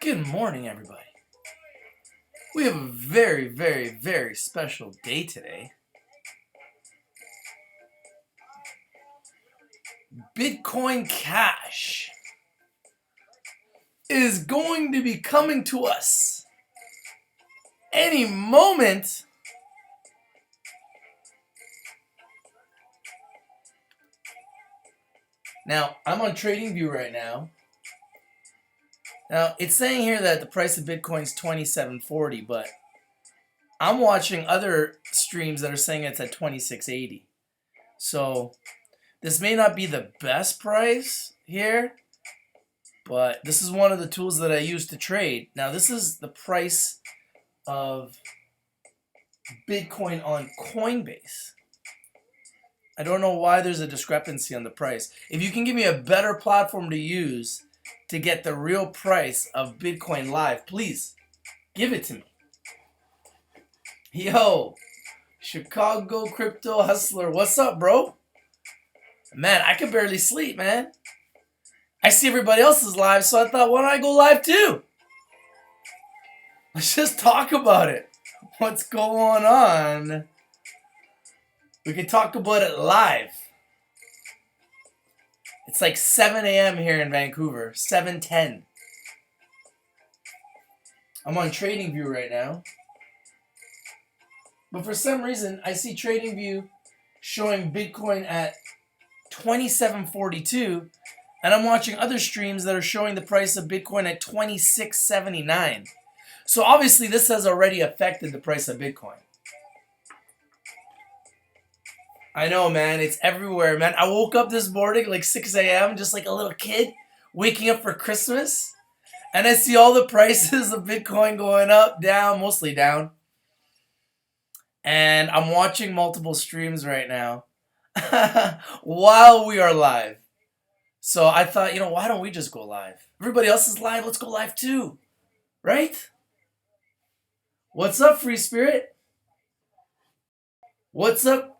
Good morning, everybody. We have a very, very, very special day today. Bitcoin Cash is going to be coming to us any moment. Now, I'm on TradingView right now. Now, it's saying here that the price of Bitcoin is $27.40, but I'm watching other streams that are saying it's at $26.80. So, this may not be the best price here, but this is one of the tools that I use to trade. Now, this is the price of Bitcoin on Coinbase. I don't know why there's a discrepancy on the price. If you can give me a better platform to use to get the real price of Bitcoin live, please give it to me. Yo, Chicago Crypto Hustler, what's up, bro? Man, I can barely sleep, man. I see everybody else's live, so I thought, why don't I go live too? Let's just talk about it. What's going on? We can talk about it live. It's like 7 a.m. here in Vancouver. 7:10. I'm on TradingView right now. But for some reason, I see TradingView showing Bitcoin at $27.42. And I'm watching other streams that are showing the price of Bitcoin at $26.79. So obviously this has already affected the price of Bitcoin. I know, man. It's everywhere, man. I woke up this morning like 6 a.m. just like a little kid waking up for Christmas. And I see all the prices of Bitcoin going up, down, mostly down. And I'm watching multiple streams right now while we are live. So I thought, why don't we just go live? Everybody else is live. Let's go live too. Right? What's up, Free Spirit? What's up,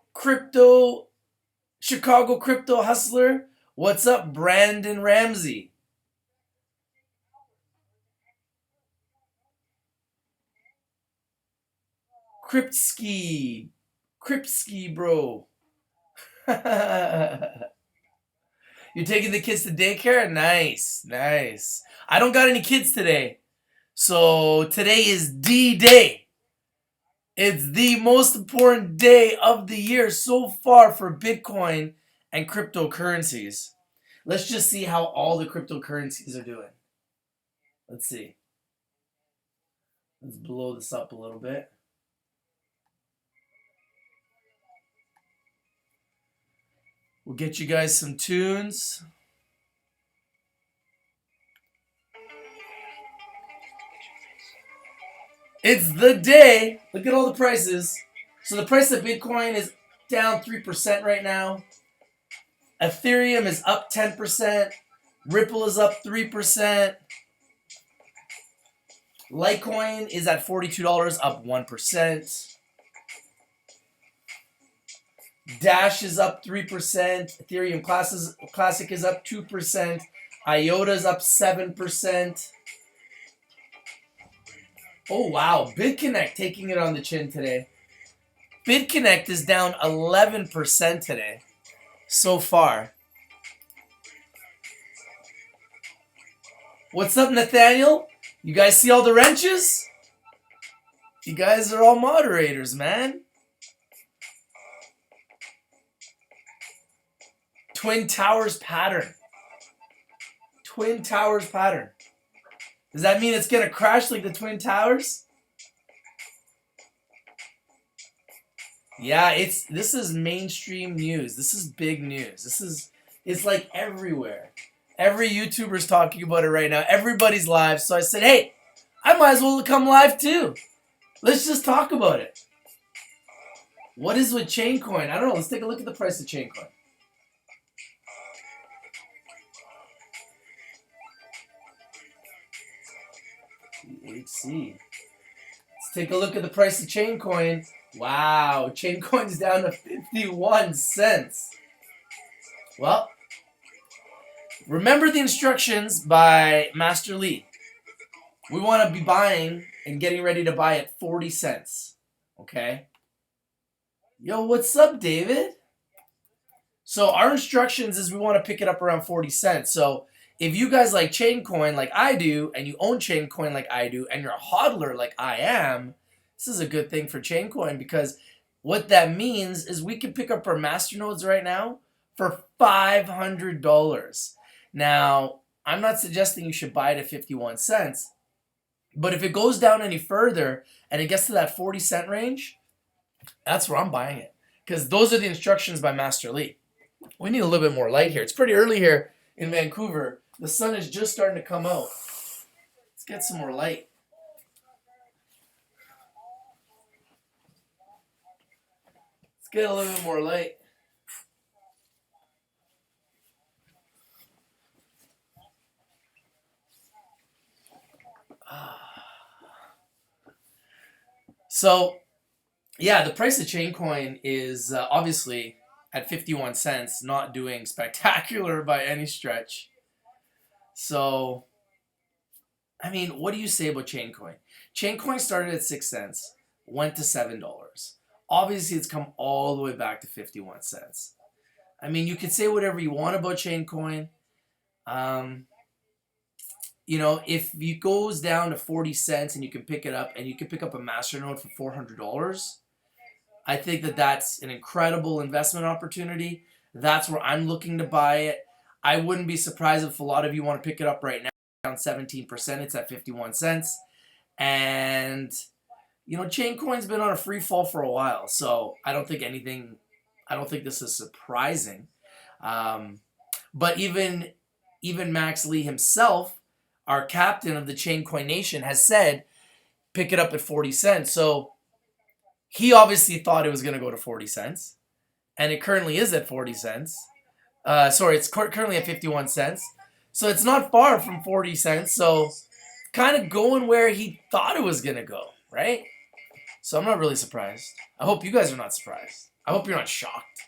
Chicago Crypto Hustler? What's up, Brandon Ramsey? Kripski, bro. You're taking the kids to daycare? Nice. I don't got any kids today. So today is D-Day. It's the most important day of the year so far for Bitcoin and cryptocurrencies. Let's just see how all the cryptocurrencies are doing. Let's see. Let's blow this up a little bit. We'll get you guys some tunes. It's the day. Look at all the prices. So the price of Bitcoin is down 3% right now. Ethereum is up 10%. Ripple is up 3%. Litecoin is at $42, up 1%. Dash is up 3%. Ethereum Classic is up 2%. IOTA is up 7%. Oh, wow. BitConnect taking it on the chin today. BitConnect is down 11% today so far. What's up, Nathaniel? You guys see all the wrenches? You guys are all moderators, man. Twin Towers pattern. Twin Towers pattern. Does that mean it's going to crash like the Twin Towers? Yeah, this is mainstream news. This is big news. It's like everywhere. Every YouTuber's talking about it right now. Everybody's live. So I said, hey, I might as well come live too. Let's just talk about it. What is with Chaincoin? I don't know. Let's take a look at the price of Chaincoin. HC. Let's take a look at the price of Chaincoin. Wow, Chaincoin's down to 51 cents. Well, remember the instructions by Master Lee. We want to be buying and getting ready to buy at 40 cents. Okay? Yo, what's up, David? So our instructions is we want to pick it up around 40 cents. So if you guys like Chaincoin like I do, and you own Chaincoin like I do, and you're a hodler like I am, this is a good thing for Chaincoin, because what that means is we can pick up our masternodes right now for $500. Now, I'm not suggesting you should buy it at 51 cents, but if it goes down any further and it gets to that 40-cent range, that's where I'm buying it, because those are the instructions by Master Lee. We need a little bit more light here. It's pretty early here in Vancouver. The sun is just starting to come out. Let's get some more light. Let's get a little bit more light. So, yeah, the price of Chaincoin is obviously at 51 cents, not doing spectacular by any stretch. So, I mean, what do you say about Chaincoin? Chaincoin started at 6 cents, went to $7. Obviously, it's come all the way back to 51 cents. I mean, you could say whatever you want about Chaincoin. You know, if it goes down to 40 cents and you can pick it up, and you can pick up a masternode for $400, I think that that's an incredible investment opportunity. That's where I'm looking to buy it. I wouldn't be surprised if a lot of you want to pick it up right now. Down 17%. It's at 51 cents. And, you know, Chaincoin's been on a free fall for a while. So I don't think this is surprising. But even Max Lee himself, our captain of the Chaincoin Nation, has said, pick it up at 40 cents. So he obviously thought it was going to go to 40 cents. And it currently is at 40 cents. It's currently at 51 cents. So it's not far from 40 cents. So kind of going where he thought it was going to go, right? So I'm not really surprised. I hope you guys are not surprised. I hope you're not shocked.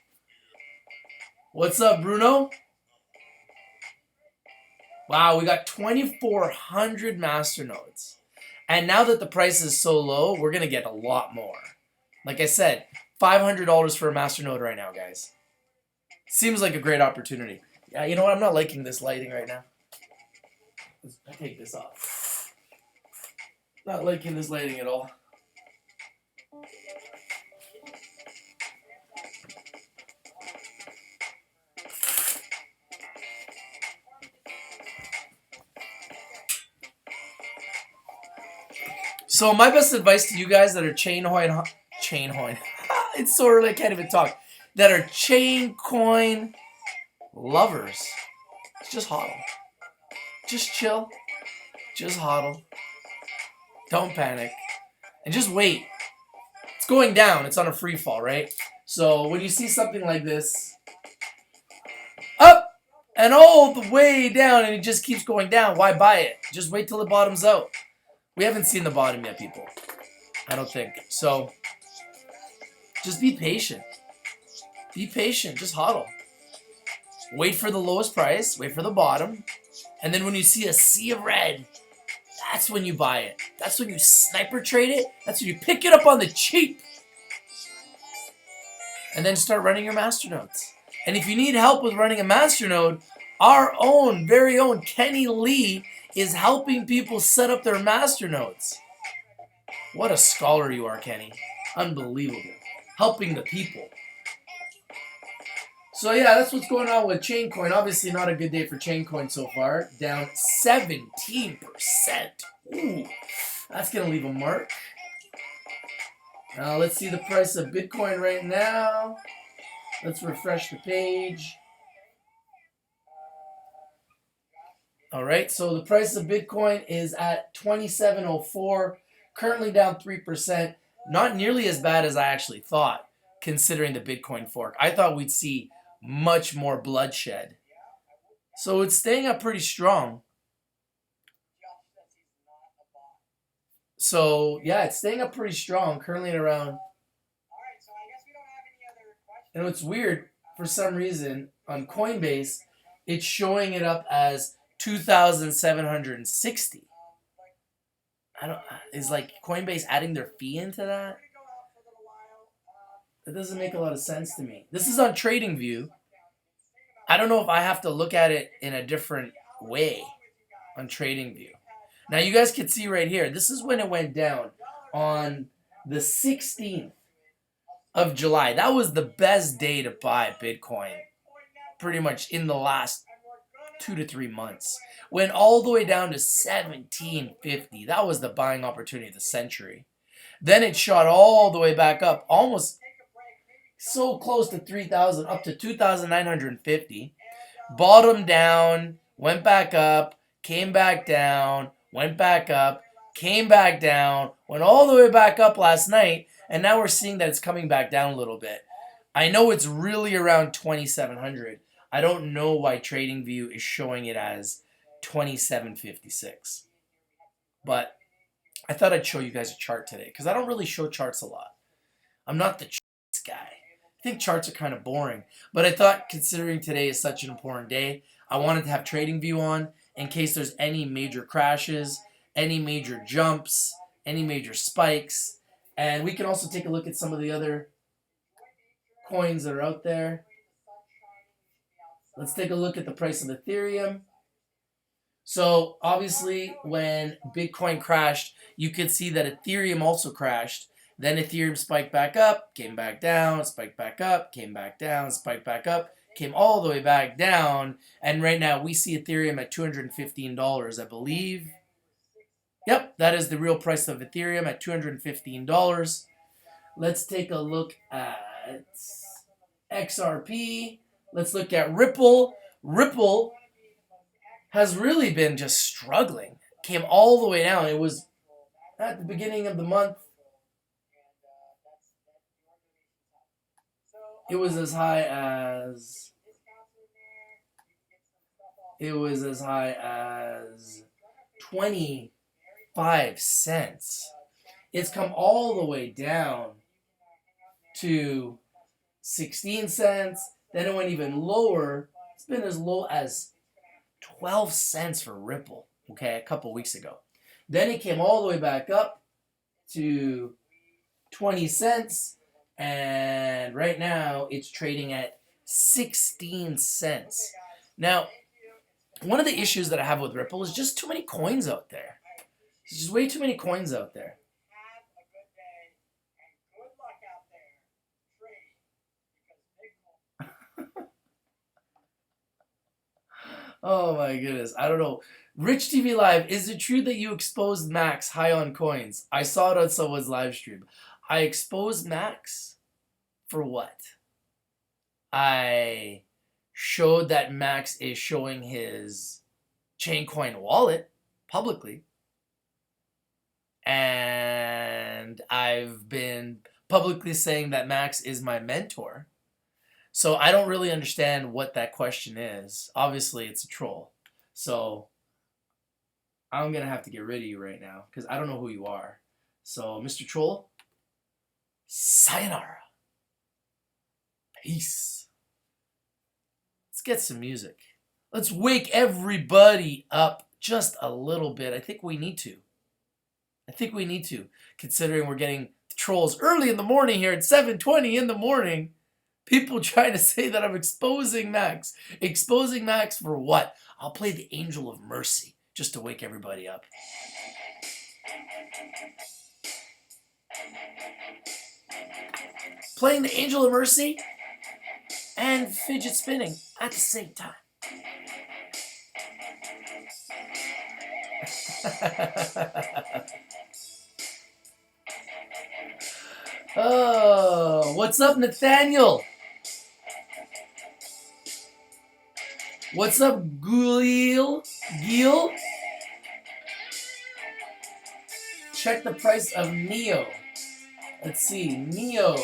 What's up, Bruno? Wow, we got 2,400 masternodes. And now that the price is so low, we're going to get a lot more. Like I said, $500 for a masternode right now, guys. Seems like a great opportunity. Yeah, you know what? I'm not liking this lighting right now. I'll take this off. Not liking this lighting at all. So my best advice to you guys that are Chaincoin, it's so early I can't even talk, that are Chaincoin lovers, just hodl. Just chill. Just hodl. Don't panic. And just wait. It's going down. It's on a free fall, right? So when you see something like this, up and all the way down, and it just keeps going down, why buy it? Just wait till it bottoms out. We haven't seen the bottom yet, people. I don't think. So just be patient. Be patient. Just hodl. Wait for the lowest price. Wait for the bottom. And then when you see a sea of red, that's when you buy it. That's when you sniper trade it. That's when you pick it up on the cheap. And then start running your masternodes. And if you need help with running a masternode, our own, very own Kenny Lee is helping people set up their masternodes. What a scholar you are, Kenny. Unbelievable. Helping the people. So yeah, that's what's going on with Chaincoin. Obviously not a good day for Chaincoin so far. Down 17%. Ooh, that's going to leave a mark. Now let's see the price of Bitcoin right now. Let's refresh the page. All right, so the price of Bitcoin is at 2704, currently down 3%. Not nearly as bad as I actually thought, considering the Bitcoin fork. I thought we'd see much more bloodshed. So it's staying up pretty strong. So yeah, it's staying up pretty strong, currently at around. And what's weird, for some reason, on Coinbase, it's showing it up as 2,760. I don't. Is like Coinbase adding their fee into that? That doesn't make a lot of sense to me. This is on TradingView. I don't know if I have to look at it in a different way on TradingView. Now you guys can see right here. This is when it went down on the 16th of July. That was the best day to buy Bitcoin pretty much in the last 2 to 3 months. Went all the way down to 1750. That was the buying opportunity of the century. Then it shot all the way back up, almost so close to 3,000, up to 2,950. Bottomed down, went back up, came back down, went back up, came back down, went all the way back up last night, and now we're seeing that it's coming back down a little bit. I know it's really around 2,700. I don't know why TradingView is showing it as 2,756. But I thought I'd show you guys a chart today, because I don't really show charts a lot. I'm not the charts guy. I think charts are kind of boring. But I thought, considering today is such an important day, I wanted to have TradingView on in case there's any major crashes, any major jumps, any major spikes. And we can also take a look at some of the other coins that are out there. Let's take a look at the price of Ethereum. So obviously when Bitcoin crashed, you could see that Ethereum also crashed. Then Ethereum spiked back up, came back down, spiked back up, came back down, spiked back up, came all the way back down. And right now we see Ethereum at $215, I believe. Yep, that is the real price of Ethereum at $215. Let's take a look at XRP. Let's look at Ripple. Ripple has really been just struggling. Came all the way down. It was at the beginning of the month. It was as high as 25 cents. It's come all the way down to 16 cents. Then it went even lower. It's been as low as 12 cents for Ripple, okay, a couple weeks ago. Then it came all the way back up to 20 cents. And right now it's trading at 16 cents. Now, one of the issues that I have with Ripple is just too many coins out there. There's just way too many coins out there. Oh my goodness. I don't know. Rich TV Live, is it true that you exposed Max high on coins? I saw it on someone's live stream. I exposed Max for what? I showed that Max is showing his Chaincoin wallet publicly. And I've been publicly saying that Max is my mentor. So I don't really understand what that question is. Obviously, it's a troll. So I'm going to have to get rid of you right now because I don't know who you are. So, Mr. Troll, sayonara. Peace. Let's get some music. Let's wake everybody up just a little bit. I think we need to. Considering we're getting trolls early in the morning here at 7:20 in the morning. People trying to say that I'm exposing Max. Exposing Max for what? I'll play the Angel of Mercy just to wake everybody up. Playing the Angel of Mercy and fidget spinning at the same time. Oh, what's up, Nathaniel? What's up, Gil? Check the price of Neo. Let's see, Neo.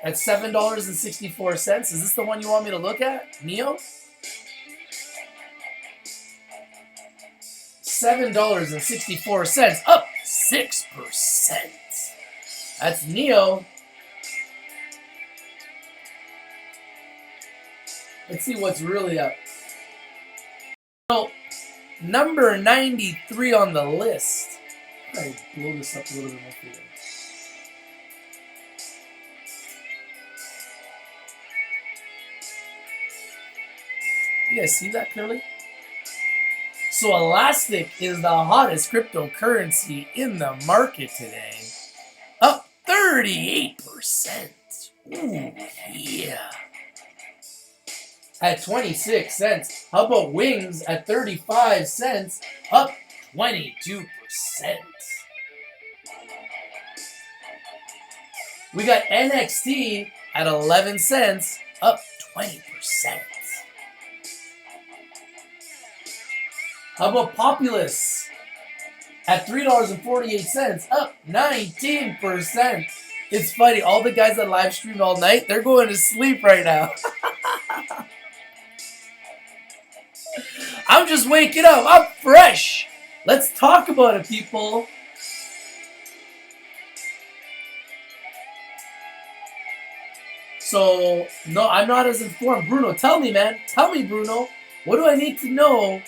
At $7.64. Is this the one you want me to look at? Neo? $7.64. Up 6%. That's Neo. Let's see what's really up. So, number 93 on the list. I'll blow this up a little bit more for you. You guys see that clearly? So Elastic is the hottest cryptocurrency in the market today. Up 38%. Ooh, yeah. At 26 cents. How about Wings at 35 cents? Up 22%. We got NXT at 11 cents, up 20%. How about Populous at $3.48, up 19%. It's funny, all the guys that live streamed all night, they're going to sleep right now. I'm just waking up. I'm fresh. Let's talk about it, people. So, no, I'm not as informed. Bruno, tell me, man. Tell me, Bruno. What do I need to know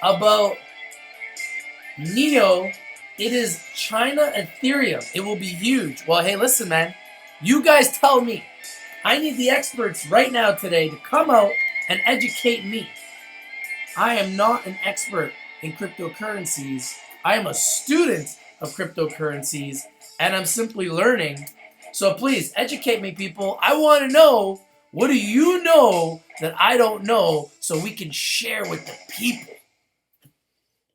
about NEO? It is China Ethereum. It will be huge. Well, hey, listen, man. You guys tell me. I need the experts right now today to come out and educate me. I am not an expert in cryptocurrencies. I am a student of cryptocurrencies, and I'm simply learning. So please, educate me, people. I want to know, what do you know that I don't know, so we can share with the people?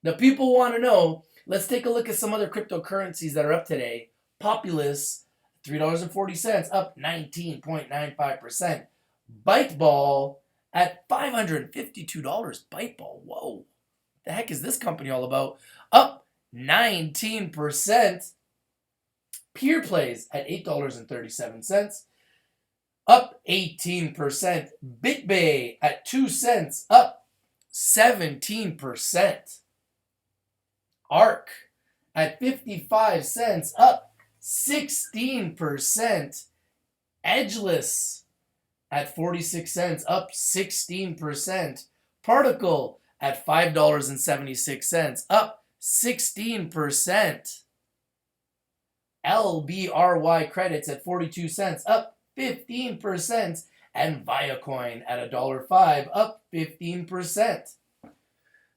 The people want to know. Let's take a look at some other cryptocurrencies that are up today. Populous, $3.40, up 19.95%. Byteball at $552. Byteball, whoa. The heck is this company all about? Up 19%. Peer Plays at $8.37, up 18%. BitBay at 2 cents, up 17%. ARK at 55 cents, up 16%. Edgeless at 46 cents, up 16%. Particle at $5.76, up 16%. LBRY credits at 42 cents, up 15%. And Viacoin at $1.05, up 15%.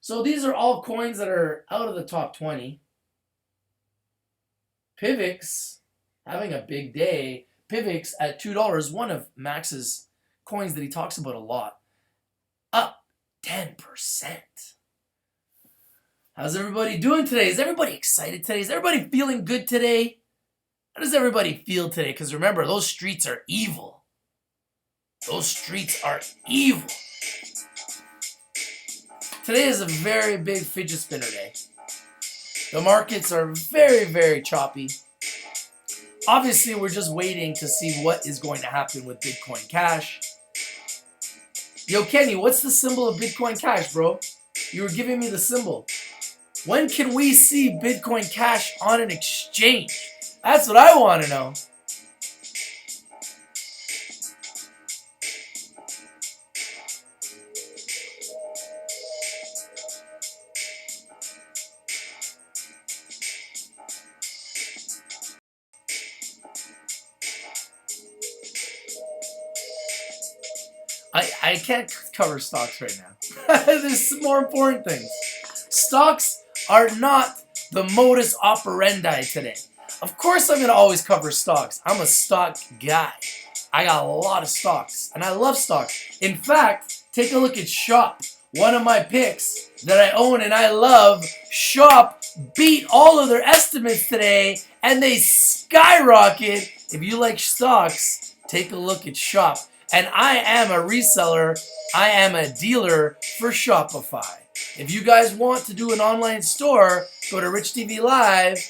So these are all coins that are out of the top 20. Pivx having a big day. Pivx at $2, one of Max's coins that he talks about a lot, up 10%. How's everybody doing today? Is everybody excited today? Is everybody feeling good today? How does everybody feel today? Because remember, those streets are evil. Those streets are evil. Today is a very big fidget spinner day. The markets are very, very choppy. Obviously, we're just waiting to see what is going to happen with Bitcoin Cash. Yo, Kenny, what's the symbol of Bitcoin Cash, bro? You were giving me the symbol. When can we see Bitcoin Cash on an exchange? That's what I want to know. I can't cover stocks right now. There's more important things. Stocks are not the modus operandi today. Of course I'm going to always cover stocks. I'm a stock guy. I got a lot of stocks, and I love stocks. In fact, take a look at Shop. One of my picks that I own and I love. Shop beat all of their estimates today, and they skyrocket. If you like stocks, take a look at Shop. And I am a reseller. I am a dealer for Shopify. If you guys want to do an online store, go to Rich TV Live.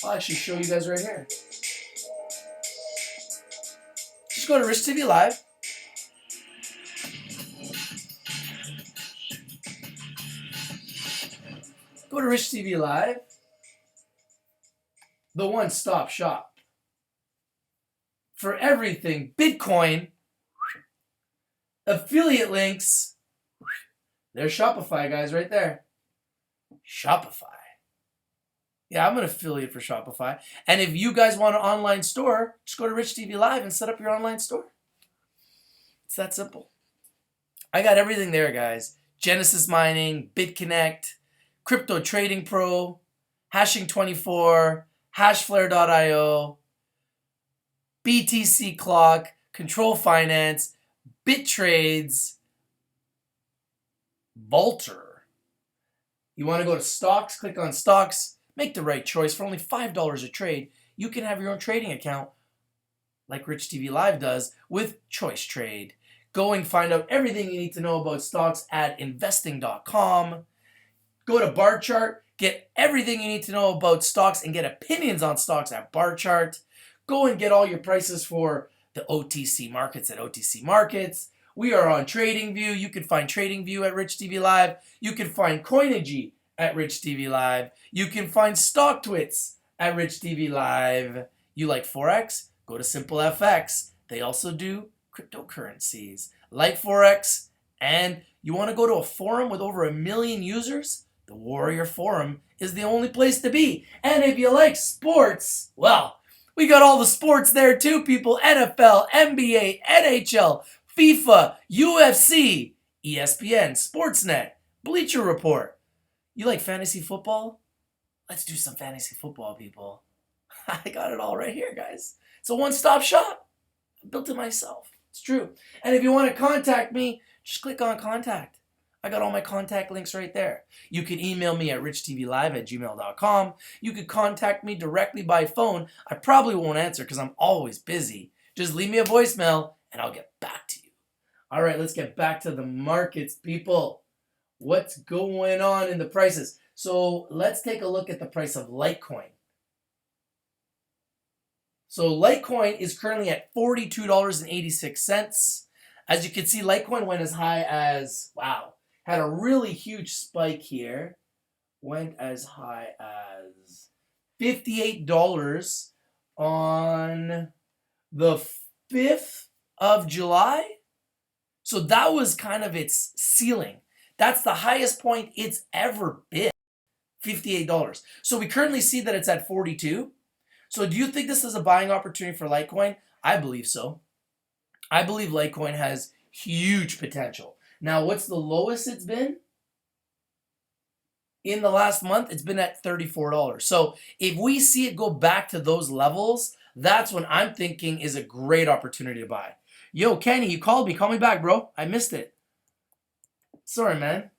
I'll actually show you guys right here. Just go to Rich TV Live. Go to Rich TV Live. The one-stop shop for everything Bitcoin Affiliate links. There's Shopify, guys, right there. Shopify. Yeah, I'm an affiliate for Shopify. And if you guys want an online store, just go to Rich TV Live and set up your online store. It's that simple. I got everything there, guys. Genesis Mining, BitConnect, Crypto Trading Pro, Hashing24, Hashflare.io, BTC Clock, Control Finance, BitTrades, Volter. You want to go to stocks, click on stocks, make the right choice. For only $5 a trade, you can have your own trading account like Rich TV Live does with Choice Trade. Go and find out everything you need to know about stocks at investing.com. Go to Bar Chart, get everything you need to know about stocks and get opinions on stocks at Bar Chart. Go and get all your prices for the OTC markets at OTC Markets. We are on TradingView. You can find TradingView at Rich TV Live. You can find Coinigy at Rich TV Live. You can find StockTwits at Rich TV Live. You like Forex? Go to Simple FX. They also do cryptocurrencies. Like Forex, and you want to go to a forum with over 1 million users? The Warrior Forum is the only place to be. And if you like sports, well, we got all the sports there too, people. NFL, NBA, NHL, FIFA, UFC, ESPN, Sportsnet, Bleacher Report. You like fantasy football? Let's do some fantasy football, people. I got it all right here, guys. It's a one-stop shop. I built it myself. It's true. And if you want to contact me, just click on contact. I got all my contact links right there. You can email me at richtvlive@gmail.com. You could contact me directly by phone. I probably won't answer because I'm always busy. Just leave me a voicemail and I'll get back to you. All right, let's get back to the markets, people. What's going on in the prices? So let's take a look at the price of Litecoin. So Litecoin is currently at $42.86. As you can see, Litecoin went as high as, wow, had a really huge spike here. Went as high as $58 on the 5th of July. So that was kind of its ceiling. That's the highest point it's ever been, $58. So we currently see that it's at 42. So do you think this is a buying opportunity for Litecoin? I believe so. I believe Litecoin has huge potential. Now, what's the lowest it's been? In the last month, it's been at $34. So if we see it go back to those levels, that's when I'm thinking is a great opportunity to buy. Yo, Kenny, you called me. Call me back, bro. I missed it. Sorry, man.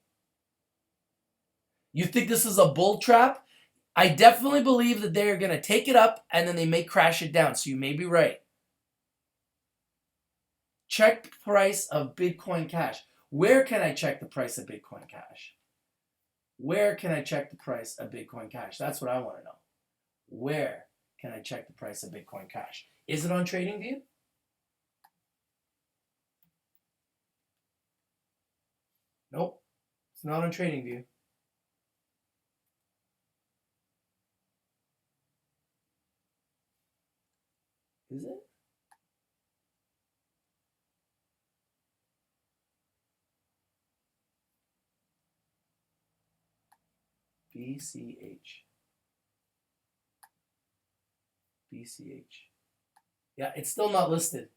You think this is a bull trap? I definitely believe that they're going to take it up and then they may crash it down. So you may be right. Check price of Bitcoin Cash. Where can I check the price of Bitcoin Cash? Where can I check the price of Bitcoin Cash? That's what I want to know. Where can I check the price of Bitcoin Cash? Is it on TradingView? Nope. It's not on TradingView. Is it? BCH. BCH. Yeah, it's still not listed.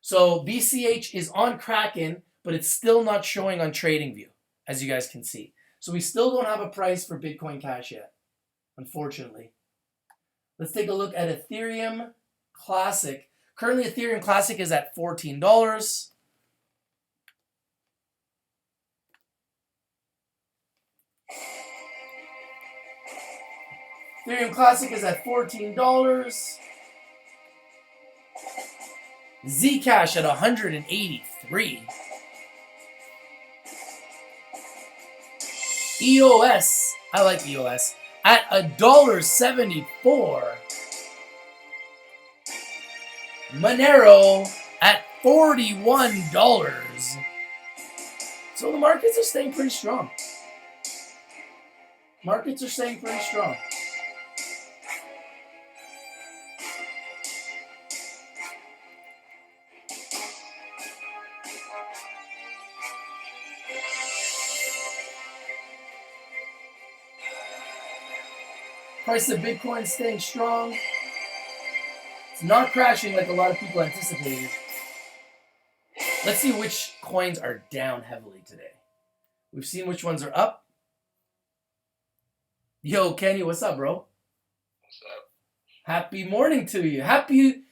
So BCH is on Kraken, but it's still not showing on TradingView, as you guys can see. So we still don't have a price for Bitcoin Cash yet, unfortunately. Let's take a look at Ethereum Classic. Currently, Ethereum Classic is at $14. Ethereum Classic is at $14. Zcash at 183. EOS, I like EOS, at $1.74. Monero at $41. So the markets are staying pretty strong. Markets are staying pretty strong. Price of Bitcoin staying strong. It's not crashing like a lot of people anticipated. Let's see which coins are down heavily today. We've seen which ones are up. Yo, Kenny, what's up, bro? What's up? Happy morning to you. Happy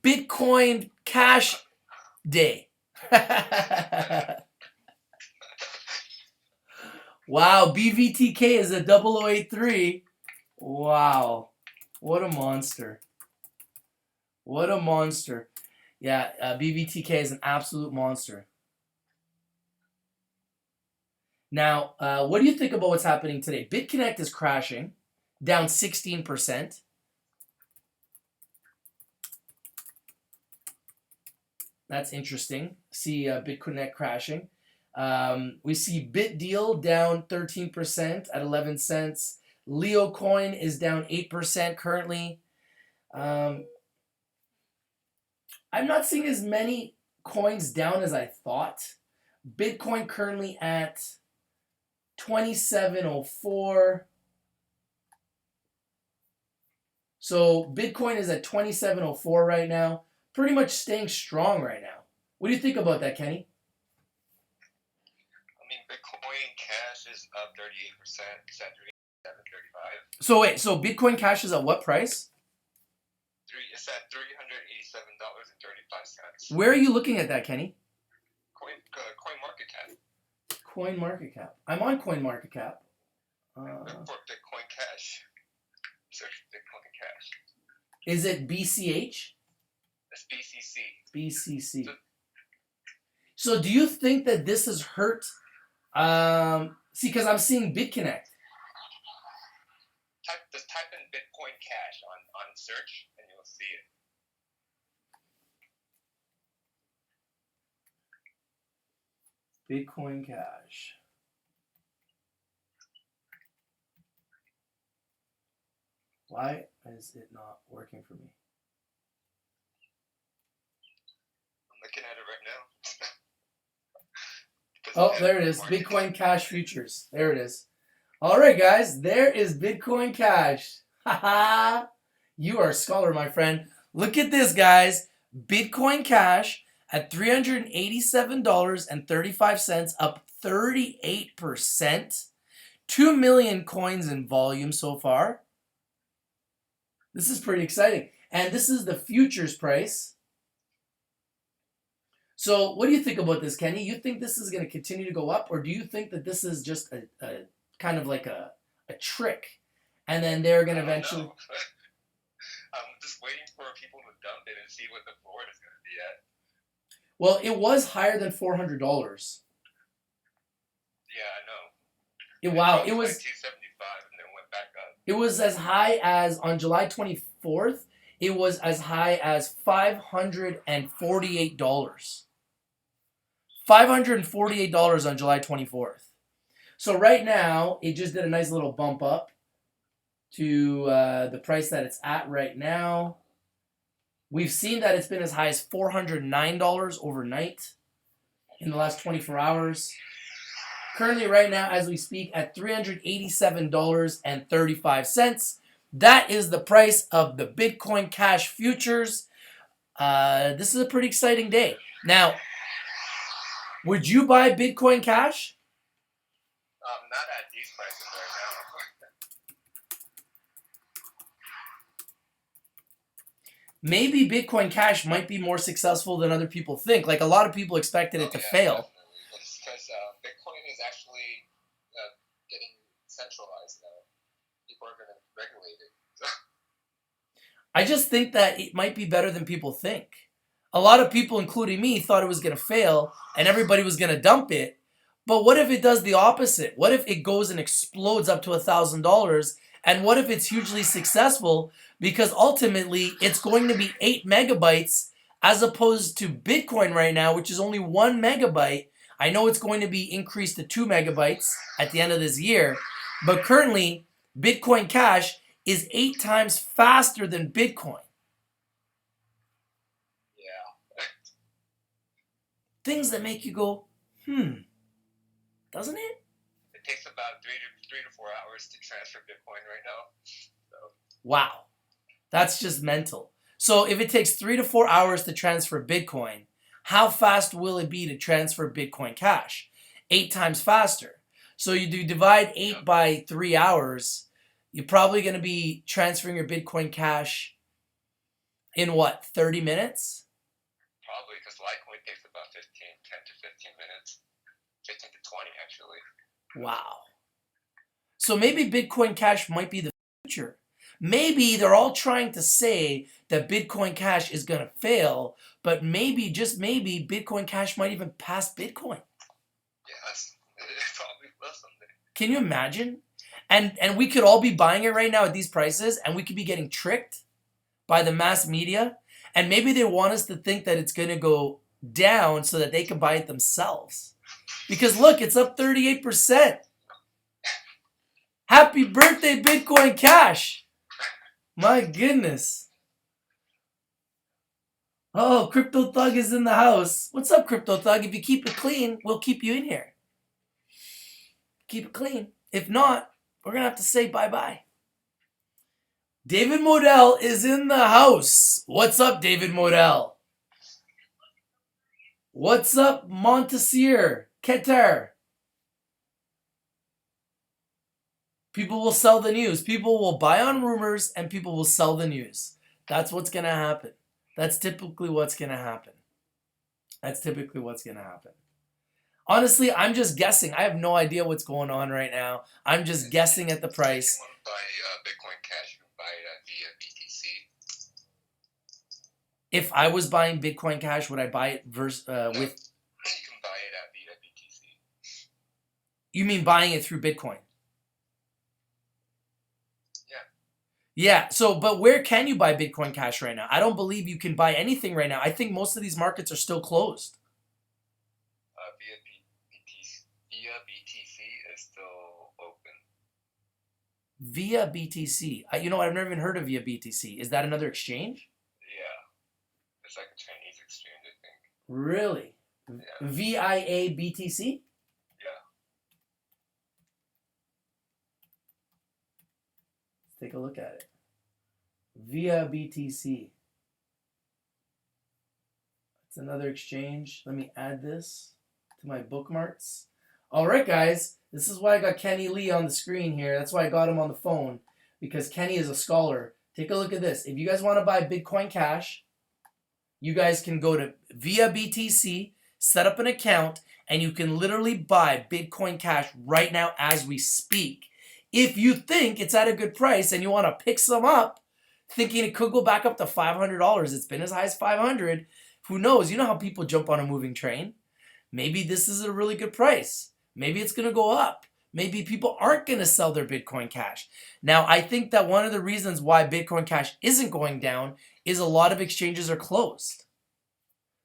Bitcoin Cash Day. Wow, BVTK is a 0083. Wow. What a monster. What a monster. Yeah, BVTK is an absolute monster. Now, what do you think about what's happening today? BitConnect is crashing, down 16%. That's interesting. See BitConnect crashing. We see BitDeal down 13% at 11 cents. Leo Coin is down 8% currently. I'm not seeing as many coins down as I thought. Bitcoin currently at 2704. So Bitcoin is at 2704 right now. Pretty much staying strong right now. What do you think about that, Kenny? I mean, Bitcoin Cash is up 38%. It's at 37.35. So wait, so Bitcoin Cash is at what price? It's at $387.35. Where are you looking at that, Kenny? CoinMarketCap. CoinMarketCap. I'm on CoinMarketCap. Look for Bitcoin Cash. Search Bitcoin Cash. Is it BCH? That's BCC. BCC. So do you think that this has hurt? See, because I'm seeing BitConnect. Just type in Bitcoin Cash on search, and you'll see it. Bitcoin Cash. Why is it not working for me? I'm looking at it right now. Oh, there it is. Bitcoin Cash Futures. There it is. All right, guys. There is Bitcoin Cash. Haha. You are a scholar, my friend. Look at this, guys. Bitcoin Cash at $387.35, up 38%. 2 million coins in volume so far. This is pretty exciting. And this is the futures price. So what do you think about this, Kenny? You think this is going to continue to go up, or do you think that this is just a kind of like a trick, and then they're going to eventually... I'm just waiting for people to dump it and see what the floor is going to be at. Well, it was higher than $400. Yeah, I know. Wow, it was like $275 and then went back up. It was as high as, on July 24th, it was as high as $548. $548 on July 24th. So right now, it just did a nice little bump up to the price that it's at right now. We've seen that it's been as high as $409 overnight in the last 24 hours. Currently, right now, as we speak, at $387.35. That is the price of the Bitcoin Cash futures. This is a pretty exciting day. Now, would you buy Bitcoin Cash? Not at these prices right now. Maybe Bitcoin Cash might be more successful than other people think. Like, a lot of people expected it to fail. Because Bitcoin is actually getting centralized now. People are going to regulate it. I just think that it might be better than people think. A lot of people, including me, thought it was going to fail and everybody was going to dump it. But what if it does the opposite? What if it goes and explodes up to $1,000? And what if it's hugely successful? Because ultimately, it's going to be 8 megabytes as opposed to Bitcoin right now, which is only 1 megabyte. I know it's going to be increased to 2 megabytes at the end of this year. But currently, Bitcoin Cash is 8 times faster than Bitcoin. Yeah. Things that make you go, doesn't it? It takes about 3 to 4 hours to transfer Bitcoin right now. So. Wow. That's just mental. So if it takes 3 to 4 hours to transfer Bitcoin, how fast will it be to transfer Bitcoin Cash? 8 times faster. So you do divide 8 by 3 hours, you're probably going to be transferring your Bitcoin Cash in what, 30 minutes? Probably, because Litecoin takes about 10 to 15 minutes. 15 to 20, actually. Wow. So maybe Bitcoin Cash might be the future. Maybe they're all trying to say that Bitcoin Cash is going to fail, but maybe, just maybe, Bitcoin Cash might even pass Bitcoin. Yes, it probably will someday. Can you imagine? And we could all be buying it right now at these prices, and we could be getting tricked by the mass media, and maybe they want us to think that it's going to go down so that they can buy it themselves. Because look, it's up 38%. Happy birthday, Bitcoin Cash! My goodness. Oh, Crypto Thug is in the house. What's up, Crypto Thug? If you keep it clean, we'll keep you in here. Keep it clean. If not, we're going to have to say bye-bye. David Modell is in the house. What's up, David Modell? What's up, Montessier? Keter? People will sell the news. People will buy on rumors and people will sell the news. That's what's going to happen. That's typically what's going to happen. That's typically what's going to happen. Honestly, I'm just guessing. I have no idea what's going on right now. I'm just guessing at the price. If you want to buy Bitcoin Cash, you can buy it via BTC. If I was buying Bitcoin Cash, would I buy it with... You can buy it via BTC. You mean buying it through Bitcoin? Yeah. Yeah, so, but where can you buy Bitcoin Cash right now? I don't believe you can buy anything right now. I think most of these markets are still closed. Via BTC is still open. Via BTC. You know what? I've never even heard of Via BTC. Is that another exchange? Yeah. It's like a Chinese exchange, I think. Really? Yeah. VIA BTC? Yeah. Let's take a look at it. Via BTC. It's another exchange. Let me add this to my bookmarks. All right, guys. This is why I got Kenny Lee on the screen here. That's why I got him on the phone, because Kenny is a scholar. Take a look at this. If you guys want to buy Bitcoin Cash, you guys can go to Via BTC, set up an account, and you can literally buy Bitcoin Cash right now as we speak. If you think it's at a good price and you want to pick some up, thinking it could go back up to $500, it's been as high as $500. Who knows? You know how people jump on a moving train. Maybe this is a really good price. Maybe it's going to go up. Maybe people aren't going to sell their Bitcoin Cash. Now, I think that one of the reasons why Bitcoin Cash isn't going down is a lot of exchanges are closed.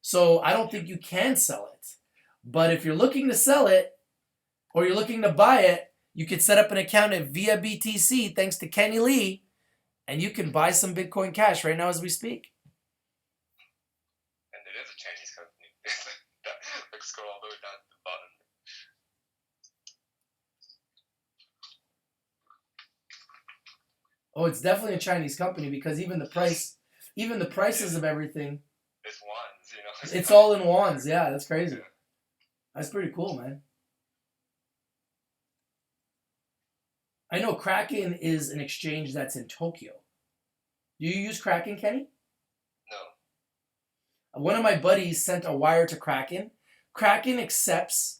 So I don't think you can sell it. But if you're looking to sell it or you're looking to buy it, you could set up an account at Via BTC, thanks to Kenny Lee, and you can buy some Bitcoin Cash right now as we speak. And it is a Chinese company. Let's scroll all the way down to the bottom. Oh, it's definitely a Chinese company, because even the prices of everything, it's wands, you know. It's all in wands. Yeah, that's crazy. That's pretty cool, man. I know Kraken is an exchange that's in Tokyo. Do you use Kraken, Kenny? No. One of my buddies sent a wire to Kraken. Kraken accepts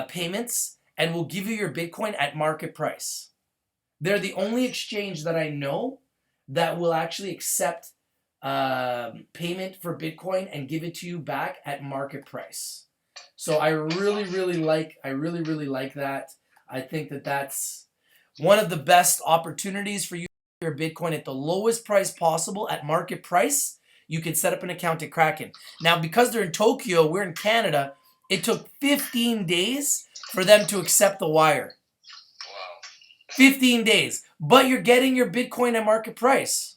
payments and will give you your Bitcoin at market price. They're the only exchange that I know that will actually accept payment for Bitcoin and give it to you back at market price. So I really like that. I think that that's one of the best opportunities for you to get your Bitcoin at the lowest price possible at market price. You can set up an account at Kraken. Now, because they're in Tokyo, we're in Canada, it took 15 days for them to accept the wire. Wow. 15 days. But you're getting your Bitcoin at market price.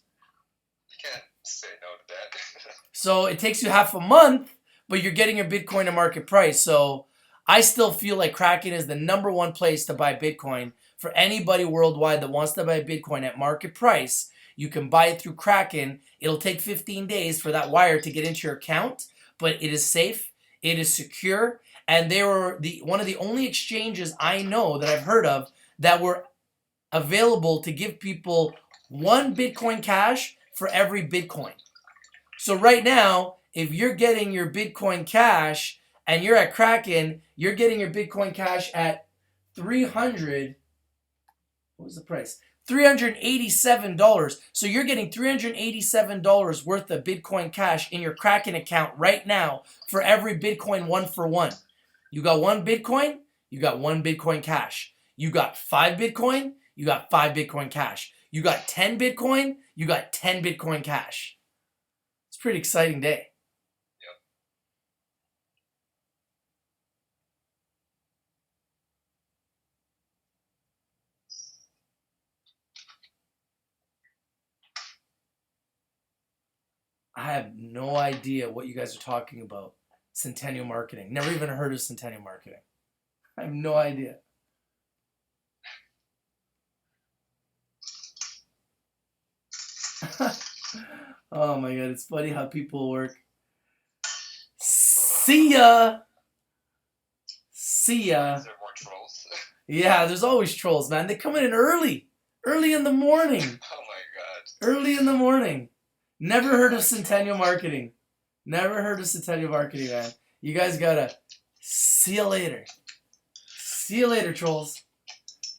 You can't say no to that. So it takes you half a month, but you're getting your Bitcoin at market price. So I still feel like Kraken is the number one place to buy Bitcoin for anybody worldwide that wants to buy Bitcoin at market price. You can buy it through Kraken. It'll take 15 days for that wire to get into your account, but it is safe, it is secure, and they were one of the only exchanges I know that I've heard of that were available to give people 1 Bitcoin Cash for every Bitcoin. So right now, if you're getting your Bitcoin Cash and you're at Kraken, you're getting your Bitcoin Cash at 300. What was the price? $387. So you're getting $387 worth of Bitcoin Cash in your Kraken account right now for every Bitcoin 1-for-1. You got 1 Bitcoin, you got 1 Bitcoin Cash. You got 5 Bitcoin, you got 5 Bitcoin Cash. You got 10 Bitcoin, you got 10 Bitcoin Cash. It's a pretty exciting day. I have no idea what you guys are talking about. Centennial marketing. Never even heard of Centennial marketing. I have no idea. Oh my god, it's funny how people work. See ya! See ya. Is there more trolls? Yeah, there's always trolls, man. They come in early. Early in the morning. Oh my god. Early in the morning. Never heard of Centennial marketing. Never heard of Centennial marketing, man. You guys gotta see you later. See you later, trolls.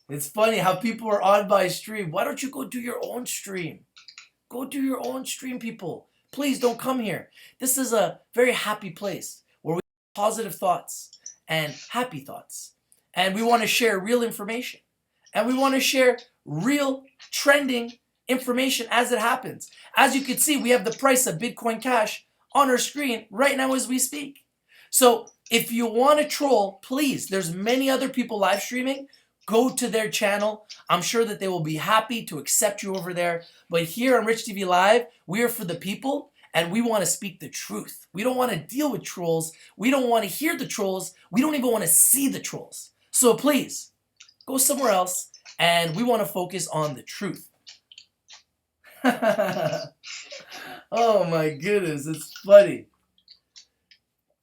It's funny how people are on my stream. Why don't you go do your own stream? Go do your own stream, people. Please don't come here. This is a very happy place where we have positive thoughts and happy thoughts. And we want to share real information. And we want to share real trending information as it happens. As you can see, we have the price of Bitcoin Cash on our screen right now as we speak. So if you want to troll, please, there's many other people live streaming. Go to their channel. I'm sure that they will be happy to accept you over there. But here on Rich TV Live, we are for the people and we want to speak the truth. We don't want to deal with trolls. We don't want to hear the trolls. We don't even want to see the trolls. So please, go somewhere else and we want to focus on the truth. Oh my goodness, it's funny.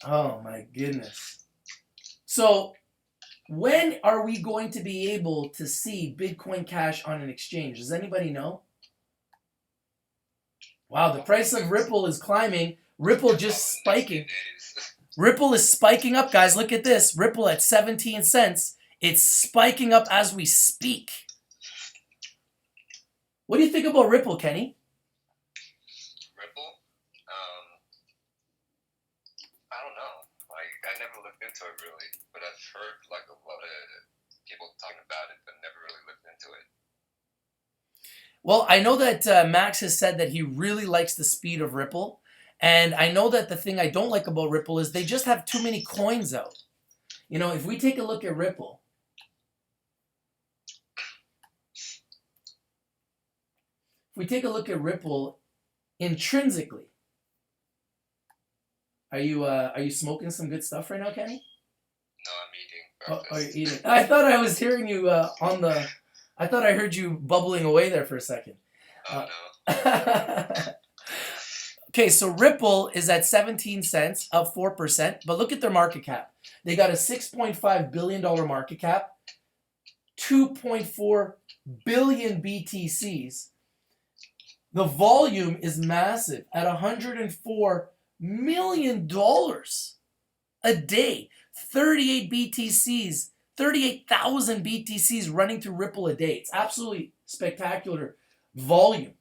Oh my goodness. So, when are we going to be able to see Bitcoin Cash on an exchange? Does anybody know? Wow, the price of Ripple is climbing. Ripple just spiking. Ripple is spiking up, guys. Look at this. Ripple at 17 cents. It's spiking up as we speak. What do you think about Ripple, Kenny? Ripple? I don't know. Like, I never looked into it really, but I've heard like a lot of people talking about it, but never really looked into it. Well, I know that Max has said that he really likes the speed of Ripple. And I know that the thing I don't like about Ripple is they just have too many coins out. You know, if we take a look at Ripple, intrinsically, are you smoking some good stuff right now, Kenny? No, I'm eating breakfast. Oh, you're eating. I thought I was hearing you I thought I heard you bubbling away there for a second. Oh no. Okay, so Ripple is at 17 cents, up 4%. But look at their market cap. They got a $6.5 billion market cap, 2.4 billion BTCs. The volume is massive at $104 million a day. 38 BTCs, 38,000 BTCs running through Ripple a day. It's absolutely spectacular volume.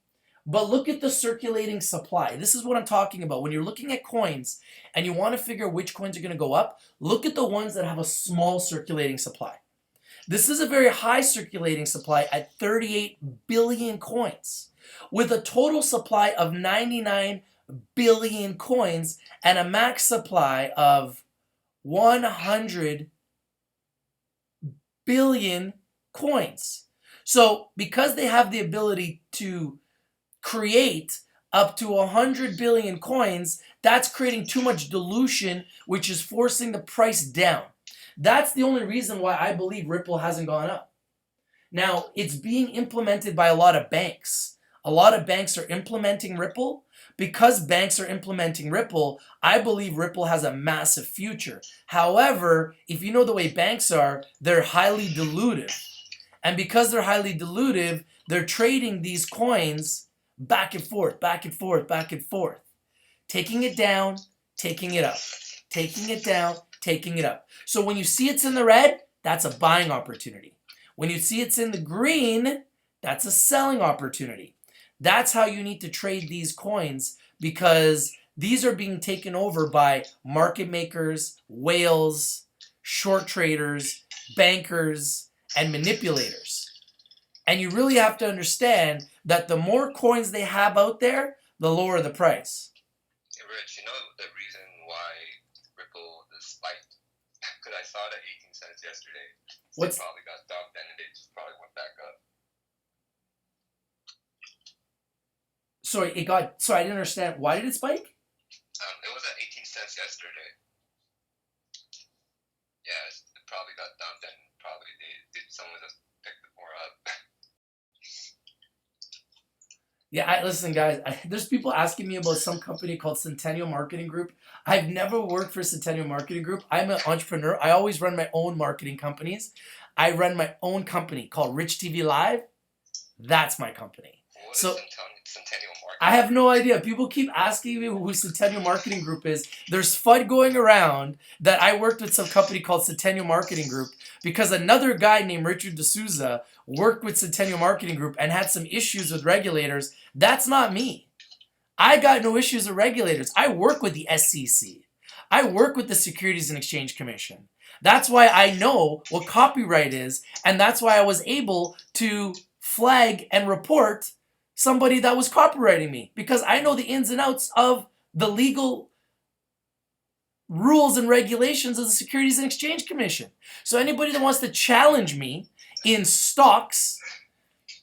But look at the circulating supply. This is what I'm talking about. When you're looking at coins and you want to figure which coins are going to go up, look at the ones that have a small circulating supply. This is a very high circulating supply at 38 billion coins, with a total supply of 99 billion coins and a max supply of 100 billion coins. So because they have the ability to create up to 100 billion coins, that's creating too much dilution, which is forcing the price down. That's the only reason why I believe Ripple hasn't gone up. Now, it's being implemented by a lot of banks. A lot of banks are implementing Ripple. Because banks are implementing Ripple, I believe Ripple has a massive future. However, if you know the way banks are, they're highly dilutive. And because they're highly dilutive, they're trading these coins back and forth, back and forth, back and forth. Taking it down, taking it up. Taking it down, taking it up. So when you see it's in the red, that's a buying opportunity. When you see it's in the green, that's a selling opportunity. That's how you need to trade these coins, because these are being taken over by market makers, whales, short traders, bankers, and manipulators. And you really have to understand that the more coins they have out there, the lower the price. Hey, Rich, you know the reason why Ripple is spiked? Because I saw it at 18 cents yesterday. It probably got dumped and it just probably went back up. Sorry, I didn't understand. Why did it spike? It was at 18 cents yesterday. Yeah, it probably got dumped and probably someone just picked it more up. Yeah, listen, guys. There's people asking me about some company called Centennial Marketing Group. I've never worked for Centennial Marketing Group. I'm an entrepreneur. I always run my own marketing companies. I run my own company called Rich TV Live. That's my company. What so is Centennial Marketing? I have no idea. People keep asking me who Centennial Marketing Group is. There's FUD going around that I worked with some company called Centennial Marketing Group because another guy named Richard D'Souza worked with Centennial Marketing Group and had some issues with regulators. That's not me. I got no issues with regulators. I work with the SEC. I work with the Securities and Exchange Commission. That's why I know what copyright is, and that's why I was able to flag and report somebody that was copywriting me, because I know the ins and outs of the legal rules and regulations of the Securities and Exchange Commission. So anybody that wants to challenge me in stocks,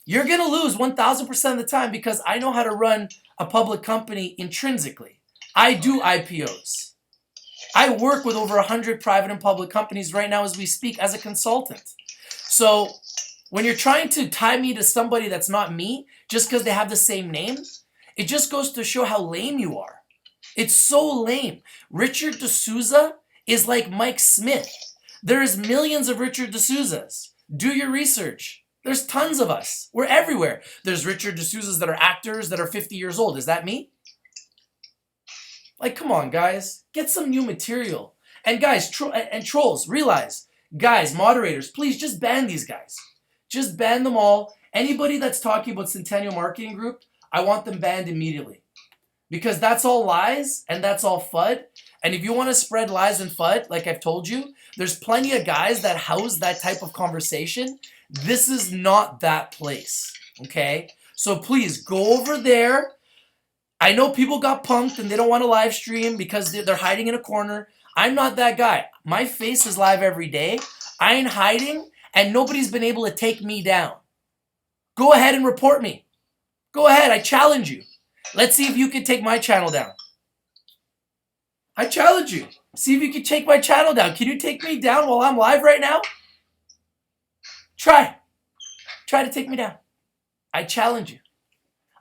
you're going to lose 1,000% of the time, because I know how to run a public company intrinsically. I do IPOs. I work with over 100 private and public companies right now as we speak as a consultant. So when you're trying to tie me to somebody that's not me, just because they have the same name, it just goes to show how lame you are. It's so lame. Richard D'Souza is like Mike Smith. There's millions of Richard D'Souzas. Do your research. There's tons of us. We're everywhere. There's Richard D'Souzas that are actors that are 50 years old. Is that me? Like, come on, guys. Get some new material. And guys, and trolls, realize, guys, moderators, please just ban these guys. Just ban them all. Anybody that's talking about Centennial Marketing Group, I want them banned immediately. Because that's all lies and that's all FUD. And if you want to spread lies and FUD, like I've told you, there's plenty of guys that house that type of conversation. This is not that place, okay? So please go over there. I know people got punked and they don't want to live stream because they're hiding in a corner. I'm not that guy. My face is live every day. I ain't hiding, and nobody's been able to take me down. Go ahead and report me. Go ahead. I challenge you. Let's see if you can take my channel down. I challenge you. See if you can take my channel down. Can you take me down while I'm live right now? Try. Try to take me down. I challenge you.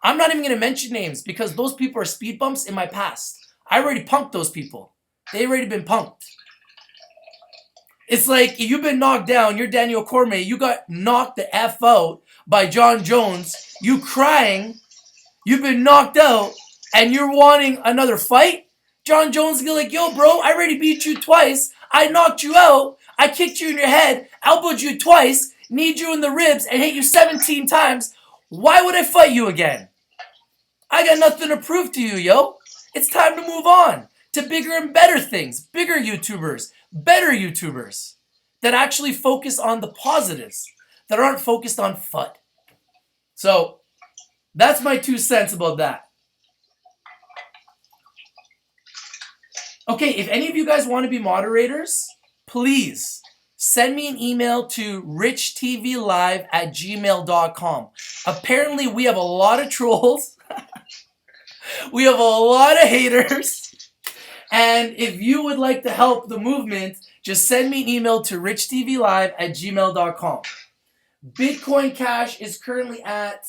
I'm not even going to mention names because those people are speed bumps in my past. I already punked those people. They already been punked. It's like you've been knocked down. You're Daniel Cormier. You got knocked the F out by John Jones. You crying. You've been knocked out and you're wanting another fight? John Jones is like, yo, bro, I already beat you twice. I knocked you out. I kicked you in your head, elbowed you twice, kneed you in the ribs, and hit you 17 times. Why would I fight you again? I got nothing to prove to you, yo. It's time to move on to bigger and better things, bigger YouTubers, better YouTubers that actually focus on the positives, that aren't focused on FUD. So that's my 2 cents about that. Okay, if any of you guys want to be moderators, please send me an email to richtvlive@gmail.com. Apparently, we have a lot of trolls. We have a lot of haters. And if you would like to help the movement Just send me an email to richtvlive@gmail.com. Bitcoin Cash is currently at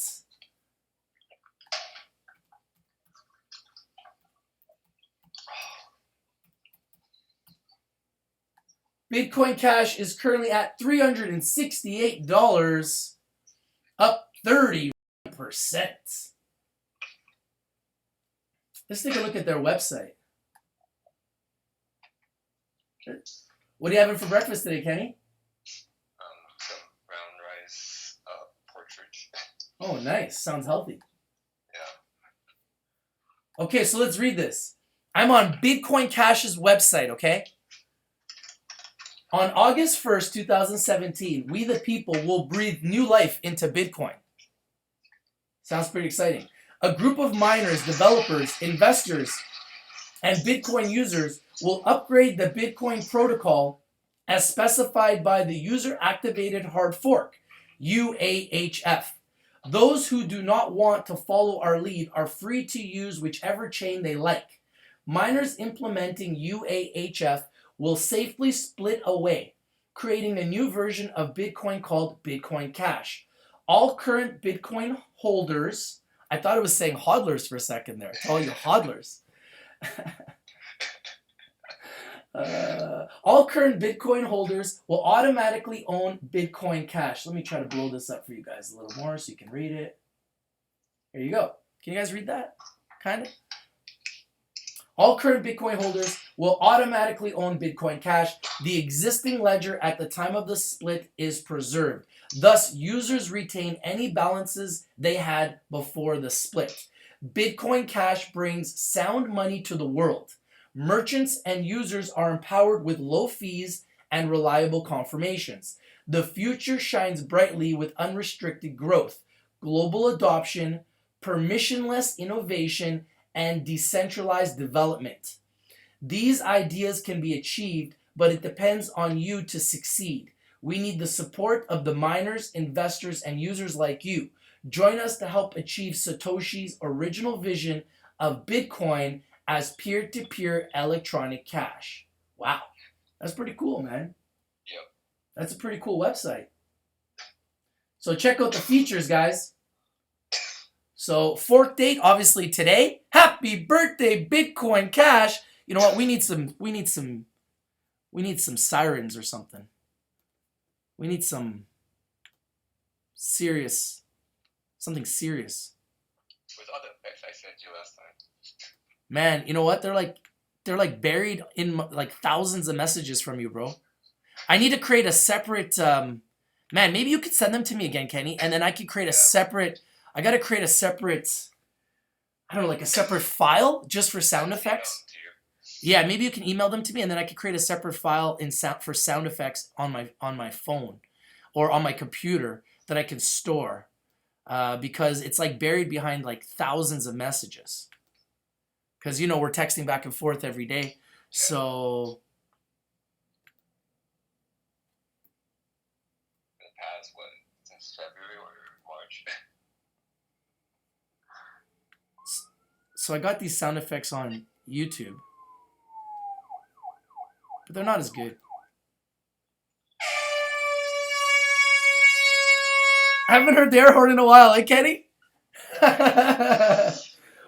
$368, up 30%. Let's take a look at their website. What are you having for breakfast today, Kenny? Some brown rice porridge. Oh, nice. Sounds healthy. Yeah. Okay, so let's read this. I'm on Bitcoin Cash's website, okay? On August 1st, 2017, we the people will breathe new life into Bitcoin. Sounds pretty exciting. A group of miners, developers, investors, and Bitcoin users will upgrade the Bitcoin protocol as specified by the User Activated Hard Fork, UAHF. Those who do not want to follow our lead are free to use whichever chain they like. Miners implementing UAHF will safely split away, creating a new version of Bitcoin called Bitcoin Cash. All current Bitcoin holders, I thought it was saying hodlers for a second there. To all you hodlers. All current Bitcoin holders will automatically own Bitcoin Cash. Let me try to blow this up for you guys a little more so you can read it. Here you go. Can you guys read that? Kind of? All current Bitcoin holders will automatically own Bitcoin Cash. The existing ledger at the time of the split is preserved. Thus, users retain any balances they had before the split. Bitcoin Cash brings sound money to the world. Merchants and users are empowered with low fees and reliable confirmations. The future shines brightly with unrestricted growth, global adoption, permissionless innovation, and decentralized development. These ideas can be achieved, but it depends on you to succeed. We need the support of the miners, investors, and users like you. Join us to help achieve Satoshi's original vision of Bitcoin as peer-to-peer electronic cash. Wow. That's pretty cool, man. Yep. That's a pretty cool website. So check out the features, guys. So fork date, obviously today. Happy birthday, Bitcoin Cash. You know what? We need some sirens or something. We need something serious. With other effects I sent you last time. Man, you know what? They're like buried in like thousands of messages from you, bro. I need to create a separate man, maybe you could send them to me again, Kenny, and then I could create a separate I got to create a separate I don't know, like a separate file just for sound effects. Yeah, maybe you can email them to me and then I could create a separate file in sound for sound effects on my phone or on my computer that I can store. Because it's like buried behind like thousands of messages. Because, you know, we're texting back and forth every day. So. In the past, since February or March? So I got these sound effects on YouTube. But they're not as good. I haven't heard the air horn in a while, eh, Kenny?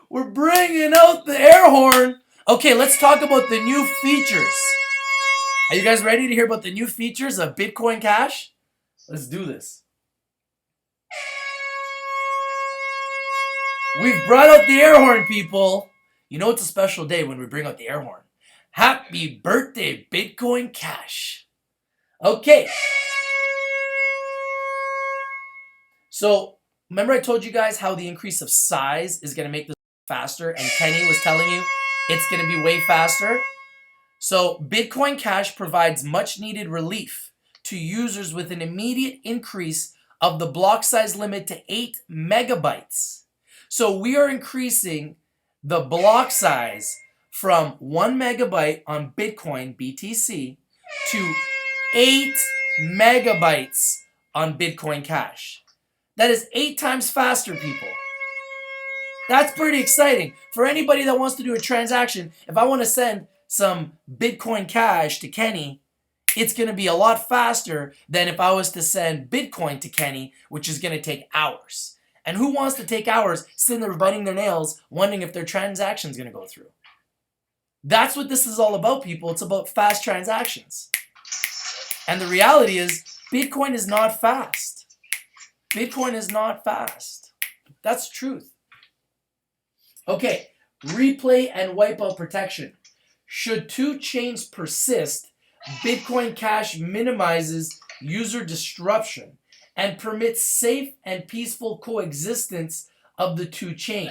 We're bringing out the air horn. Okay, let's talk about the new features. Are you guys ready to hear about the new features of Bitcoin Cash? Let's do this. We've brought out the air horn, people. You know it's a special day when we bring out the air horn. Happy birthday, Bitcoin Cash. Okay. So, remember I told you guys how the increase of size is going to make this faster, and Kenny was telling you it's going to be way faster. So, Bitcoin Cash provides much needed relief to users with an immediate increase of the block size limit to 8 megabytes. So, we are increasing the block size from 1 megabyte on Bitcoin BTC to 8 megabytes on Bitcoin Cash. That is 8 times faster, people. That's pretty exciting. For anybody that wants to do a transaction, if I want to send some Bitcoin Cash to Kenny it's going to be a lot faster than if I was to send Bitcoin to Kenny, which is going to take hours. And who wants to take hours sitting there biting their nails, wondering if their transaction's going to go through? That's what this is all about, people. It's about fast transactions. And the reality is, Bitcoin is not fast. Bitcoin is not fast. That's the truth. Okay, replay and wipeout protection. Should two chains persist, Bitcoin Cash minimizes user disruption and permits safe and peaceful coexistence of the two chains.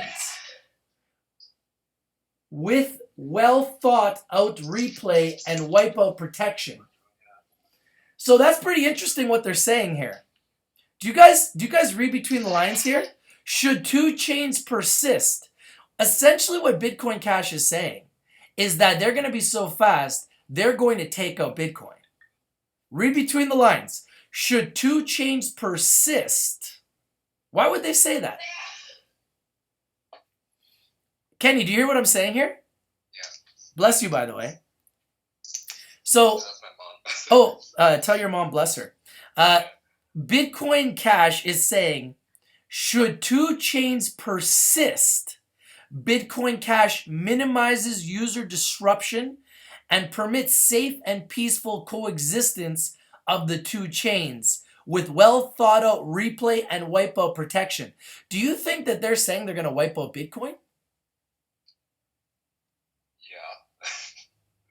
With well thought out replay and wipeout protection. So that's pretty interesting what they're saying here. Do you guys read between the lines here? Should two chains persist? Essentially what Bitcoin Cash is saying is that they're going to be so fast, they're going to take out Bitcoin. Read between the lines. Should two chains persist? Why would they say that? Kenny, do you hear what I'm saying here? Yeah. Bless you, by the way. So, That's my mom. tell your mom bless her. Bitcoin Cash is saying, should two chains persist, Bitcoin Cash minimizes user disruption and permits safe and peaceful coexistence of the two chains with well thought out replay and wipeout protection. Do you think that they're saying they're going to wipe out Bitcoin? Yeah.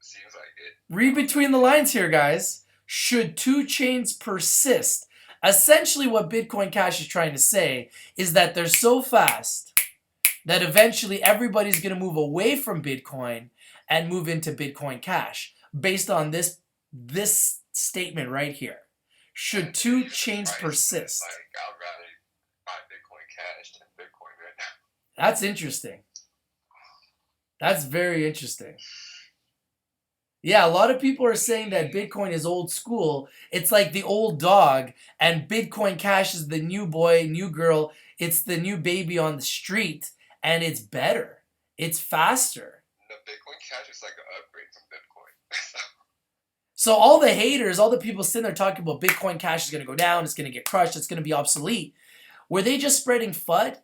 Seems like it. Read between the lines here, guys. Should two chains persist? Essentially what Bitcoin Cash is trying to say is that they're so fast that eventually everybody's going to move away from Bitcoin and move into Bitcoin Cash based on this statement right here. Should two chains persist? Like, I'd rather buy Bitcoin Cash than Bitcoin right now. That's interesting. That's very interesting. Yeah, a lot of people are saying that Bitcoin is old school. It's like the old dog, and Bitcoin Cash is the new boy, new girl. It's the new baby on the street, and it's better. It's faster. The Bitcoin Cash is like an upgrade from Bitcoin. So all the haters, all the people sitting there talking about Bitcoin Cash is going to go down, it's going to get crushed, it's going to be obsolete. Were they just spreading FUD?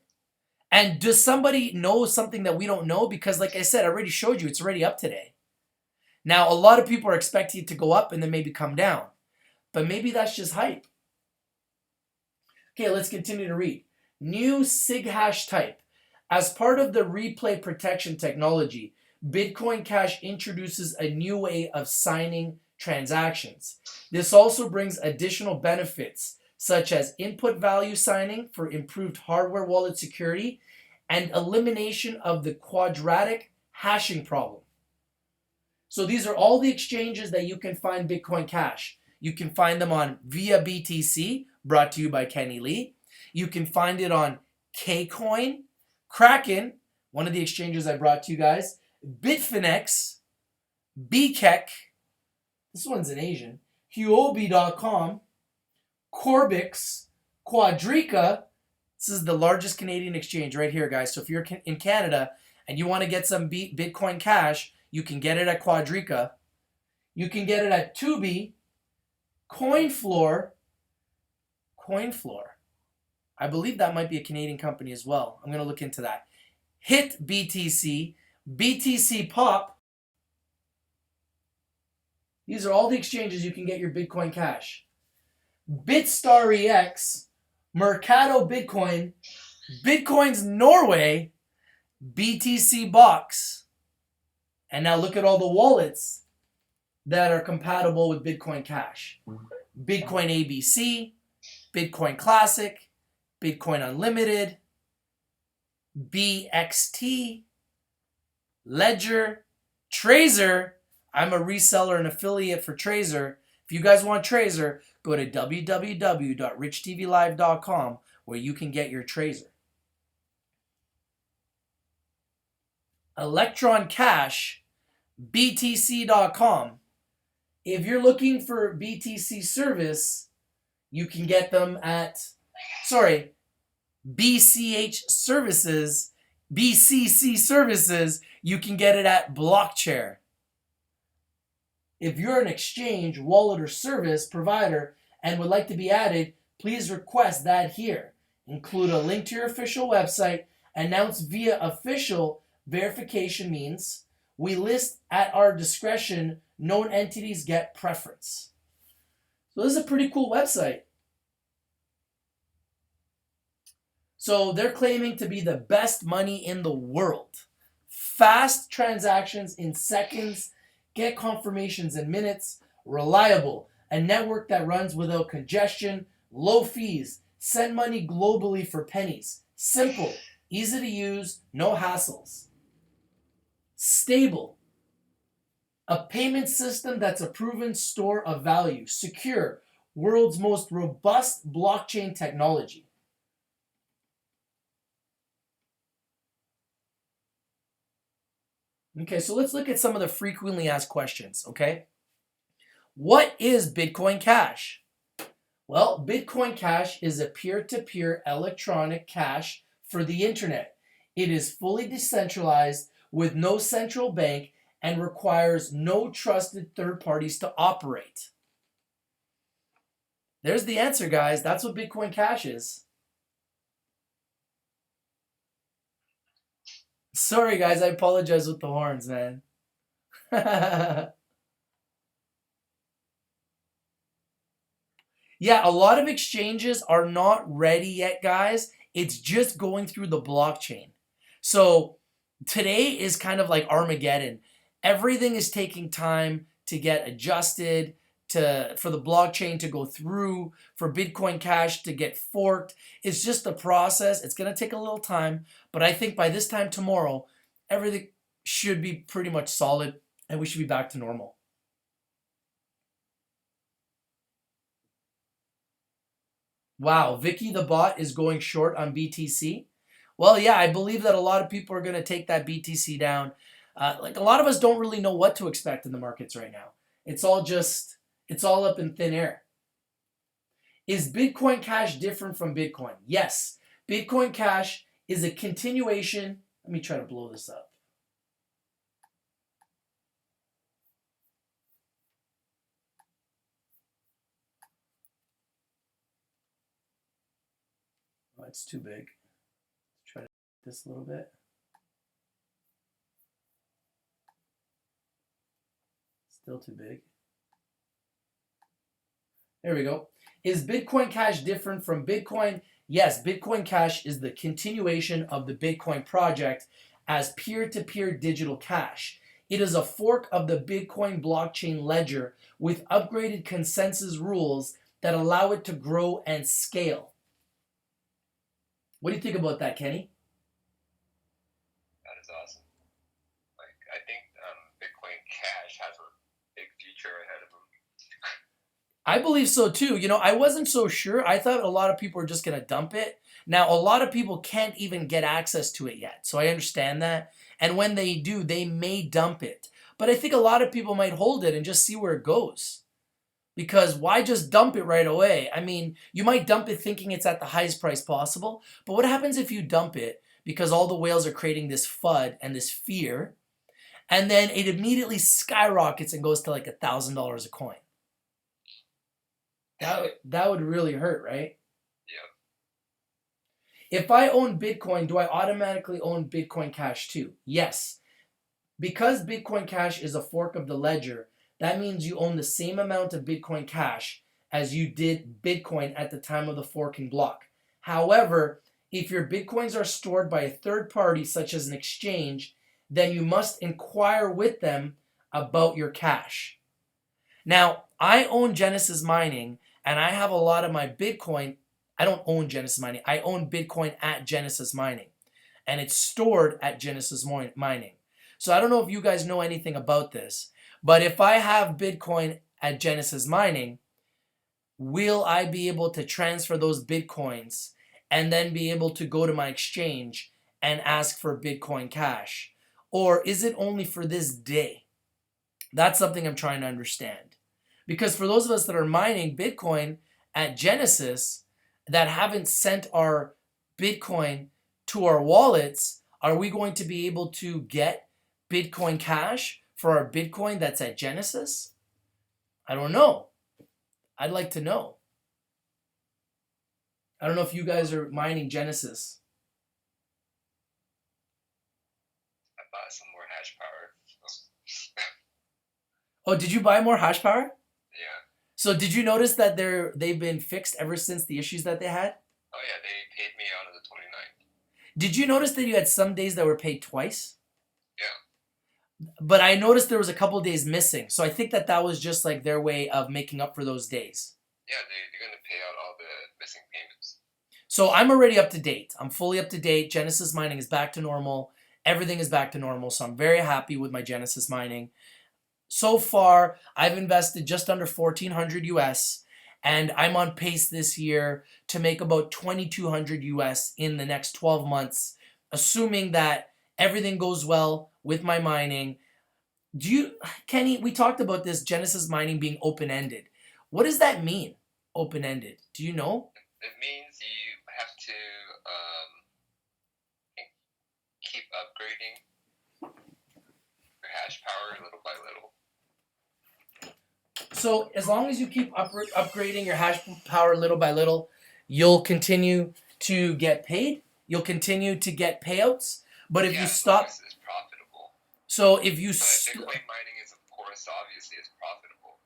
And does somebody know something that we don't know? Because like I said, I already showed you, it's already up today. Now, a lot of people are expecting it to go up and then maybe come down. But maybe that's just hype. Okay, let's continue to read. New SIG hash type. As part of the replay protection technology, Bitcoin Cash introduces a new way of signing transactions. This also brings additional benefits, such as input value signing for improved hardware wallet security and elimination of the quadratic hashing problem. So these are all the exchanges that you can find Bitcoin Cash. You can find them on Via BTC, brought to you by Kenny Lee. You can find it on Kcoin, Kraken, one of the exchanges I brought to you guys, Bitfinex, BKEC, this one's in Asian, Huobi.com, Corbix, Quadrica. This is the largest Canadian exchange right here, guys. So if you're in Canada and you want to get some Bitcoin Cash, you can get it at Quadrica. You can get it at Tubi, CoinFloor. I believe that might be a Canadian company as well. I'm going to look into that. Hit BTC, BTC Pop. These are all the exchanges you can get your Bitcoin Cash. BitstarEX, Mercado Bitcoin, Bitcoins Norway, BTC Box. And now look at all the wallets that are compatible with Bitcoin Cash. Bitcoin ABC, Bitcoin Classic, Bitcoin Unlimited, BXT, Ledger, Trezor. I'm a reseller and affiliate for Trezor. If you guys want Trezor, go to www.richtvlive.com where you can get your Trezor. Electron Cash, BTC.com. If you're looking for BTC service, you can get them at, BCH Services, BCC Services, you can get it at Blockchair. If you're an exchange, wallet, or service provider and would like to be added, please request that here. Include a link to your official website. Announce via official verification means we list at our discretion. Known entities get preference. So this is a pretty cool website. So they're claiming to be the best money in the world. Fast transactions in seconds, get confirmations in minutes, reliable, a network that runs without congestion, low fees, send money globally for pennies, simple, easy to use, no hassles. Stable, a payment system that's a proven store of value, secure, world's most robust blockchain technology. Okay, so let's look at some of the frequently asked questions, okay? What is Bitcoin Cash? Well, Bitcoin Cash is a peer-to-peer electronic cash for the internet. It is fully decentralized with no central bank and requires no trusted third parties to operate. There's the answer, guys. That's what Bitcoin Cash is. Sorry, guys. I apologize with the horns, man. Yeah, a lot of exchanges are not ready yet, guys. It's just going through the blockchain. So today is kind of like Armageddon. Everything is taking time to get adjusted, for the blockchain to go through, for Bitcoin Cash to get forked. It's just a process. It's going to take a little time, but I think by this time tomorrow, everything should be pretty much solid and we should be back to normal. Wow, Vicky the bot is going short on BTC. Well, yeah, I believe that a lot of people are going to take that BTC down. Like a lot of us don't really know what to expect in the markets right now. It's all up in thin air. Is Bitcoin Cash different from Bitcoin? Yes. Bitcoin Cash is a continuation. Let me try to blow this up. Oh, it's too big. Let's try this a little bit. Still too big. There we go. Is Bitcoin Cash different from Bitcoin? Yes, Bitcoin Cash is the continuation of the Bitcoin project as peer-to-peer digital cash. It is a fork of the Bitcoin blockchain ledger with upgraded consensus rules that allow it to grow and scale. What do you think about that, Kenny? That is awesome. Like, I think Bitcoin Cash has a big future ahead of them. I believe so too. You know, I wasn't so sure. I thought a lot of people were just going to dump it. Now, a lot of people can't even get access to it yet. So I understand that. And when they do, they may dump it. But I think a lot of people might hold it and just see where it goes. Because why just dump it right away? I mean, you might dump it thinking it's at the highest price possible. But what happens if you dump it because all the whales are creating this FUD and this fear, and then it immediately skyrockets and goes to like $1,000 a coin? That would really hurt, right? Yeah. If I own Bitcoin, do I automatically own Bitcoin Cash too? Yes. Because Bitcoin Cash is a fork of the ledger, that means you own the same amount of Bitcoin Cash as you did Bitcoin at the time of the forking block. However, if your Bitcoins are stored by a third party, such as an exchange, then you must inquire with them about your cash. Now, I own Genesis Mining, and I have a lot of my Bitcoin. I don't own Genesis Mining. I own Bitcoin at Genesis Mining, and it's stored at Genesis Mining. So I don't know if you guys know anything about this, but if I have Bitcoin at Genesis Mining, will I be able to transfer those Bitcoins and then be able to go to my exchange and ask for Bitcoin Cash? Or is it only for this day? That's something I'm trying to understand. Because for those of us that are mining Bitcoin at Genesis that haven't sent our Bitcoin to our wallets, are we going to be able to get Bitcoin Cash for our Bitcoin that's at Genesis? I don't know. I'd like to know. I don't know if you guys are mining Genesis. I bought some more hash power. Oh, did you buy more hash power? Yeah. So did you notice that they've been fixed ever since the issues that they had? Oh yeah, they paid me out on the 29th. Did you notice that you had some days that were paid twice? Yeah. But I noticed there was a couple days missing. So I think that that was just like their way of making up for those days. Yeah, they're gonna pay out all the missing payments. So I'm already up to date. I'm fully up to date. Genesis mining is back to normal. Everything is back to normal. So I'm very happy with my Genesis mining. So far, I've invested just under 1400 US, and I'm on pace this year to make about 2200 US in the next 12 months, assuming that everything goes well with my mining. Kenny, we talked about this Genesis mining being open-ended. What does that mean, open-ended? Do you know? It means you have to keep upgrading your hash power little by little. So as long as you keep upgrading your hash power little by little, you'll continue to get paid. You'll continue to get payouts. But if you stop, it's profitable. So if you Bitcoin mining is, of course, obviously, it's profitable.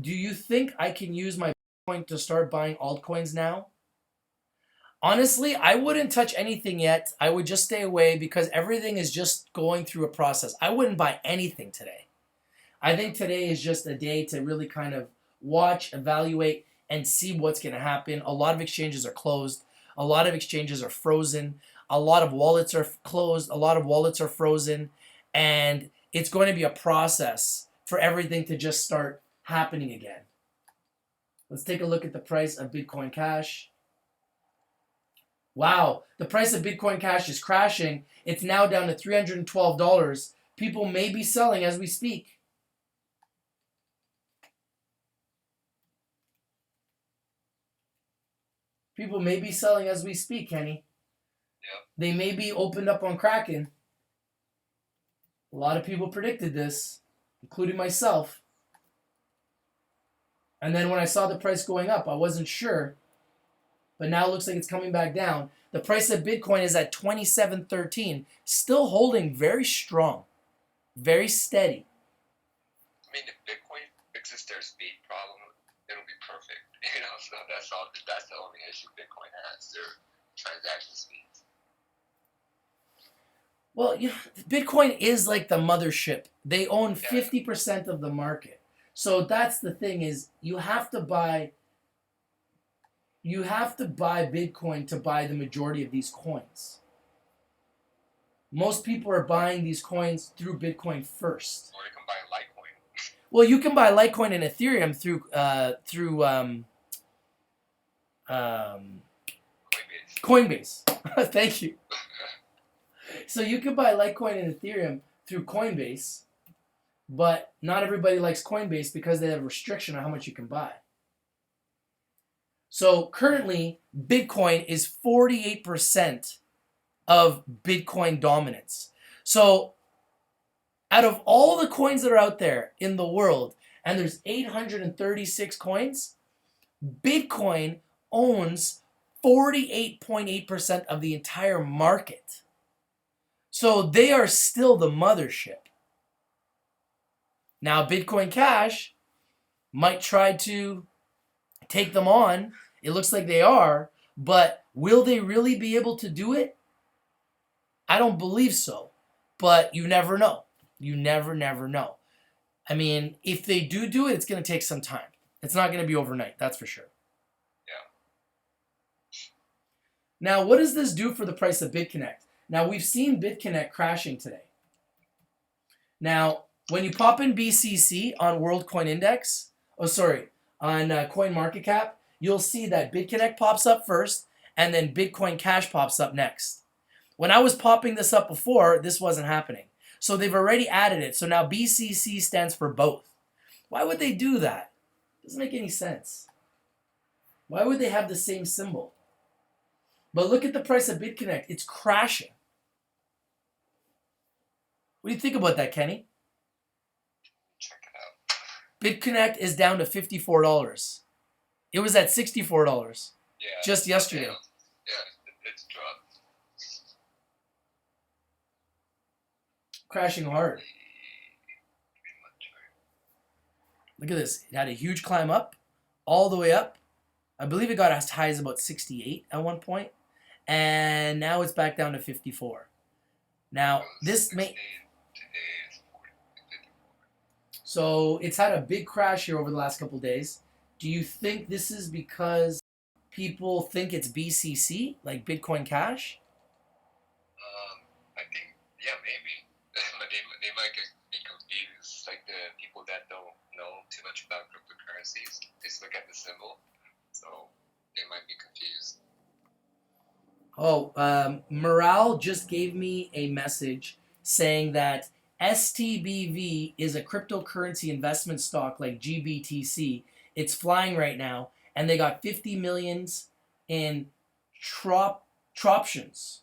do you think I can use my Bitcoin to start buying altcoins now? Honestly, I wouldn't touch anything yet. I would just stay away because everything is just going through a process. I wouldn't buy anything today. I think today is just a day to really kind of watch, evaluate, and see what's going to happen. A lot of exchanges are closed. A lot of exchanges are frozen. A lot of wallets are closed. A lot of wallets are frozen. And it's going to be a process for everything to just start happening again. Let's take a look at the price of Bitcoin Cash. Wow, the price of Bitcoin Cash is crashing. It's now down to $312. People may be selling as we speak. People may be selling as we speak, Kenny. Yep. They may be opened up on Kraken. A lot of people predicted this, including myself. And then when I saw the price going up, I wasn't sure. But now it looks like it's coming back down. The price of Bitcoin is at $27.13, still holding very strong, very steady. I mean, if Bitcoin fixes their speed problem, it'll be perfect. So that's the only issue Bitcoin has, their transaction speeds. Well, Bitcoin is like the mothership. They own 50% of the market. So that's the thing is you have to buy Bitcoin to buy the majority of these coins. Most people are buying these coins through Bitcoin first. Or you can buy Litecoin. Well, you can buy Litecoin and Ethereum through Coinbase. Thank you. So you can buy Litecoin and Ethereum through Coinbase, but not everybody likes Coinbase because they have a restriction on how much you can buy. So currently, Bitcoin is 48% of Bitcoin dominance. So out of all the coins that are out there in the world, and there's 836 coins, Bitcoin owns 48.8% of the entire market. So they are still the mothership. Now, Bitcoin Cash might try to take them on. It looks like they are, but will they really be able to do it? I don't believe so, but you never know. You never know. I mean, if they do it, it's going to take some time. It's not going to be overnight, that's for sure. Yeah. Now, what does this do for the price of BitConnect? Now, we've seen BitConnect crashing today. Now, when you pop in BCC on World Coin Index, on CoinMarketCap, you'll see that BitConnect pops up first, and then Bitcoin Cash pops up next. When I was popping this up before, this wasn't happening. So they've already added it. So now BCC stands for both. Why would they do that? Doesn't make any sense. Why would they have the same symbol? But look at the price of BitConnect. It's crashing. What do you think about that, Kenny? Check it out. BitConnect is down to $54. It was at $64 just yesterday. Yeah, it's dropped. Crashing hard. Look at this. It had a huge climb up, all the way up. I believe it got as high as about 68 at one point, and now it's back down to 54. Now this may. So it's had a big crash here over the last couple of days. Do you think this is because people think it's BCC, like Bitcoin Cash? I think, yeah, maybe. But they might be confused, like the people that don't know too much about cryptocurrencies. Just look at the symbol, so they might be confused. Oh, Morale just gave me a message saying that STBV is a cryptocurrency investment stock like GBTC. It's flying right now, and they got 50 millions in troptions.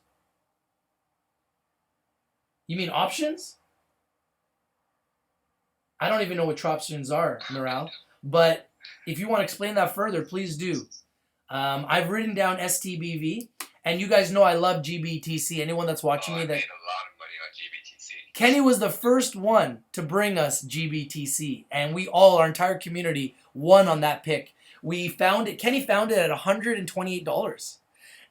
You mean options? I don't even know what troptions are, Morale. But if you want to explain that further, please do. I've written down STBV, and you guys know I love GBTC. Anyone that's watching me that made a lot of money on GBTC. Kenny was the first one to bring us GBTC, and we all, our entire community, won on that pick. We found it. Kenny found it at $128,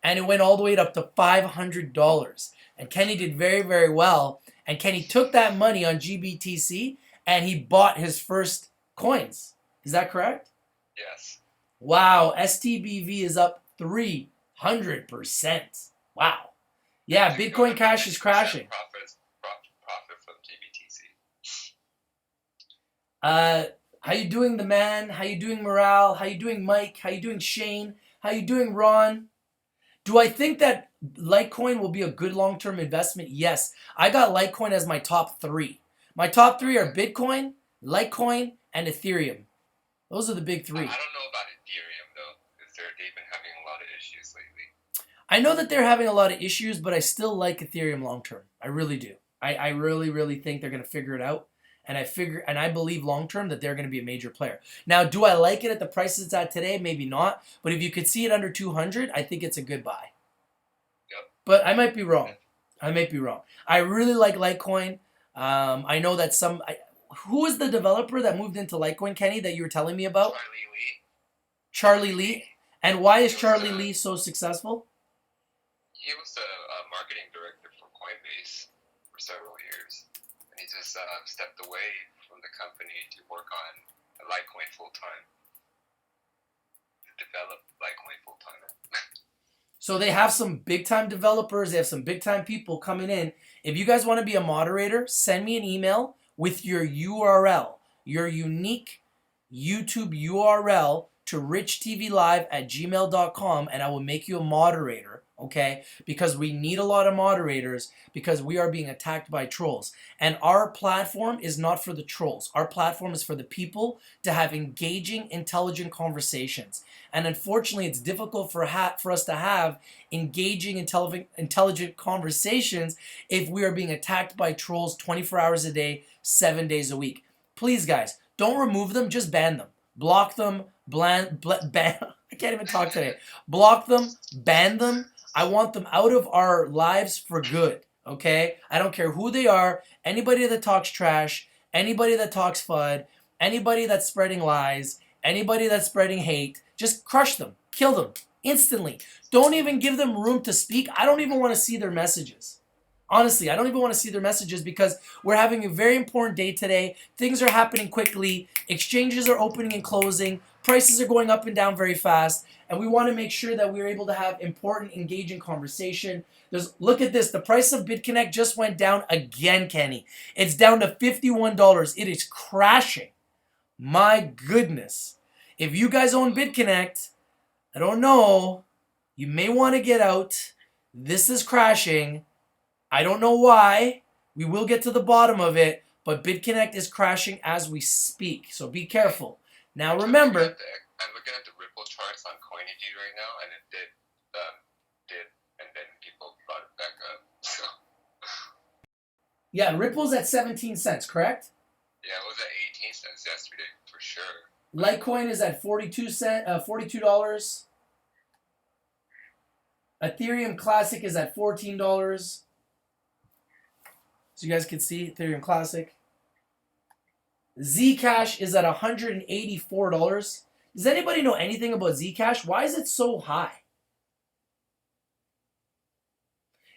and it went all the way up to $500. And Kenny did very, very well. And Kenny took that money on GBTC, and he bought his first coins. Is that correct? Yes. Wow, STBV is up 300%. Wow. Yeah, Bitcoin Cash is crashing. Profit from GBTC. How you doing, the man? How you doing, Morale? How you doing, Mike? How you doing, Shane? How you doing, Ron? Do I think that Litecoin will be a good long-term investment? Yes. I got Litecoin as my top 3. My top 3 are Bitcoin, Litecoin, and Ethereum. Those are the big 3. I don't know about Ethereum, though, because they've been having a lot of issues lately. I know that they're having a lot of issues, but I still like Ethereum long-term. I really do. I really, really think they're going to figure it out. And I believe long-term that they're going to be a major player. Now, do I like it at the price it's at today? Maybe not. But if you could see it under 200, I think it's a good buy. Yep. But I might be wrong. I really like Litecoin. I know that who is the developer that moved into Litecoin, Kenny, that you were telling me about? Charlie Lee. And why is Charlie Lee so successful? He was the marketing director for Coinbase for several years. And he just stepped away from the company to work on Litecoin full-time. To develop Litecoin full-time. So they have some big-time developers. They have some big-time people coming in. If you guys want to be a moderator, send me an email with your URL, your unique YouTube URL to richtvlive@gmail.com, and I will make you a moderator, okay? Because we need a lot of moderators because we are being attacked by trolls. And our platform is not for the trolls. Our platform is for the people to have engaging, intelligent conversations. And unfortunately, it's difficult for us to have engaging, intelligent conversations if we are being attacked by trolls 24 hours a day, 7 days a week. Please, guys, don't remove them. Just ban them. Block them. Ban. I can't even talk today. Block them. Ban them. I want them out of our lives for good. Okay? I don't care who they are. Anybody that talks trash. Anybody that talks FUD. Anybody that's spreading lies. Anybody that's spreading hate. Just crush them. Kill them. Instantly. Don't even give them room to speak. I don't even want to see their messages. Honestly, I don't even want to see their messages because we're having a very important day today. Things are happening quickly. Exchanges are opening and closing. Prices are going up and down very fast. And we want to make sure that we're able to have important, engaging conversation. Look at this. The price of BitConnect just went down again, Kenny. It's down to $51. It is crashing. My goodness. If you guys own BitConnect, I don't know. You may want to get out. This is crashing. I don't know why. We will get to the bottom of it, but BitConnect is crashing as we speak, so be careful. Now remember, I'm looking at the Ripple charts on CoinED right now, and it did, and then people brought it back up. So Yeah, Ripple's at 17 cents, correct? Yeah, it was at 18 cents yesterday for sure. Litecoin is at $42. Ethereum Classic is at $14. So you guys can see Ethereum Classic. Zcash is at $184. Does anybody know anything about Zcash? Why is it so high?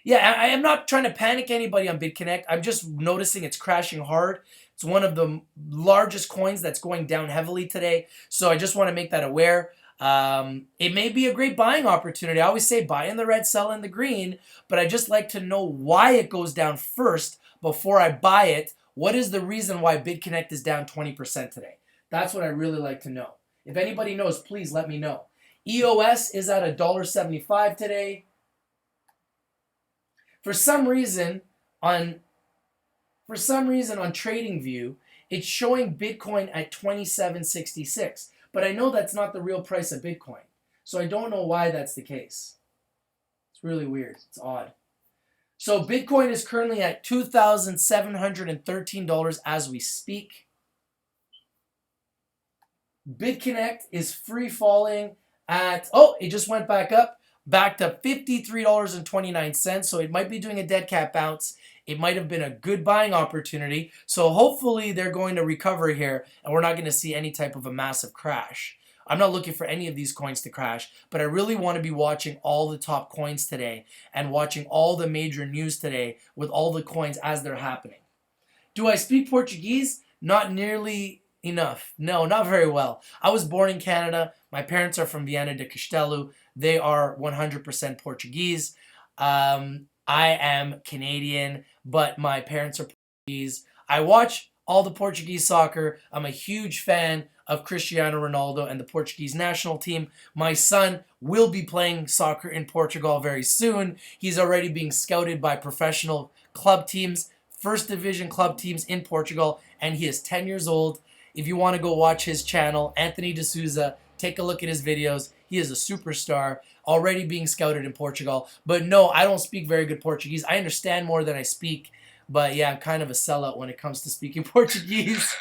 Yeah, I am not trying to panic anybody on BitConnect. I'm just noticing it's crashing hard. It's one of the largest coins that's going down heavily today. So I just want to make that aware. It may be a great buying opportunity. I always say buy in the red, sell in the green. But I just like to know why it goes down first before I buy it. What is the reason why BitConnect is down 20% today? That's what I really like to know. If anybody knows, please let me know. EOS is at $1.75 today. For some reason on TradingView, it's showing Bitcoin at 27.66, but I know that's not the real price of Bitcoin. So I don't know why that's the case. It's really weird. It's odd. So Bitcoin is currently at $2,713 as we speak. BitConnect is free falling at, it just went back up. Back to $53.29. So it might be doing a dead cat bounce. It might have been a good buying opportunity. So hopefully they're going to recover here and we're not going to see any type of a massive crash. I'm not looking for any of these coins to crash, but I really want to be watching all the top coins today and watching all the major news today with all the coins as they're happening. Do I speak Portuguese? Not nearly enough. No, not very well. I was born in Canada. My parents are from Viana do Castelo. They are 100% Portuguese. I am Canadian, but my parents are Portuguese. I watch all the Portuguese soccer. I'm a huge fan of Cristiano Ronaldo and the Portuguese national team. My son will be playing soccer in Portugal very soon. He's already being scouted by professional club teams, first division club teams in Portugal, and he is 10 years old. If you want to go watch his channel, Anthony de Souza, take a look at his videos. He is a superstar, already being scouted in Portugal. But no, I don't speak very good Portuguese. I understand more than I speak. But yeah, I'm kind of a sellout when it comes to speaking Portuguese.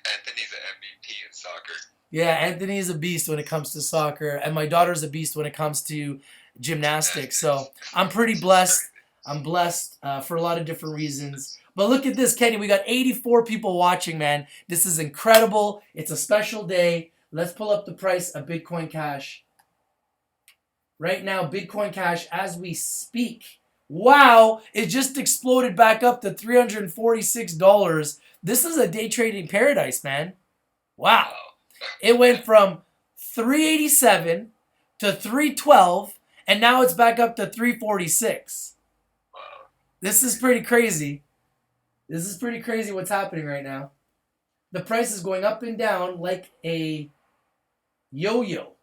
Anthony's an MVP in soccer. Yeah, Anthony is a beast when it comes to soccer. And my daughter's a beast when it comes to gymnastics. So I'm pretty blessed. I'm blessed for a lot of different reasons. But look at this, Kenny. We got 84 people watching, man. This is incredible. It's a special day. Let's pull up the price of Bitcoin Cash. Right now, Bitcoin Cash, as we speak, wow, it just exploded back up to $346. This is a day trading paradise, man. Wow. It went from 387 to 312, and now it's back up to 346. This is pretty crazy. This is pretty crazy what's happening right now. The price is going up and down like a yo-yo.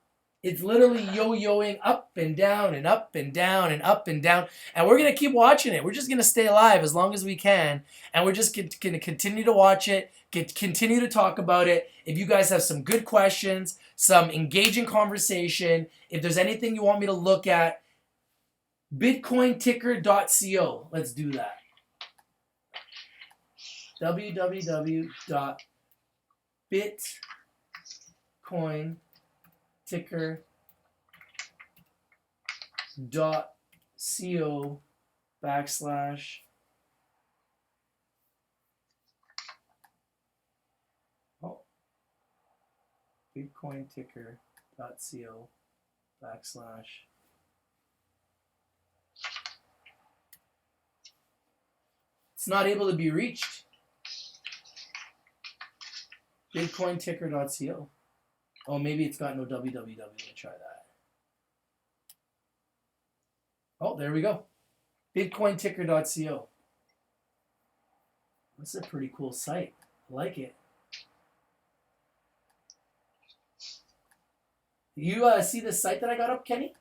It's literally yo-yoing up and down and up and down and up and down. And we're going to keep watching it. We're just going to stay alive as long as we can. And we're just going to continue to watch it, continue to talk about it. If you guys have some good questions, some engaging conversation, if there's anything you want me to look at, bitcointicker.co. Let's do that. www.bitcointicker.co/ bitcointicker.co/ It's not able to be reached. Bitcointicker.co. Oh, maybe it's got no www. Let me try that. Oh, there we go. Bitcointicker.co. That's a pretty cool site. I like it. You see the site that I got up, Kenny?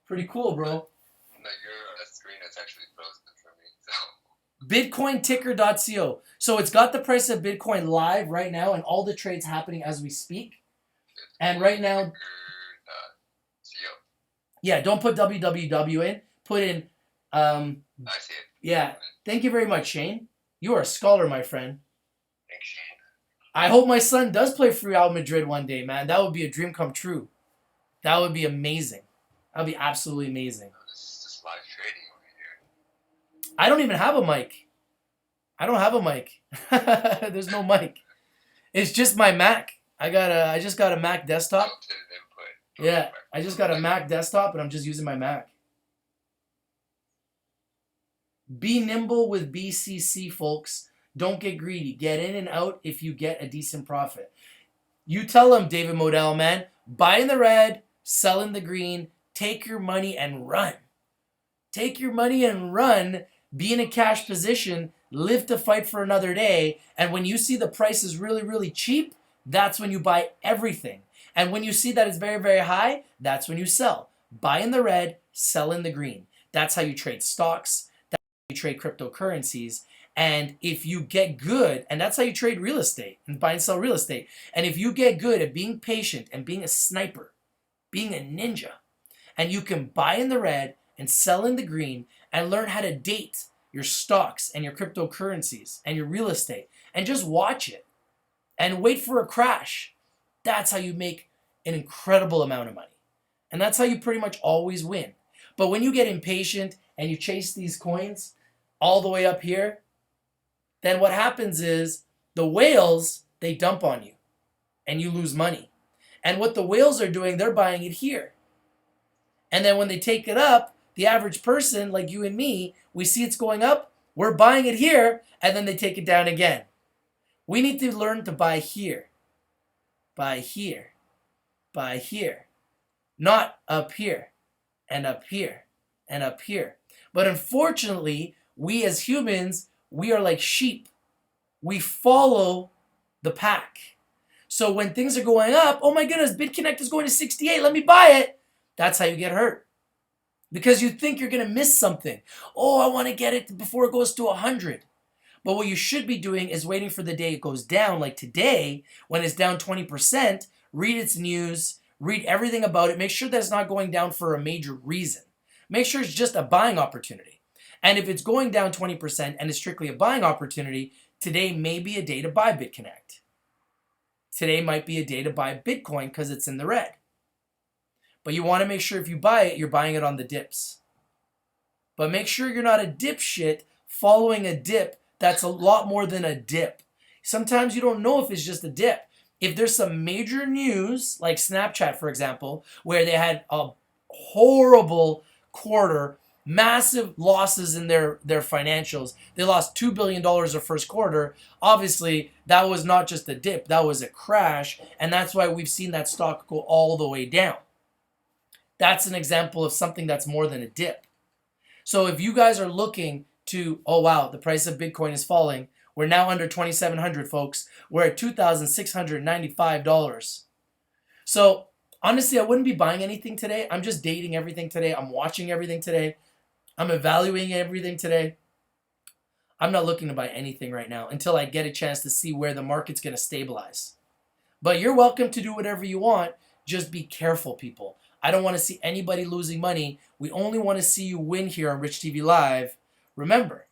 Pretty cool, bro. No, your screen is actually frozen for me. So. Bitcointicker.co. So it's got the price of Bitcoin live right now and all the trades happening as we speak. And right now, yeah, don't put www in put in, I see it. yeah. Thank you very much, Shane. You are a scholar, my friend. Thanks, Shane. I hope my son does play for Real Madrid one day, man. That would be a dream come true. That would be amazing. That would be absolutely amazing. This is just live trading over here. I don't even have a mic. I don't have a mic. There's no mic. It's just my Mac. I just got a Mac desktop. Input. Yeah, I just got a Mac desktop and I'm just using my Mac. Be nimble with BCC, folks. Don't get greedy. Get in and out if you get a decent profit. You tell them, David Modell, man. Buy in the red, sell in the green, take your money and run. Take your money and run. Be in a cash position. Live to fight for another day. And when you see the price is really, really cheap, that's when you buy everything. And when you see that it's very, very high, that's when you sell. Buy in the red, sell in the green. That's how you trade stocks. That's how you trade cryptocurrencies. And if you get good, and that's how you trade real estate and buy and sell real estate. And if you get good at being patient and being a sniper, being a ninja, and you can buy in the red and sell in the green and learn how to date your stocks and your cryptocurrencies and your real estate and just watch it and wait for a crash. That's how you make an incredible amount of money. And that's how you pretty much always win. But when you get impatient and you chase these coins all the way up here, then what happens is the whales, they dump on you and you lose money. And what the whales are doing, they're buying it here. And then when they take it up, the average person like you and me, we see it's going up, we're buying it here, and then they take it down again. We need to learn to buy here, buy here, buy here, not up here, and up here, and up here. But unfortunately, we as humans, we are like sheep. We follow the pack. So when things are going up, oh my goodness, BitConnect is going to 68, let me buy it. That's how you get hurt. Because you think you're going to miss something. Oh, I want to get it before it goes to 100. But what you should be doing is waiting for the day it goes down, like today, when it's down 20%, read its news, read everything about it, make sure that it's not going down for a major reason. Make sure it's just a buying opportunity. And if it's going down 20% and it's strictly a buying opportunity, today may be a day to buy BitConnect. Today might be a day to buy Bitcoin because it's in the red. But you want to make sure if you buy it, you're buying it on the dips. But make sure you're not a dipshit following a dip that's a lot more than a dip. Sometimes you don't know if it's just a dip. If there's some major news, like Snapchat, for example, where they had a horrible quarter, massive losses in their financials. They lost $2 billion their first quarter. Obviously, that was not just a dip. That was a crash. And that's why we've seen that stock go all the way down. That's an example of something that's more than a dip. So if you guys are looking to, oh wow, the price of Bitcoin is falling. We're now under 2,700, folks. We're at $2,695. So honestly, I wouldn't be buying anything today. I'm just dating everything today. I'm watching everything today. I'm evaluating everything today. I'm not looking to buy anything right now until I get a chance to see where the market's going to stabilize. But you're welcome to do whatever you want. Just be careful, people. I don't want to see anybody losing money. We only want to see you win here on Rich TV Live. Remember,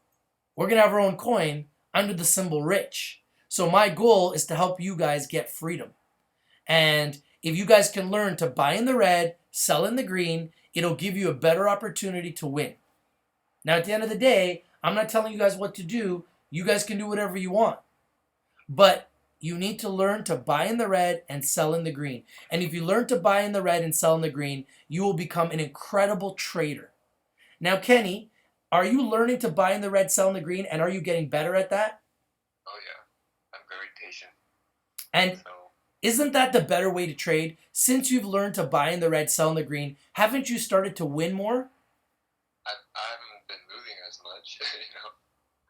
we're going to have our own coin under the symbol RICH. So my goal is to help you guys get freedom. And if you guys can learn to buy in the red, sell in the green, it'll give you a better opportunity to win. Now, at the end of the day, I'm not telling you guys what to do. You guys can do whatever you want. But you need to learn to buy in the red and sell in the green. And if you learn to buy in the red and sell in the green, you will become an incredible trader. Now, Kenny, are you learning to buy in the red, sell in the green, and are you getting better at that? Oh yeah, I'm very patient. And isn't that the better way to trade? Since you've learned to buy in the red, sell in the green, haven't you started to win more? I haven't been losing as much,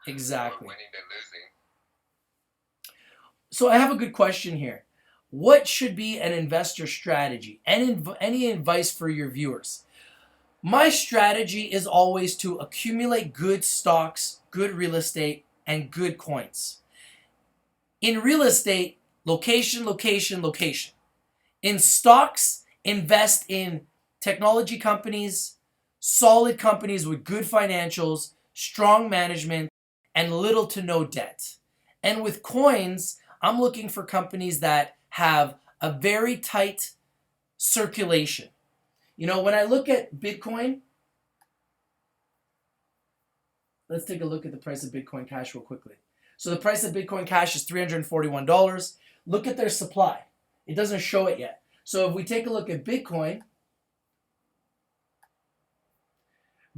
Exactly. More winning than losing. So I have a good question here. What should be an investor strategy? Any advice for your viewers? My strategy is always to accumulate good stocks, good real estate, and good coins. In real estate, location, location, location. In stocks, invest in technology companies, solid companies with good financials, strong management, and little to no debt. And with coins, I'm looking for companies that have a very tight circulation. You know, when I look at Bitcoin, let's take a look at the price of Bitcoin Cash real quickly. So the price of Bitcoin Cash is $341. Look at their supply. It doesn't show it yet. So if we take a look at Bitcoin,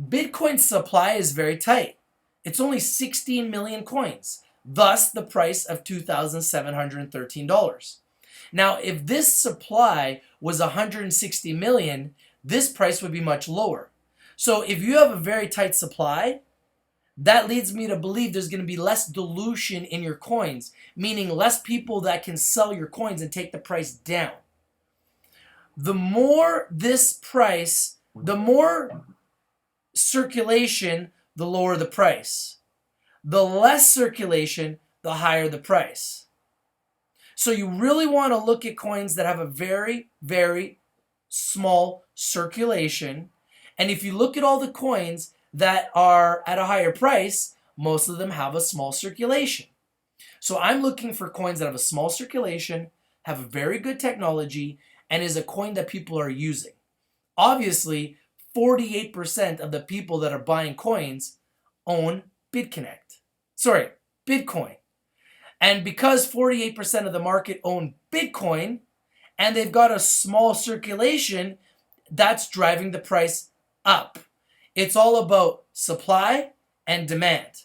Bitcoin's supply is very tight. It's only 16 million coins, thus the price of $2,713. Now, if this supply was 160 million, this price would be much lower. So if you have a very tight supply, that leads me to believe there's going to be less dilution in your coins, meaning less people that can sell your coins and take the price down. The more circulation, the lower the price. The less circulation, the higher the price. So you really want to look at coins that have a very, very small circulation. And if you look at all the coins that are at a higher price, most of them have a small circulation. So I'm looking for coins that have a small circulation, have a very good technology, and is a coin that people are using. Obviously, 48% of the people that are buying coins own Bitcoin. And because 48% of the market own Bitcoin and they've got a small circulation, that's driving the price up. It's all about supply and demand.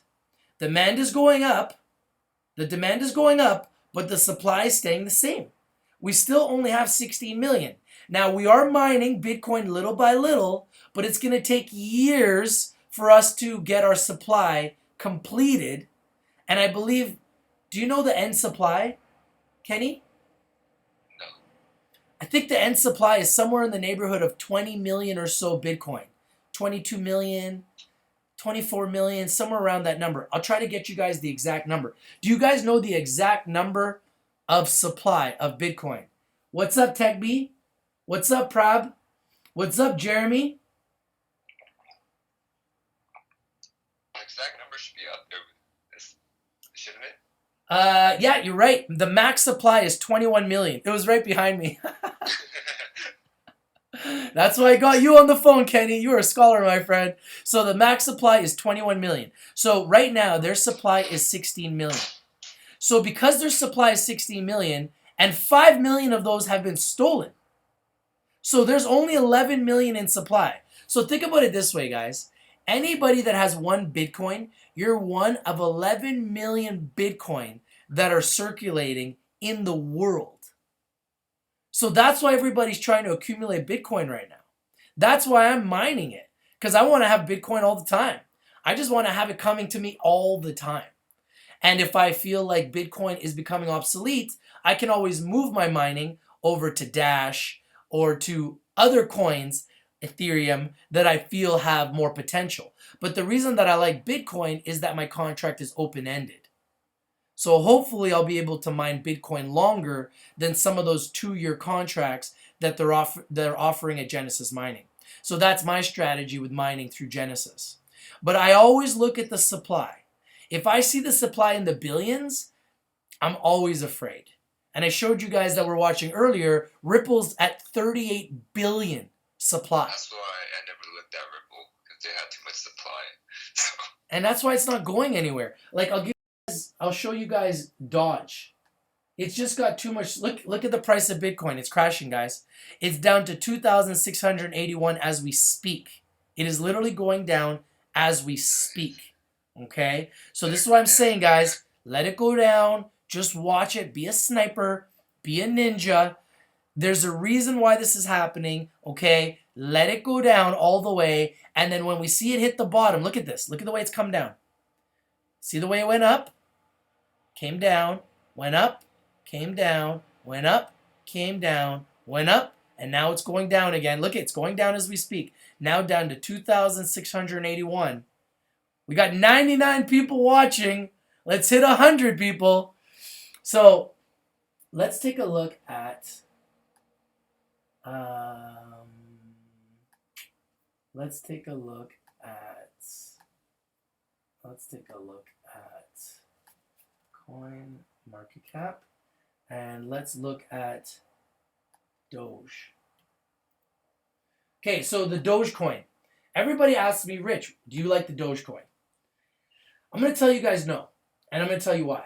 Demand is going up. The demand is going up, but the supply is staying the same. We still only have 16 million. Now, we are mining Bitcoin little by little, but it's going to take years for us to get our supply completed. And I believe, do you know the end supply, Kenny? No. I think the end supply is somewhere in the neighborhood of 20 million or so Bitcoin. 22 million, 24 million, somewhere around that number. I'll try to get you guys the exact number. Do you guys know the exact number of supply of Bitcoin? What's up, Tech B? What's up, Prab? What's up, Jeremy? The exact number should be up there, shouldn't it? Yeah, you're right. The max supply is 21 million. It was right behind me. That's why I got you on the phone, Kenny. You're a scholar, my friend. So the max supply is 21 million. So right now, their supply is 16 million. So because their supply is 16 million, and 5 million of those have been stolen. So there's only 11 million in supply. So think about it this way, guys. Anybody that has one Bitcoin, you're one of 11 million Bitcoin that are circulating in the world. So that's why everybody's trying to accumulate Bitcoin right now. That's why I'm mining it, because I want to have Bitcoin all the time. I just want to have it coming to me all the time. And if I feel like Bitcoin is becoming obsolete, I can always move my mining over to Dash or to other coins, Ethereum, that I feel have more potential. But the reason that I like Bitcoin is that my contract is open-ended. So hopefully I'll be able to mine Bitcoin longer than some of those 2-year contracts that they're offering at Genesis Mining. So that's my strategy with mining through Genesis. But I always look at the supply. If I see the supply in the billions, I'm always afraid. And I showed you guys that were watching earlier, Ripple's at 38 billion supply. That's why I never looked at Ripple, because they had too much supply. So. And that's why it's not going anywhere. Like I'll show you guys Dodge. It's just got too much. Look at the price of Bitcoin. It's crashing, guys. It's down to 2,681 as we speak. It is literally going down as we speak. Okay? So this is what I'm saying, guys. Let it go down. Just watch it. Be a sniper. Be a ninja. There's a reason why this is happening. Okay? Let it go down all the way. And then when we see it hit the bottom, look at this. Look at the way it's come down. See the way it went up? Came down. Went up. Came down. Went up. Came down. Went up. And now it's going down again. Look, it's going down as we speak. Now down to 2,681. We got 99 people watching. Let's hit 100 people. So let's take a look at let's take a look at coin market cap, and let's look at Doge. Okay, so the Dogecoin. Everybody asks me, Rich, do you like the Dogecoin? I'm going to tell you guys no, and I'm going to tell you why.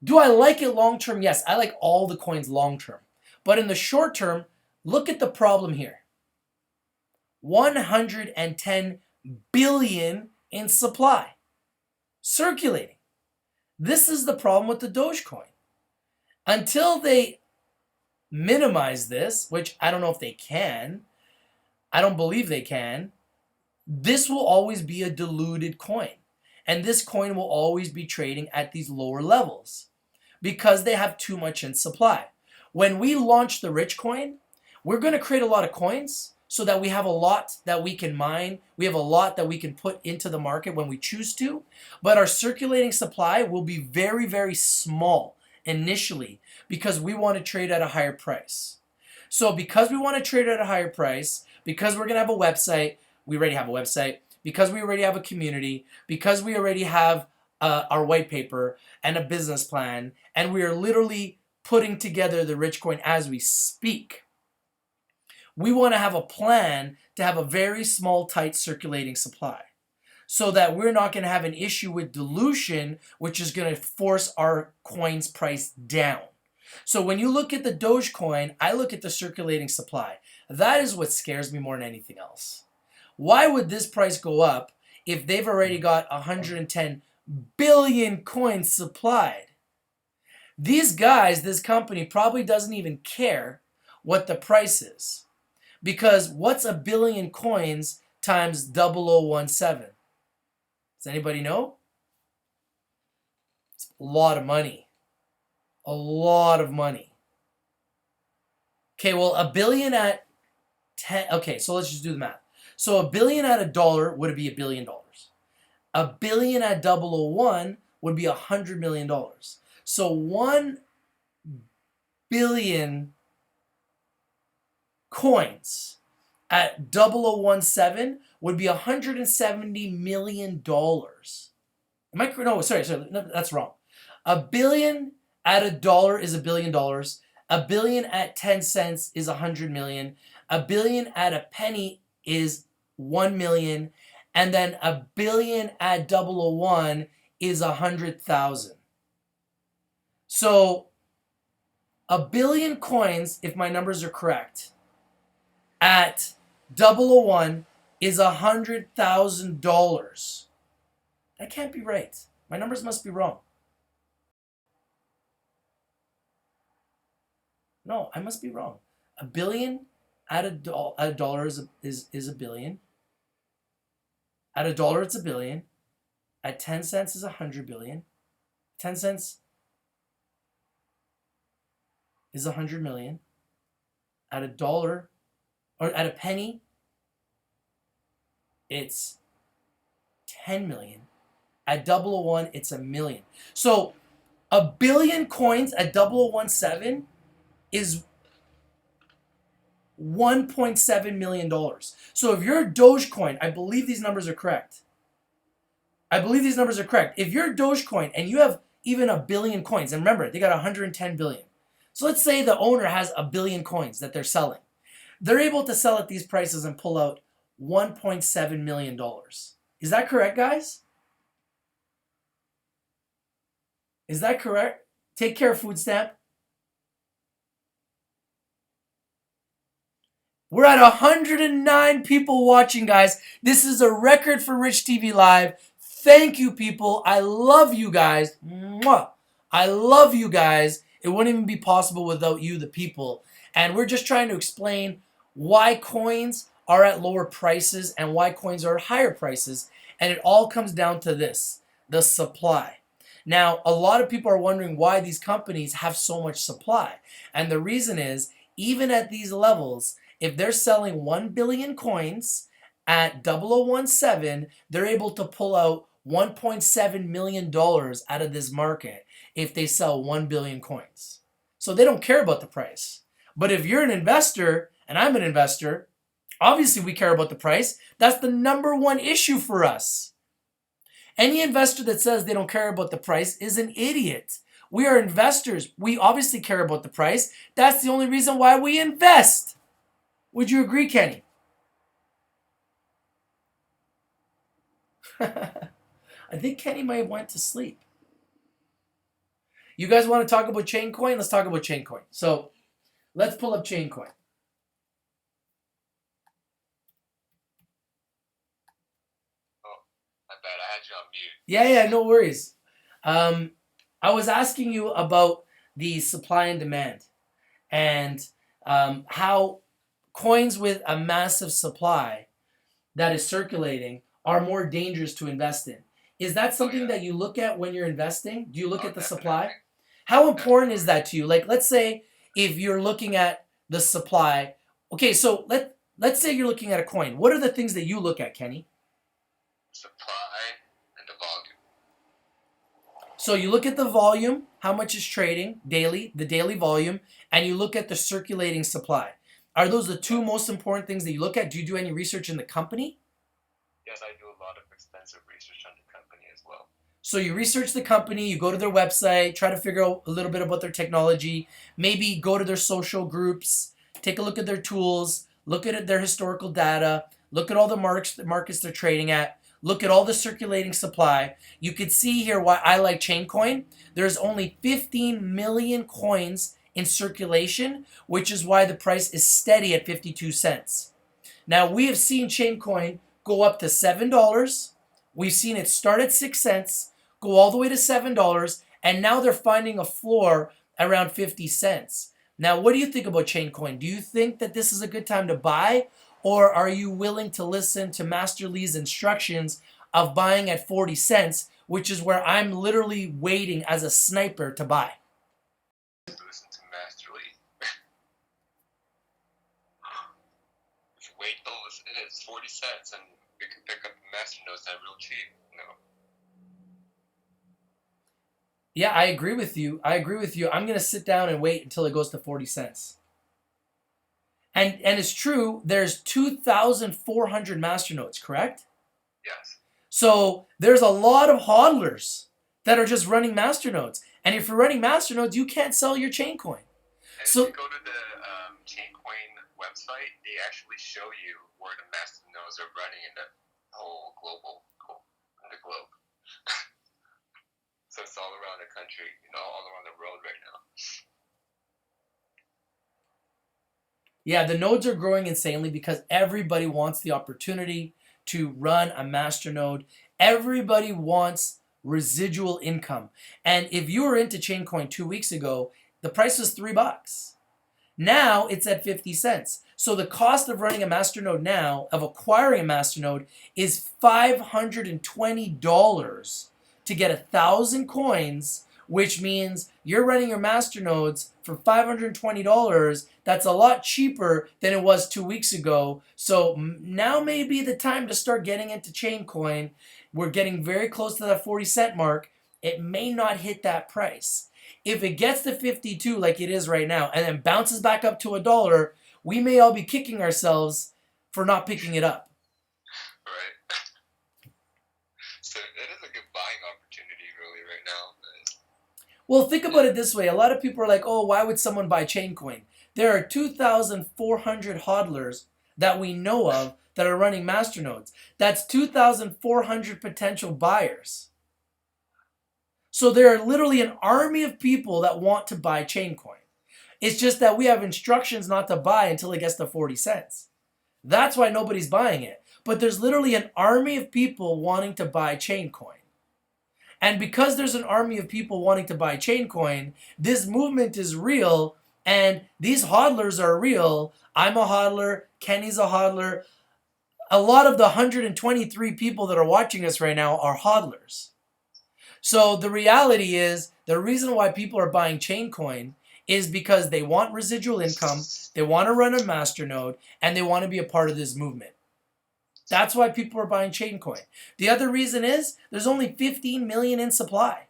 Do I like it long term? Yes, I like all the coins long term. But in the short term, look at the problem here. 110 billion in supply circulating. This is the problem with the Dogecoin. Until they minimize this, which I don't know if they can, I don't believe they can, this will always be a diluted coin. And this coin will always be trading at these lower levels because they have too much in supply. When we launch the Rich coin, we're going to create a lot of coins so that we have a lot that we can mine. We have a lot that we can put into the market when we choose to. But our circulating supply will be very, very small initially because we want to trade at a higher price. So because we want to trade at a higher price, because we're going to have a website, we already have a website, because we already have a community, because we already have our white paper and a business plan, and we are literally putting together the Rich coin as we speak. We want to have a plan to have a very small, tight circulating supply so that we're not going to have an issue with dilution, which is going to force our coin's price down. So when you look at the Dogecoin, I look at the circulating supply. That is what scares me more than anything else. Why would this price go up if they've already got 110 billion coins supplied? These guys, this company probably doesn't even care what the price is. Because what's a billion coins times 0017? Does anybody know? It's a lot of money. A lot of money. Okay, well, a billion at 10... Okay, so let's just do the math. So a billion at $1 would be $1 billion. A billion at 001 would be $100 million. So 1 billion coins at 0017 would be $170 million. Am I correct? No, sorry, no, that's wrong. A billion at $1 is $1 billion. A billion at 10 cents is 100 million. A billion at a penny is 1 million. And then a billion at 001 is 100,000. So a billion coins, if my numbers are correct, at 001 is $100,000. That can't be right. My numbers must be wrong. No, I must be wrong. A billion at a dollar is a billion. At $1, it's $1 billion. At 10 cents is 100 billion. 10 cents is 100 million. At $1, or at a penny, it's 10 million. At 001, it's 1 million. So a billion coins at 0017 is $1.7 million. So if you're a Dogecoin, I believe these numbers are correct. If you're a Dogecoin and you have even 1 billion coins, and remember, they got 110 billion. So let's say the owner has 1 billion coins that they're selling. They're able to sell at these prices and pull out $1.7 million. Is that correct, guys? Is that correct? Take care, food stamp. We're at 109 people watching, guys. This is a record for Rich TV Live. Thank you, people. I love you guys. Mwah. I love you guys. It wouldn't even be possible without you, the people. And we're just trying to explain why coins are at lower prices and why coins are at higher prices. And it all comes down to this, the supply. Now, a lot of people are wondering why these companies have so much supply. And the reason is, even at these levels, if they're selling 1 billion coins at 0017, they're able to pull out $1.7 million out of this market if they sell 1 billion coins. So they don't care about the price. But if you're an investor, and I'm an investor, Obviously, we care about the price. That's the number one issue for us. Any investor that says they don't care about the price is an idiot. We are investors. We obviously care about the price. That's the only reason why we invest. Would you agree, Kenny? I think Kenny might have went to sleep. You guys want to talk about Chaincoin? Let's talk about Chaincoin. So let's pull up Chaincoin. Oh, my bad. I had you on mute. Yeah, no worries. I was asking you about the supply and demand and how coins with a massive supply that is circulating are more dangerous to invest in. Is that something that you look at when you're investing? Do you look at the supply? Definitely. How important is that to you? Like, let's say if you're looking at the supply. Okay, so let's say you're looking at a coin. What are the things that you look at, Kenny? Supply and the volume. So you look at the volume, how much is trading daily, the daily volume, and you look at the circulating supply. Are those the two most important things that you look at? Do you do any research in the company? Yes, I do a lot of extensive research on the company as well. So you research the company, you go to their website, try to figure out a little bit about their technology, maybe go to their social groups, take a look at their tools, look at their historical data, look at all the markets they're trading at, look at all the circulating supply. You could see here why I like Chaincoin. There's only 15 million coins in circulation, which is why the price is steady at 52 cents. Now, we have seen Chaincoin go up to $7. We've seen it start at 6 cents, go all the way to $7, and now they're finding a floor around 50 cents. Now, what do you think about Chaincoin? Do you think that this is a good time to buy, or are you willing to listen to Master Lee's instructions of buying at 40 cents, which is where I'm literally waiting as a sniper to buy? Listen to Master Lee. Wait till it's 40 cents and we can pick up the master notes at real cheap. No. Yeah, I agree with you. I'm going to sit down and wait until it goes to 40 cents. And it's true, there's 2,400 masternodes, correct? Yes. So there's a lot of hodlers that are just running masternodes. And if you're running masternodes, you can't sell your chain coin. And So if you go to the Chaincoin website, they actually show you where the master nodes are running in the whole in the globe. So it's all around the country, all around the world right now. yeah, the nodes are growing insanely because everybody wants the opportunity to run a masternode. Everybody wants residual income. And if you were into Chaincoin 2 weeks ago, the price was $3. Now it's at 50 cents. So the cost of running a masternode now, of acquiring a masternode, is $520 to get 1,000 coins, which means you're running your masternodes for $520. That's a lot cheaper than it was 2 weeks ago. So now may be the time to start getting into Chaincoin. We're getting very close to that 40 cent mark. It may not hit that price. If it gets to 52 like it is right now and then bounces back up to $1, we may all be kicking ourselves for not picking it up. Right. So it is a good buying opportunity really right now. Well, think about it this way. A lot of people are like, oh, why would someone buy Chaincoin? There are 2,400 hodlers that we know of that are running masternodes. That's 2,400 potential buyers. So there are literally an army of people that want to buy Chaincoin. It's just that we have instructions not to buy until it gets to 40 cents. That's why nobody's buying it. But there's literally an army of people wanting to buy Chaincoin. And because there's an army of people wanting to buy Chaincoin, this movement is real, and these hodlers are real. I'm a hodler. Kenny's a hodler. A lot of the 123 people that are watching us right now are hodlers. So the reality is, the reason why people are buying Chaincoin is because they want residual income, they want to run a masternode, and they want to be a part of this movement. That's why people are buying Chaincoin. The other reason is there's only 15 million in supply.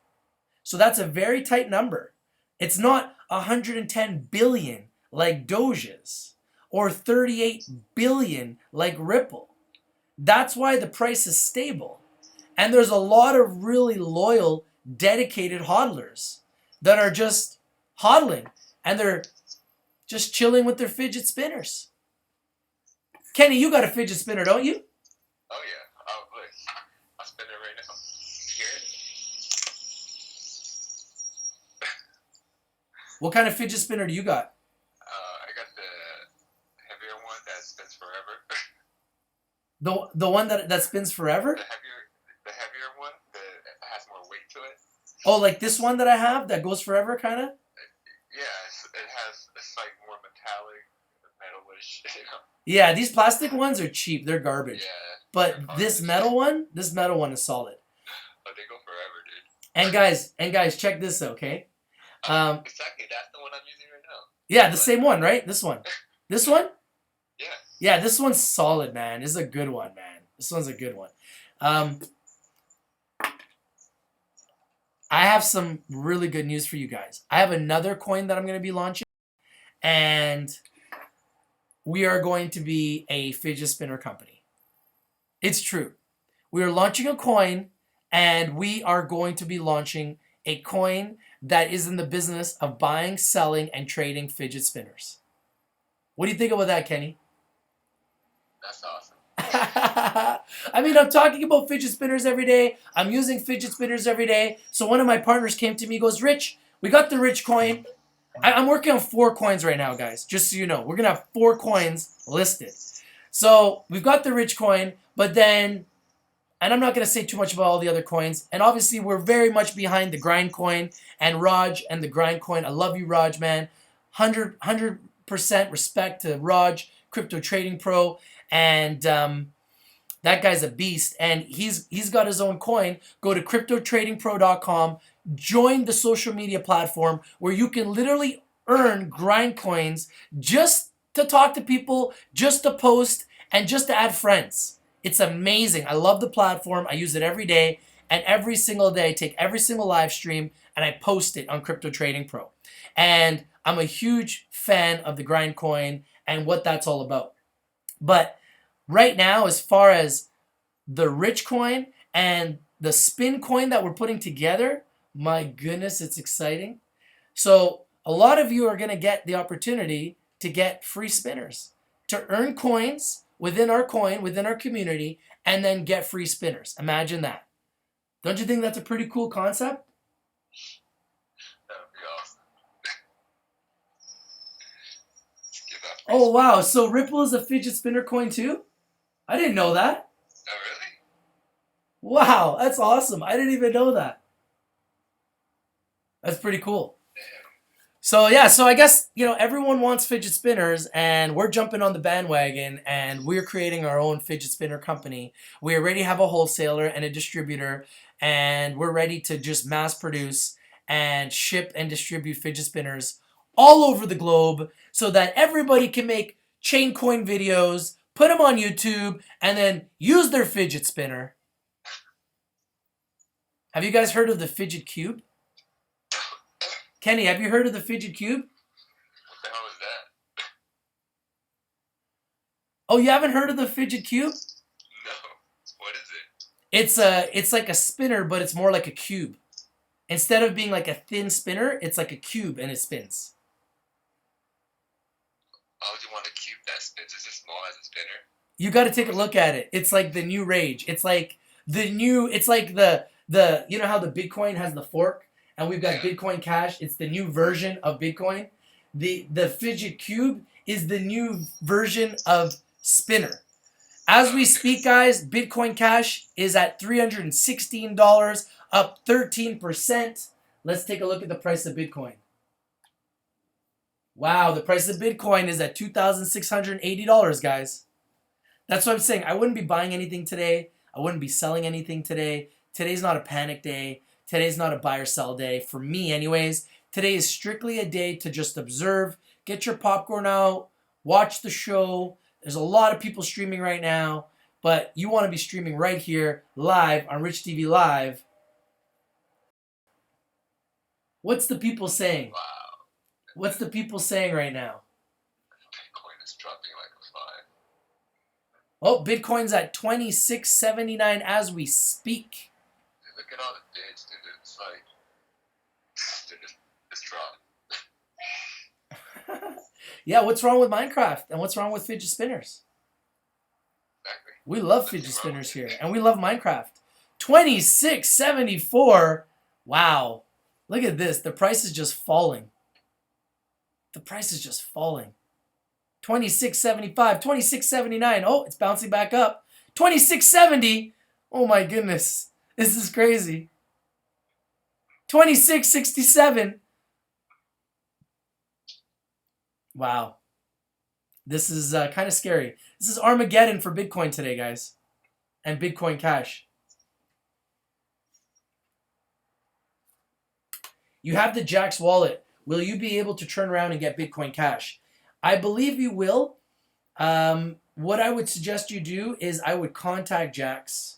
So that's a very tight number. It's not 110 billion like Doge's or 38 billion like Ripple. That's why the price is stable. And there's a lot of really loyal, dedicated hodlers that are just hodling and they're just chilling with their fidget spinners. Kenny, you got a fidget spinner, don't you? Oh yeah. Oh look, I'll spin it right now. You hear it? What kind of fidget spinner do you got? I got the heavier one that spins forever. The one that spins forever? The heavier one that has more weight to it. Oh, like this one that I have that goes forever, kind of? Yeah, it's like more metallic, metalish. You know. Yeah, these plastic ones are cheap. They're garbage. Yeah. But this metal one is solid. Oh, they go forever, dude. And guys, check this out, okay? Exactly, that's the one I'm using right now. Yeah, the same one, right? This one. This one? Yeah. Yeah, this one's solid, man. This is a good one, man. This one's a good one. I have some really good news for you guys. I have another coin that I'm going to be launching, and we are going to be a fidget spinner company. It's true. We are launching a coin, and we are going to be launching a coin that is in the business of buying, selling, and trading fidget spinners. What do you think about that, Kenny? That's awesome. I mean, I'm talking about fidget spinners every day. I'm using fidget spinners every day. So one of my partners came to me, goes, Rich, we got the Rich coin. I'm working on 4 coins right now, guys, just so you know. We're going to have 4 coins listed. So we've got the Rich coin, but then, and I'm not going to say too much about all the other coins. And obviously, we're very much behind the Grind coin and Raj and the Grind coin. I love you, Raj, man. 100% respect to Raj, Crypto Trading Pro. And that guy's a beast. And he's got his own coin. Go to cryptotradingpro.com. Join the social media platform where you can literally earn Grind coins just to talk to people, just to post, and just to add friends. It's amazing. I love the platform. I use it every day. And every single day, I take every single live stream and I post it on Crypto Trading Pro. And I'm a huge fan of the Grind coin and what that's all about. But right now, as far as the Rich coin and the Spin coin that we're putting together, my goodness, it's exciting. So a lot of you are going to get the opportunity to get free spinners, to earn coins within our coin, within our community, and then get free spinners. Imagine that. Don't you think that's a pretty cool concept? That would be awesome. Give that free Oh, wow. So Ripple is a fidget spinner coin too? I didn't know that. Oh, really? Wow, that's awesome. I didn't even know that. That's pretty cool. So yeah, so I guess, everyone wants fidget spinners and we're jumping on the bandwagon and we're creating our own fidget spinner company. We already have a wholesaler and a distributor and we're ready to just mass produce and ship and distribute fidget spinners all over the globe so that everybody can make chain coin videos, put them on YouTube, and then use their fidget spinner. Have you guys heard of the fidget cube? Kenny, have you heard of the fidget cube? What the hell is that? Oh, you haven't heard of the fidget cube? No. What is it? It's like a spinner, but it's more like a cube. Instead of being like a thin spinner, it's like a cube and it spins. Why would you want a cube that spins? Is it small as a spinner? You got to take a look at it. It's like the new rage. It's like the you know how the Bitcoin has the fork and we've got Bitcoin Cash. It's the new version of Bitcoin. The fidget cube is the new version of spinner. As we speak, guys, Bitcoin Cash is at $316, up 13%. Let's take a look at the price of Bitcoin. Wow, the price of Bitcoin is at $2,680, guys. That's what I'm saying. I wouldn't be buying anything today. I wouldn't be selling anything today. Today's not a panic day. Today's not a buy or sell day. For me, anyways, today is strictly a day to just observe, get your popcorn out, watch the show. There's a lot of people streaming right now, but you want to be streaming right here, live on Rich TV Live. What's the people saying? Wow. What's the people saying right now? Bitcoin is dropping Oh, Bitcoin's at 2679 as we speak. Dude, look at all the bids, dude. It's like, dude, it's dropped. Yeah, what's wrong with Minecraft? And what's wrong with fidget spinners? Exactly. We love Nothing fidget wrong spinners with here. it. And we love Minecraft. 2674. Wow. Look at this. The price is just falling. The price is just falling. 2675, 2679. Oh, it's bouncing back up. 2670. Oh my goodness. This is crazy. 2667. Wow. This is kind of scary. This is Armageddon for Bitcoin today, guys. And Bitcoin Cash. You have the Jax wallet. Will you be able to turn around and get Bitcoin Cash? I believe you will. What I would suggest you do is I would contact Jax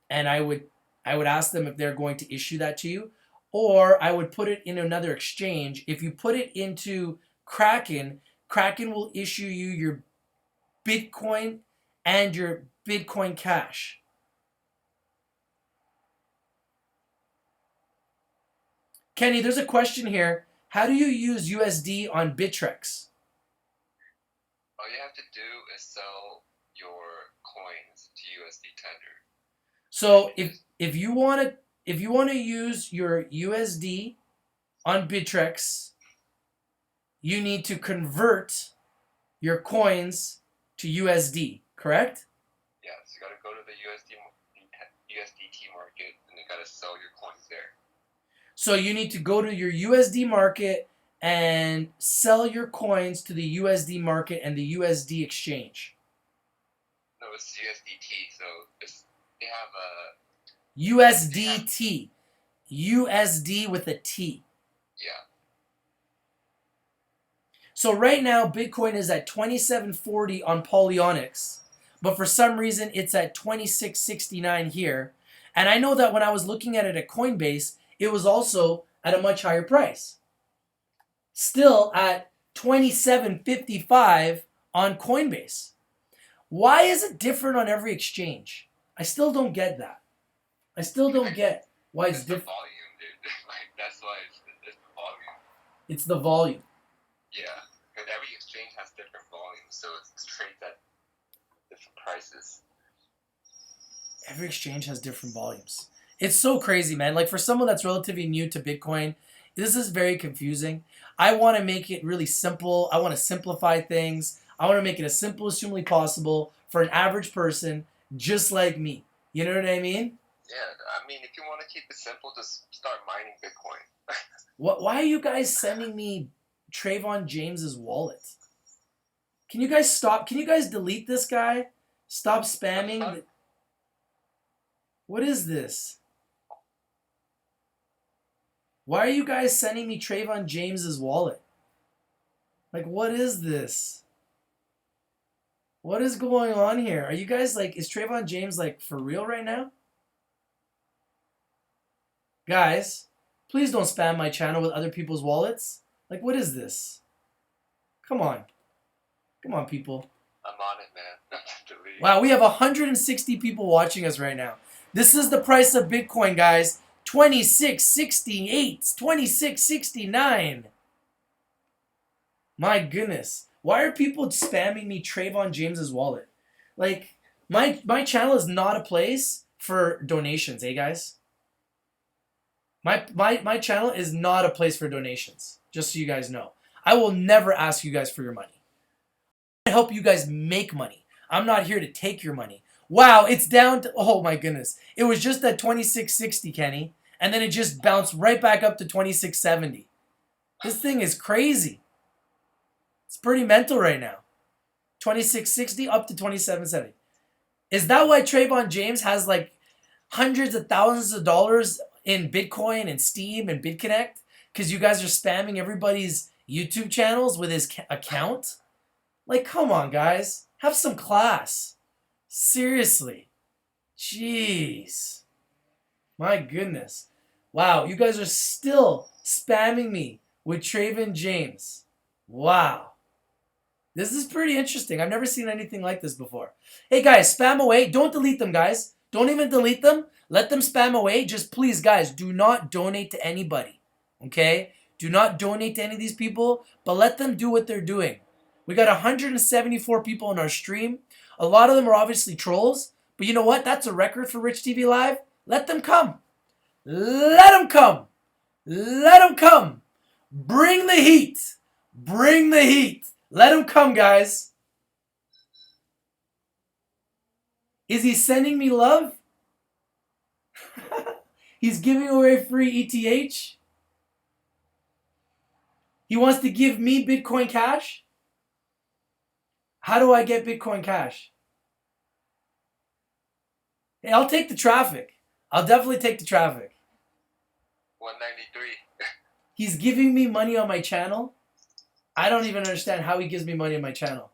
and I would ask them if they're going to issue that to you, or I would put it in another exchange. If you put it into Kraken, Kraken will issue you your Bitcoin and your Bitcoin Cash. Kenny, there's a question here. How do you use USD on Bittrex? All you have to do is sell your coins to USD tender. So if you want to use your USD on Bittrex, you need to convert your coins to USD, correct? Yeah, so you gotta go to the USDT market and you gotta sell your coins there. So you need to go to your USD market and sell your coins to the USD market and the USD exchange. No, it's USDT, so they have a USDT. USD with a T. Yeah. So right now, Bitcoin is at 2740 on Polyonics, but for some reason it's at 2669 here. And I know that when I was looking at it at Coinbase, it was also at a much higher price. Still at 2755 on Coinbase. Why is it different on every exchange? I still don't get that. I still don't get why it's different. The volume, dude. Like, that's why it's the volume. It's the volume. Yeah, because every exchange has different volumes, so it's trades at different prices. Every exchange has different volumes. It's so crazy, man. Like for someone that's relatively new to Bitcoin, this is very confusing. I want to make it really simple. I want to simplify things. I want to make it as simple as humanly possible for an average person just like me. You know what I mean? Yeah, I mean, if you want to keep it simple, just start mining Bitcoin. Why are you guys sending me Trayvon James's wallet? Can you guys stop? Can you guys delete this guy? Stop spamming. What is this? Why are you guys sending me Trayvon James's wallet? Like, what is this? What is going on here? Are you guys like, is Trayvon James like for real right now? Guys, please don't spam my channel with other people's wallets. Like, what is this? Come on. Come on, people. I'm on it, man. Delete. Wow, we have 160 people watching us right now. This is the price of Bitcoin, guys. 2668, 2669. My goodness. Why are people spamming me Trayvon James's wallet? Like, my channel is not a place for donations, eh, guys? My channel is not a place for donations, just so you guys know. I will never ask you guys for your money. I help you guys make money. I'm not here to take your money. Wow, it's down to, oh my goodness. It was just at 2660, Kenny, and then it just bounced right back up to 2670. This thing is crazy. It's pretty mental right now. 2660 up to 2770. Is that why Trayvon James has like hundreds of thousands of dollars in Bitcoin and Steam and BitConnect? Because you guys are spamming everybody's YouTube channels with his account? Like, come on, guys. Have some class. Seriously. Jeez. My goodness. Wow, you guys are still spamming me with Trayvon James. Wow. This is pretty interesting. I've never seen anything like this before. Hey guys, spam away. Don't delete them, guys. Don't even delete them. Let them spam away. Just please, guys, do not donate to anybody. Okay? Do not donate to any of these people, but let them do what they're doing. We got 174 people in our stream. A lot of them are obviously trolls, but you know what? That's a record for Rich TV Live. Let them come. Let them come. Let them come. Bring the heat. Bring the heat. Let them come, guys. Is he sending me love? He's giving away free ETH. He wants to give me Bitcoin Cash. How do I get Bitcoin Cash? Hey, I'll take the traffic. I'll definitely take the traffic. 193. He's giving me money on my channel. I don't even understand how he gives me money on my channel.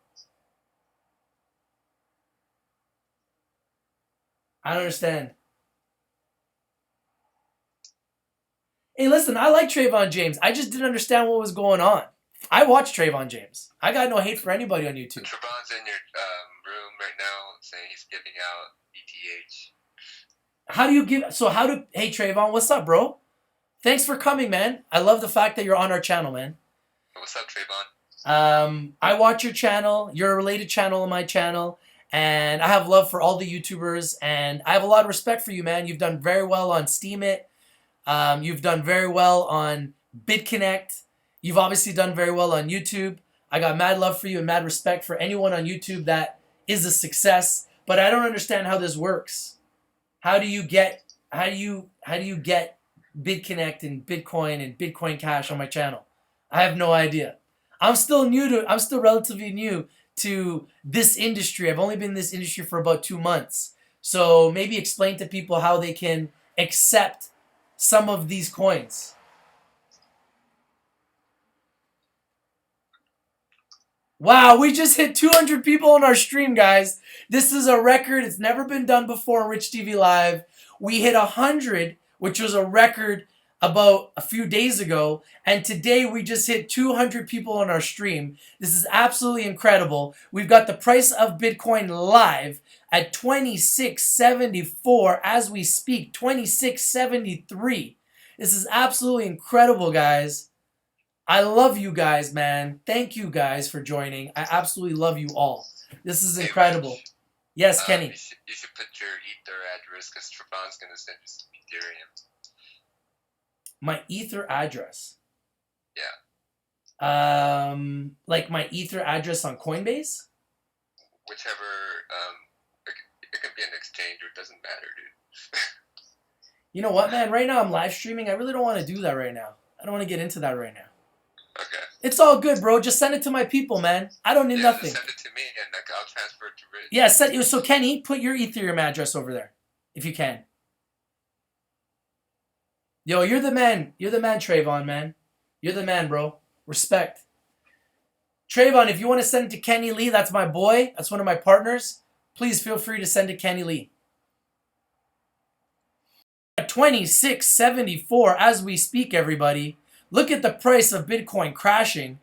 I don't understand. Hey, listen, I like Trayvon James. I just didn't understand what was going on. I watch Trayvon James. I got no hate for anybody on YouTube. Trayvon's in your room right now saying he's giving out ETH. How do you give... So how do... Hey, Trayvon, what's up, bro? Thanks for coming, man. I love the fact that you're on our channel, man. What's up, Trayvon? I watch your channel. You're a related channel on my channel. And I have love for all the YouTubers. And I have a lot of respect for you, man. You've done very well on Steemit. You've done very well on BitConnect. You've obviously done very well on YouTube. I got mad love for you and mad respect for anyone on YouTube that is a success. But I don't understand how this works. How do you get BitConnect and Bitcoin Cash on my channel? I have no idea. I'm still relatively new to this industry. I've only been in this industry for about 2 months. So maybe explain to people how they can accept some of these coins. Wow, we just hit 200 people on our stream, guys. This is a record. It's never been done before on Rich TV Live. We hit 100, which was a record about a few days ago. And today we just hit 200 people on our stream. This is absolutely incredible. We've got the price of Bitcoin live at 26.74 as we speak, 26.73. This is absolutely incredible, guys. I love you guys, man. Thank you guys for joining. I absolutely love you all. This is incredible. Rich, yes, Kenny. You should put your Ether address because Trayvon's going to send you some Ethereum. My Ether address. Yeah. Like my Ether address on Coinbase? Whichever, it can be an exchange or it doesn't matter, dude. You know what, man? Right now I'm live streaming. I really don't want to do that right now. I don't want to get into that right now. Okay. It's all good, bro. Just send it to my people, man. I don't need nothing. Just send it to me and I'll transfer it to Rich. Yeah, so Kenny, put your Ethereum address over there, if you can. Yo, you're the man. You're the man, Trayvon, man. You're the man, bro. Respect. Trayvon, if you want to send it to Kenny Lee, that's my boy. That's one of my partners. Please feel free to send it to Kenny Lee. 26.74 as we speak, everybody. Look at the price of Bitcoin crashing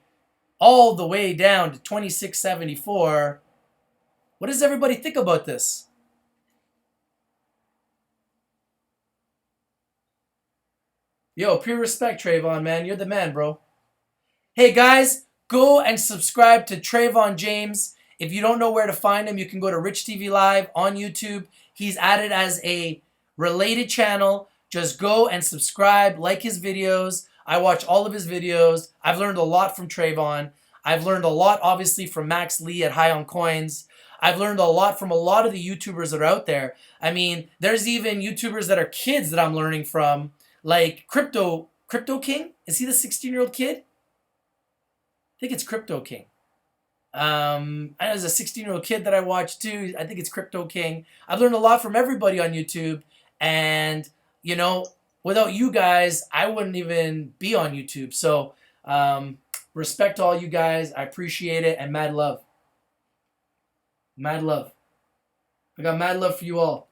all the way down to 26.74. What does everybody think about this? Yo, pure respect, Trayvon, man. You're the man, bro. Hey, guys, go and subscribe to Trayvon James. If you don't know where to find him, you can go to Rich TV Live on YouTube. He's added as a related channel. Just go and subscribe, like his videos. I watch all of his videos. I've learned a lot from Trayvon. I've learned a lot, obviously, from Max Lee at High on Coins. I've learned a lot from a lot of the YouTubers that are out there. I mean, there's even YouTubers that are kids that I'm learning from, like Crypto King. Is he the 16-year-old kid? I think it's Crypto King. I know there's a 16-year-old kid that I watch too. I think it's Crypto King. I've learned a lot from everybody on YouTube. And, you know, without you guys, I wouldn't even be on YouTube. So, respect to all you guys. I appreciate it. And mad love. Mad love. I got mad love for you all.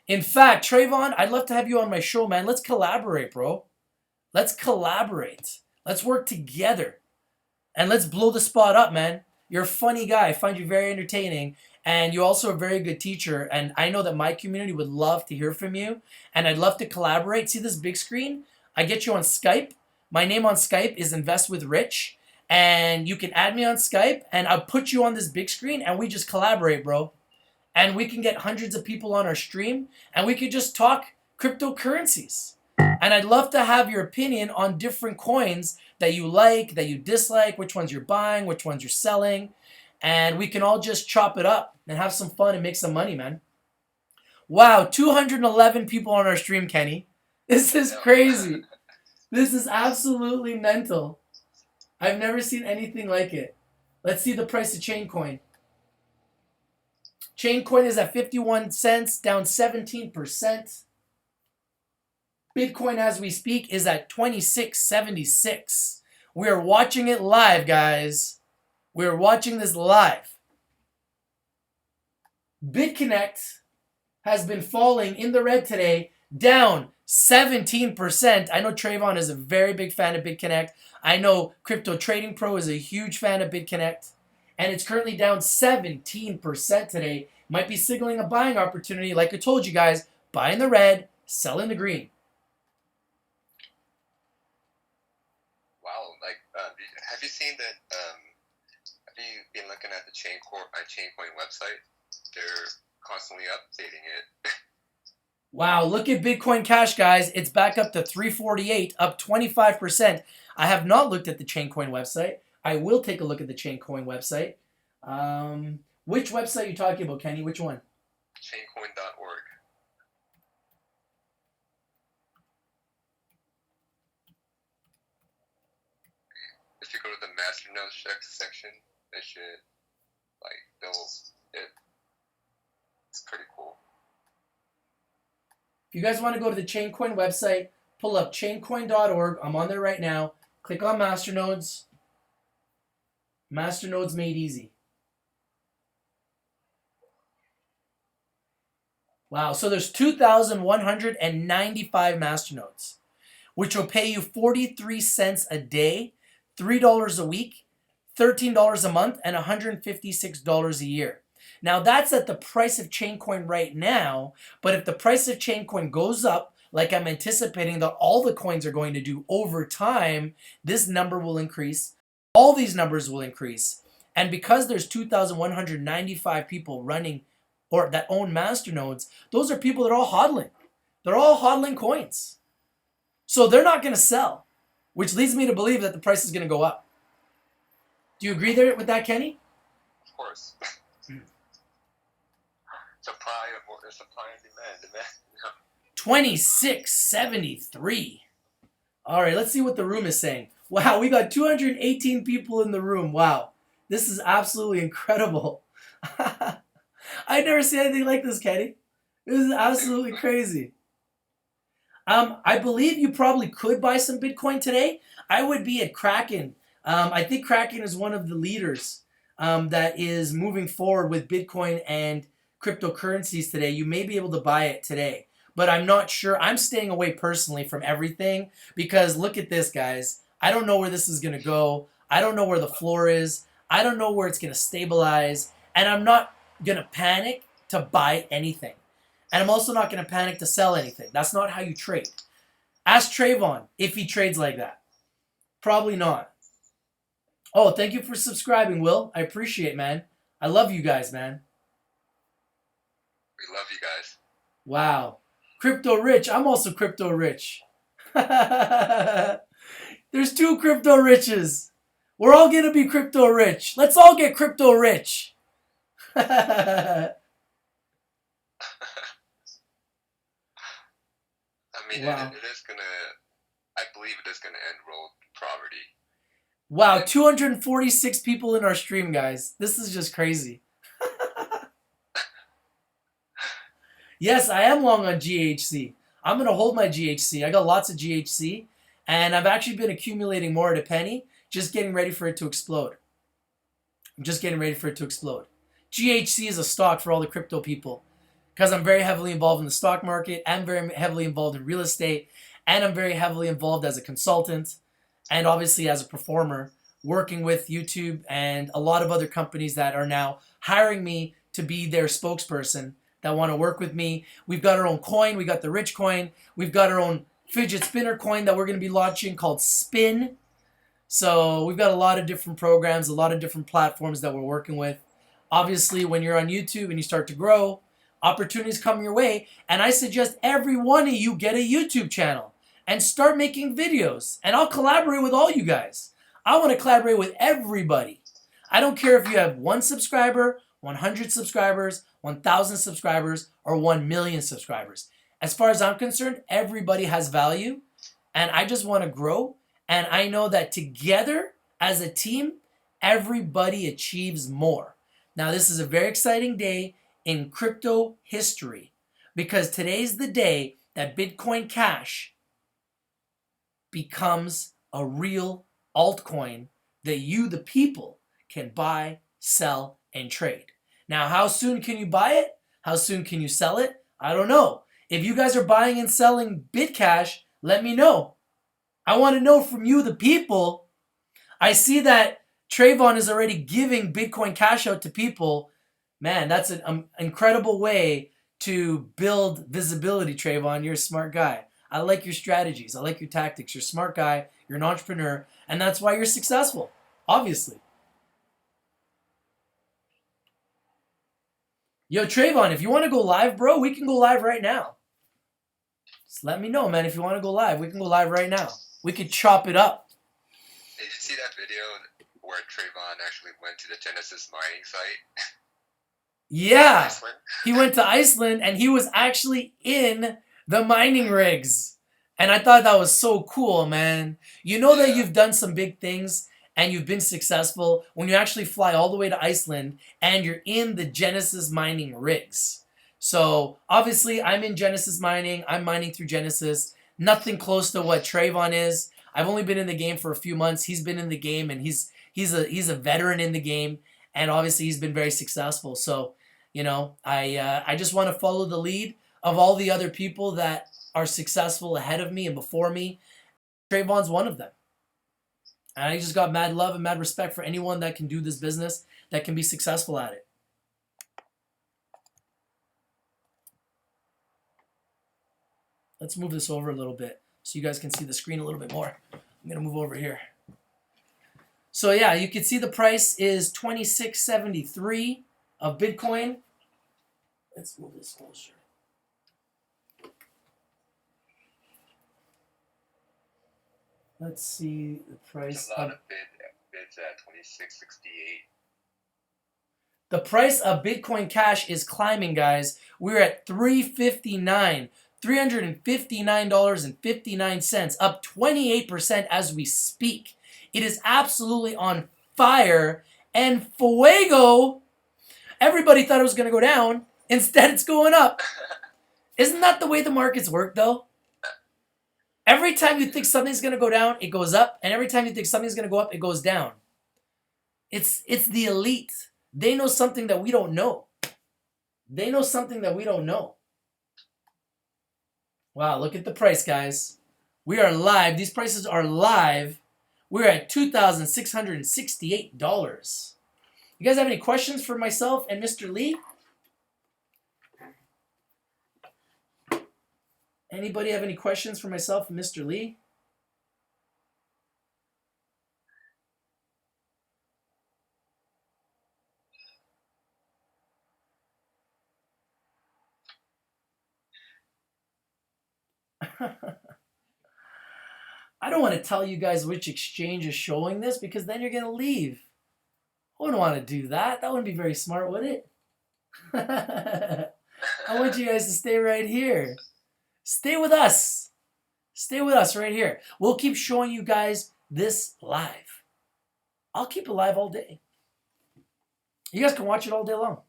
In fact, Trayvon, I'd love to have you on my show, man. Let's collaborate, bro. Let's collaborate. Let's work together. And let's blow the spot up, man. You're a funny guy. I find you very entertaining. And you're also a very good teacher. And I know that my community would love to hear from you. And I'd love to collaborate. See this big screen? I get you on Skype. My name on Skype is Invest with Rich. And you can add me on Skype. And I'll put you on this big screen. And we just collaborate, bro. And we can get hundreds of people on our stream. And we could just talk cryptocurrencies. And I'd love to have your opinion on different coins that you like, that you dislike, which ones you're buying, which ones you're selling. And we can all just chop it up and have some fun and make some money, man. Wow, 211 people on our stream, Kenny. This is crazy. This is absolutely mental. I've never seen anything like it. Let's see the price of Chaincoin. Chaincoin is at 51 cents, down 17%. Bitcoin, as we speak, is at 26.76. We are watching it live, guys. We are watching this live. BitConnect has been falling in the red today, down 17%. I know Trayvon is a very big fan of BitConnect. I know Crypto Trading Pro is a huge fan of BitConnect. And it's currently down 17% today. Might be signaling a buying opportunity. Like I told you guys, buy in the red, sell in the green. Have you seen that? Have you been looking at the Chaincoin website? They're constantly updating it. Wow, look at Bitcoin Cash, guys. It's back up to 348, up 25%. I have not looked at the Chaincoin website. I will take a look at the Chaincoin website. Which website are you talking about, Kenny? Which one? Chaincoin.org. If you go to the masternodes section, it should, it's pretty cool. If you guys want to go to the Chaincoin website, pull up chaincoin.org. I'm on there right now. Click on Masternodes. Masternodes made easy. Wow, so there's 2,195 masternodes, which will pay you 43 cents a day, $3 a week, $13 a month, and $156 a year. Now, that's at the price of Chaincoin right now, but if the price of Chaincoin goes up, like I'm anticipating that all the coins are going to do over time, this number will increase. All these numbers will increase. And because there's 2,195 people running or that own masternodes, those are people that are all hodling. They're all hodling coins. So they're not going to sell, which leads me to believe that the price is going to go up. Do you agree there with that, Kenny? Of course. Supply and demand. 26.73. All right, let's see what the room is saying. Wow, we got 218 people in the room. Wow, this is absolutely incredible. I've never seen anything like this, Kenny. This is absolutely crazy. I believe you probably could buy some Bitcoin today. I would be at Kraken. I think Kraken is one of the leaders that is moving forward with Bitcoin and cryptocurrencies today. You may be able to buy it today, but I'm not sure. I'm staying away personally from everything because look at this, guys. I don't know where this is going to go. I don't know where the floor is. I don't know where it's going to stabilize, and I'm not going to panic to buy anything. And I'm also not going to panic to sell anything. That's not how you trade. Ask Trayvon if he trades like that. Probably not. Oh, thank you for subscribing, Will. I appreciate it, man. I love you guys, man. We love you guys. Wow. Crypto rich. I'm also crypto rich. There's two crypto riches. We're all going to be crypto rich. Let's all get crypto rich. I mean, wow. it is going to, I believe it is going to end world poverty. Wow, 246 people in our stream, guys. This is just crazy. Yes, I am long on GHC. I'm going to hold my GHC. I got lots of GHC, and I've actually been accumulating more at a penny, just getting ready for it to explode. I'm just getting ready for it to explode. GHC is a stock for all the crypto people. because I'm very heavily involved in the stock market. I'm very heavily involved in real estate. And I'm very heavily involved as a consultant and obviously as a performer, working with YouTube and a lot of other companies that are now hiring me to be their spokesperson that want to work with me. We've got our own coin. We got the Rich coin. We've got our own fidget spinner coin that we're going to be launching called Spin. So we've got a lot of different programs, a lot of different platforms that we're working with. Obviously, when you're on YouTube and you start to grow, opportunities come your way. And I suggest every one of you get a YouTube channel and start making videos. And I'll collaborate with all you guys. I want to collaborate with everybody. I don't care if you have 1 subscriber, 100 subscribers, 1,000 subscribers, or 1 million subscribers. As far as I'm concerned, everybody has value. And I just want to grow. And I know that together as a team, everybody achieves more. Now, this is a very exciting day in crypto history because today's the day that Bitcoin Cash becomes a real altcoin that you, the people, can buy, sell, and trade. Now, how soon can you buy it? How soon can you sell it? I don't know. If you guys are buying and selling Bitcash, let me know. I want to know from you, the people. I see that Trayvon is already giving Bitcoin Cash out to people. Man, that's an incredible way to build visibility, Trayvon. You're a smart guy. I like your strategies. I like your tactics. You're a smart guy. You're an entrepreneur. And that's why you're successful, obviously. Yo, Trayvon, if you want to go live, bro, we can go live right now. Just let me know, man. If you want to go live, we can go live right now. We could chop it up. Did you see that video where Trayvon actually went to the Genesis mining site? Yeah. Iceland? He went to Iceland and he was actually in the mining rigs. And I thought that was so cool, man. You know that you've done some big things and you've been successful when you actually fly all the way to Iceland and you're in the Genesis mining rigs. So obviously I'm in Genesis mining. I'm mining through Genesis. Nothing close to what Trayvon is. I've only been in the game for a few months. He's been in the game and he's a veteran in the game. And obviously he's been very successful. So, you know, I just want to follow the lead of all the other people that are successful ahead of me and before me. Trayvon's one of them. And I just got mad love and mad respect for anyone that can do this business, that can be successful at it. Let's move this over a little bit so you guys can see the screen a little bit more. I'm going to move over here. So yeah, you can see the price is $26.73 of Bitcoin. Let's move this closer. Let's see the price. There's a lot of bids at $26.68. The price of Bitcoin Cash is climbing, guys. We're at $359. $359.59, up 28% as we speak. It is absolutely on fire. And fuego, everybody thought it was going to go down. Instead, it's going up. Isn't that the way the markets work, though? Every time you think something's going to go down, it goes up. And every time you think something's going to go up, it goes down. It's the elite. They know something that we don't know. They know something that we don't know. Wow, look at the price, guys. We are live. These prices are live. We're at $2,668. You guys have any questions for myself and Mr. Lee? Anybody have any questions for myself and Mr. Lee? I don't want to tell you guys which exchange is showing this because then you're going to leave. I wouldn't want to do that. That wouldn't be very smart, would it? I want you guys to stay right here. Stay with us. Stay with us right here. We'll keep showing you guys this live. I'll keep it live all day. You guys can watch it all day long.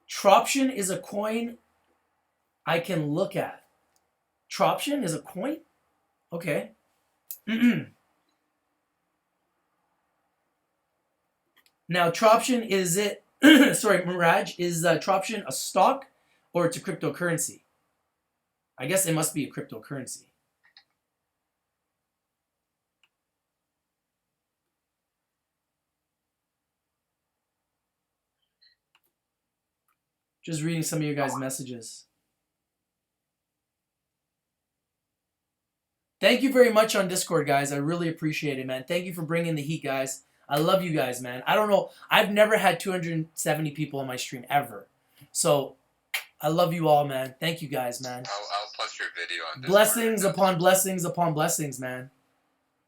Troption is a coin I can look at. Troption is a coin? Okay. Now, Troption, is it... sorry, Mirage, is Troption a stock or it's a cryptocurrency? I guess it must be a cryptocurrency. Just reading some of your guys' messages. Thank you very much on Discord, guys. I really appreciate it, man. Thank you for bringing the heat, guys. I love you guys, man. I don't know. I've never had 270 people on my stream, ever. So, I love you all, man. Thank you, guys, man. I'll post your video on Discord. Blessings upon blessings upon blessings, man.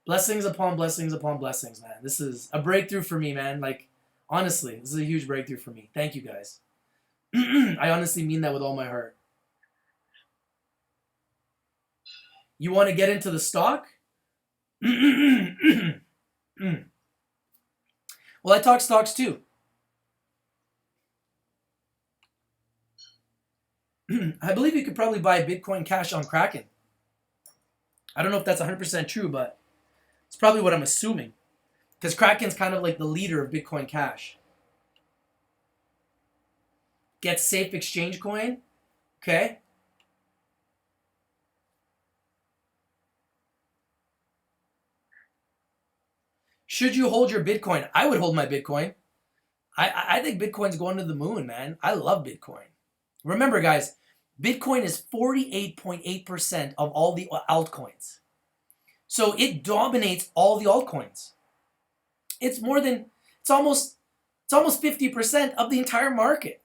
Blessings upon blessings upon blessings, man. This is a breakthrough for me, man. Like, honestly, this is a huge breakthrough for me. Thank you, guys. I honestly mean that with all my heart. You want to get into the stock? Well, I talk stocks too. I believe you could probably buy Bitcoin Cash on Kraken. I don't know if that's 100% true, but it's probably what I'm assuming. Because Kraken's kind of like the leader of Bitcoin Cash. Get safe exchange coin. Okay. Should you hold your Bitcoin? I would hold my Bitcoin. I think Bitcoin's going to the moon, man. I love Bitcoin. Remember, guys, Bitcoin is 48.8% of all the altcoins. So it dominates all the altcoins. It's almost 50% of the entire market.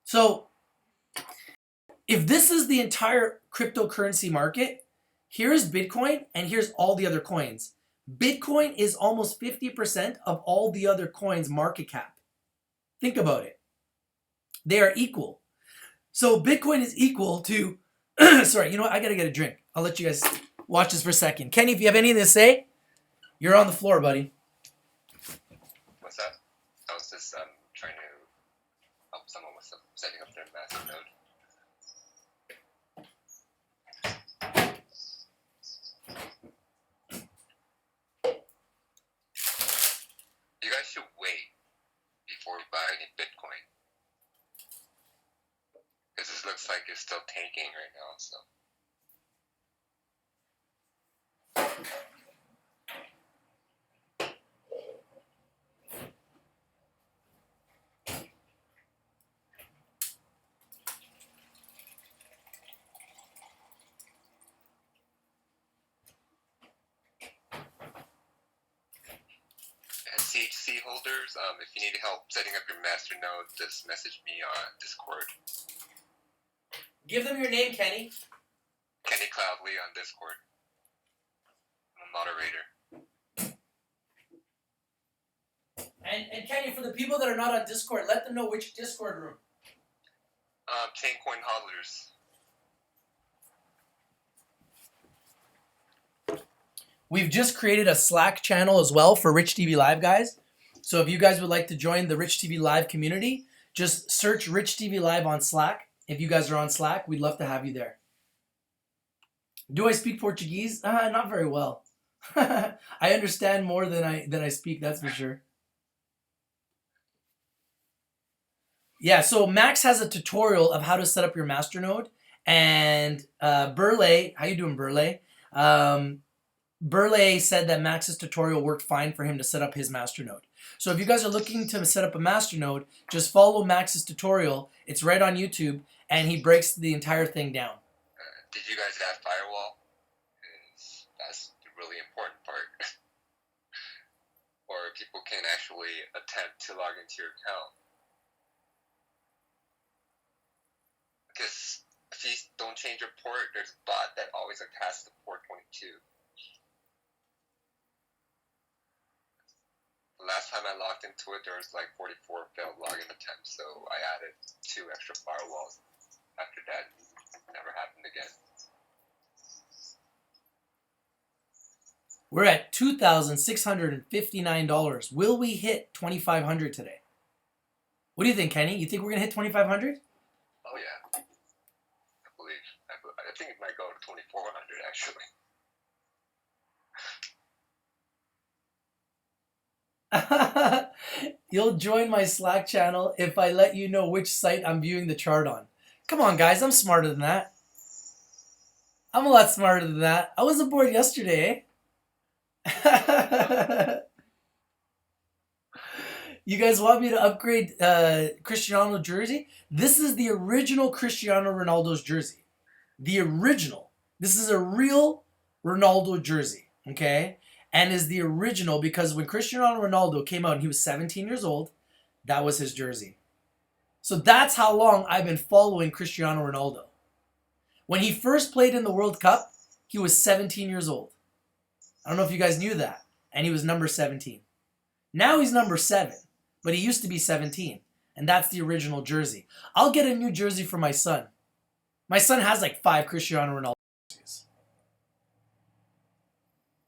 So if this is the entire cryptocurrency market, here's Bitcoin and here's all the other coins. Bitcoin is almost 50% of all the other coins' market cap. Think about it. They are equal. So Bitcoin is equal to... sorry, you know what? I got to get a drink. I'll let you guys watch this for a second. Kenny, if you have anything to say, you're on the floor, buddy. What's that? I was just trying to help someone with setting up their master node. You guys should wait before buying any Bitcoin. Because it looks like it's still tanking right now, so. CHC holders, if you need help setting up your master node, just message me on Discord. Give them your name, Kenny. Kenny Cloudley on Discord. I'm a moderator. And Kenny, for the people that are not on Discord, let them know which Discord room. Chain Coin Hodlers. We've just created a Slack channel as well for Rich TV Live, guys. So if you guys would like to join the Rich TV Live community, just search Rich TV Live on Slack. If you guys are on Slack, we'd love to have you there. Do I speak Portuguese? Not very well. I understand more than I speak, that's for sure. Yeah, so Max has a tutorial of how to set up your masternode. And Burley, how you doing, Burley? Burley said that Max's tutorial worked fine for him to set up his masternode. So if you guys are looking to set up a masternode, just follow Max's tutorial. It's right on YouTube, and he breaks the entire thing down. Did you guys add firewall? That's the really important part. Or people can actually attempt to log into your account. Because if you don't change your port, there's a bot that always attests to port 22. The last time I logged into it, there was like 44 failed login attempts, so I added 2 extra firewalls. After that, it never happened again. We're at $2,659. Will we hit $2,500 today? What do you think, Kenny? You think we're going to hit $2,500? Oh, yeah. I think it might go to 2400 actually. You'll join my Slack channel if I let you know which site I'm viewing the chart on. Come on, guys, I'm smarter than that. I'm a lot smarter than that. I was aboard yesterday, eh? You guys want me to upgrade Cristiano jersey? This is the original Cristiano Ronaldo's jersey. The original. This is a real Ronaldo jersey, okay? And is the original because when Cristiano Ronaldo came out and he was 17 years old, that was his jersey. So that's how long I've been following Cristiano Ronaldo. When he first played in the World Cup, he was 17 years old. I don't know if you guys knew that. And he was number 17. Now he's number 7, but he used to be 17. And that's the original jersey. I'll get a new jersey for my son. My son has like 5 Cristiano Ronaldo jerseys.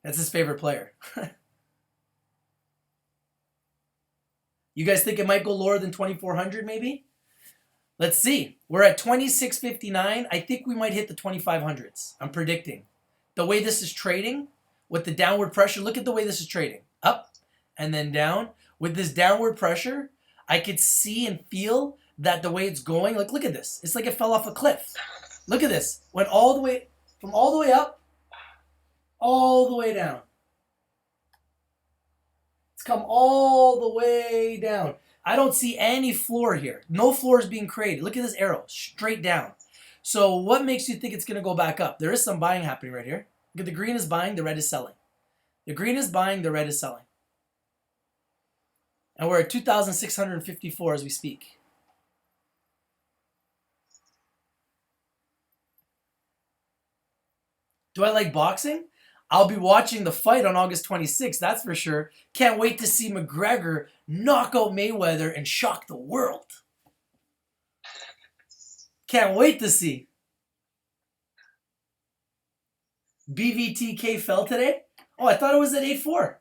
That's his favorite player. You guys think it might go lower than 2,400 maybe? Let's see. We're at 2659. I think we might hit the 2,500s. I'm predicting. The way this is trading, with the downward pressure, look at the way this is trading. Up and then down. With this downward pressure, I could see and feel that the way it's going, like look at this. It's like it fell off a cliff. Look at this. Went all the way, from all the way up, all the way down. It's come all the way down. I don't see any floor here. No floor is being created. Look at this arrow, straight down. So what makes you think it's going to go back up? There is some buying happening right here. Look at the green is buying, the red is selling. The green is buying, the red is selling. And we're at 2,654 as we speak. Do I like boxing? I'll be watching the fight on August 26th, that's for sure. Can't wait to see McGregor knock out Mayweather and shock the world. Can't wait to see. BVTK fell today? Oh, I thought it was at 8.4.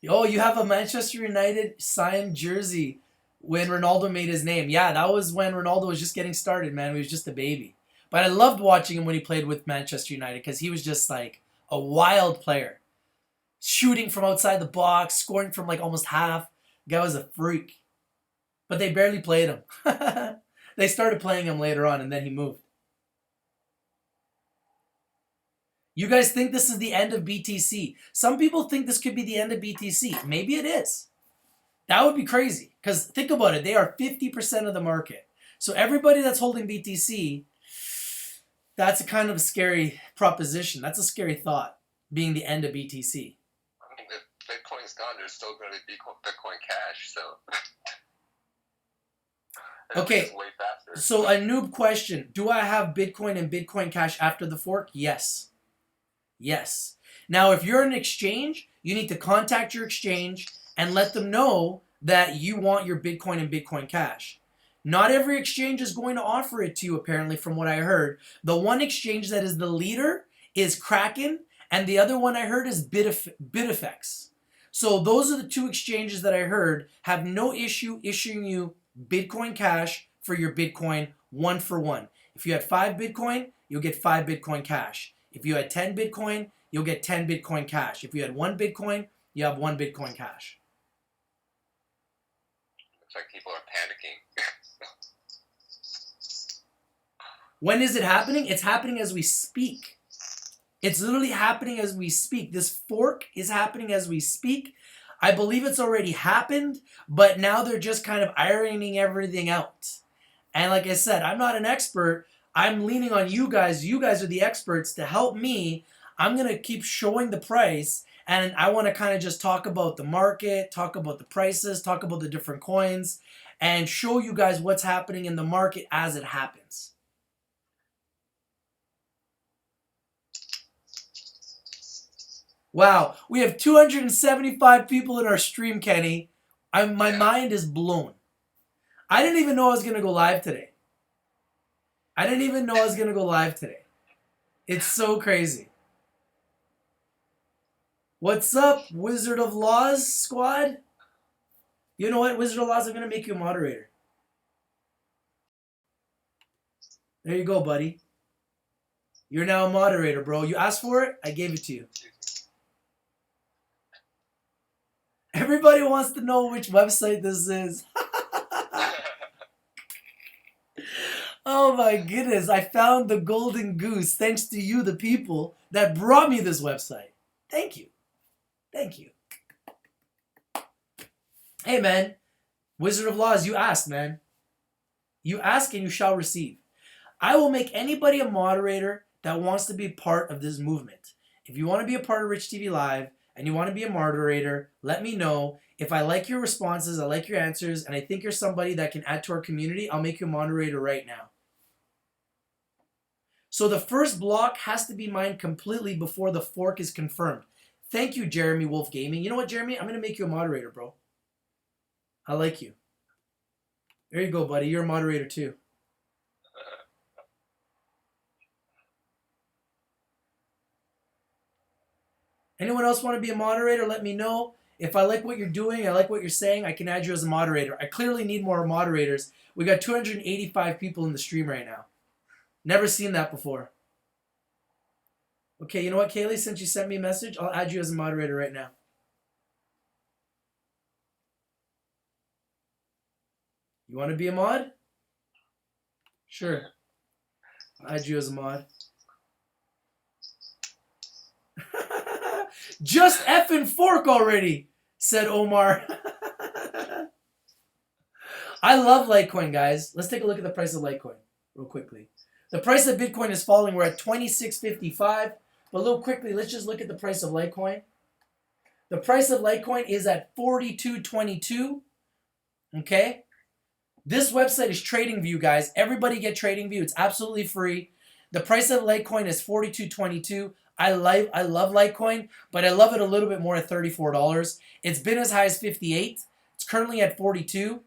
Oh, you have a Manchester United signed jersey when Ronaldo made his name. Yeah, that was when Ronaldo was just getting started, man. He was just a baby. But I loved watching him when he played with Manchester United because he was just like a wild player. Shooting from outside the box, scoring from like almost half. The guy was a freak. But they barely played him. They started playing him later on and then he moved. You guys think this is the end of BTC. Some people think this could be the end of BTC. Maybe it is. That would be crazy. Because think about it. They are 50% of the market. So everybody that's holding BTC, that's a kind of a scary proposition. That's a scary thought, being the end of BTC. I mean, if Bitcoin's gone, there's still going to be Bitcoin Cash, so... Okay, so a noob question. Do I have Bitcoin and Bitcoin Cash after the fork? Yes. Yes. Now, if you're an exchange, you need to contact your exchange and let them know that you want your Bitcoin and Bitcoin Cash. Not every exchange is going to offer it to you, apparently, from what I heard. The one exchange that is the leader is Kraken, and the other one I heard is BitFX. So those are the two exchanges that I heard have no issue issuing you Bitcoin Cash for your Bitcoin 1-for-1. If you had 5 Bitcoin, you'll get 5 Bitcoin Cash. If you had 10 Bitcoin, you'll get 10 Bitcoin Cash. If you had 1 Bitcoin, you have 1 Bitcoin Cash. Looks like people are panicking. When is it happening? It's happening as we speak. It's literally happening as we speak. This fork is happening as we speak. I believe it's already happened, but now they're just kind of ironing everything out. And like I said, I'm not an expert. I'm leaning on you guys. You guys are the experts to help me. I'm going to keep showing the price, and I want to kind of just talk about the market, talk about the prices, talk about the different coins, and show you guys what's happening in the market as it happens. Wow, we have 275 people in our stream, Kenny. My mind is blown. I didn't even know I was going to go live today. It's so crazy. What's up, Wizard of Laws squad? You know what, Wizard of Laws, I'm going to make you a moderator. There you go, buddy. You're now a moderator, bro. You asked for it, I gave it to you. Everybody wants to know which website this is. Oh my goodness, I found the golden goose thanks to you, the people, that brought me this website. Thank you. Thank you. Hey, man. Wizard of Laws, you asked, man. You ask and you shall receive. I will make anybody a moderator that wants to be part of this movement. If you want to be a part of Rich TV Live and you want to be a moderator, let me know. If I like your responses, I like your answers, and I think you're somebody that can add to our community, I'll make you a moderator right now. So the first block has to be mined completely before the fork is confirmed. Thank you, Jeremy Wolf Gaming. You know what, Jeremy? I'm going to make you a moderator, bro. I like you. There you go, buddy. You're a moderator too. Anyone else want to be a moderator? Let me know. If I like what you're doing, I like what you're saying, I can add you as a moderator. I clearly need more moderators. We got 285 people in the stream right now. Never seen that before. Okay, you know what, Kaylee? Since you sent me a message, I'll add you as a moderator right now. You want to be a mod? Sure. I'll add you as a mod. Just effing fork already, said Omar. I love Litecoin, guys. Let's take a look at the price of Litecoin real quickly. The price of Bitcoin is falling. We're at 26.55. But real quickly, let's just look at the price of Litecoin. The price of Litecoin is at 42.22. Okay? This website is TradingView, guys. Everybody get TradingView. It's absolutely free. The price of Litecoin is 42.22. I love Litecoin, but I love it a little bit more at $34. It's been as high as 58. It's currently at 42.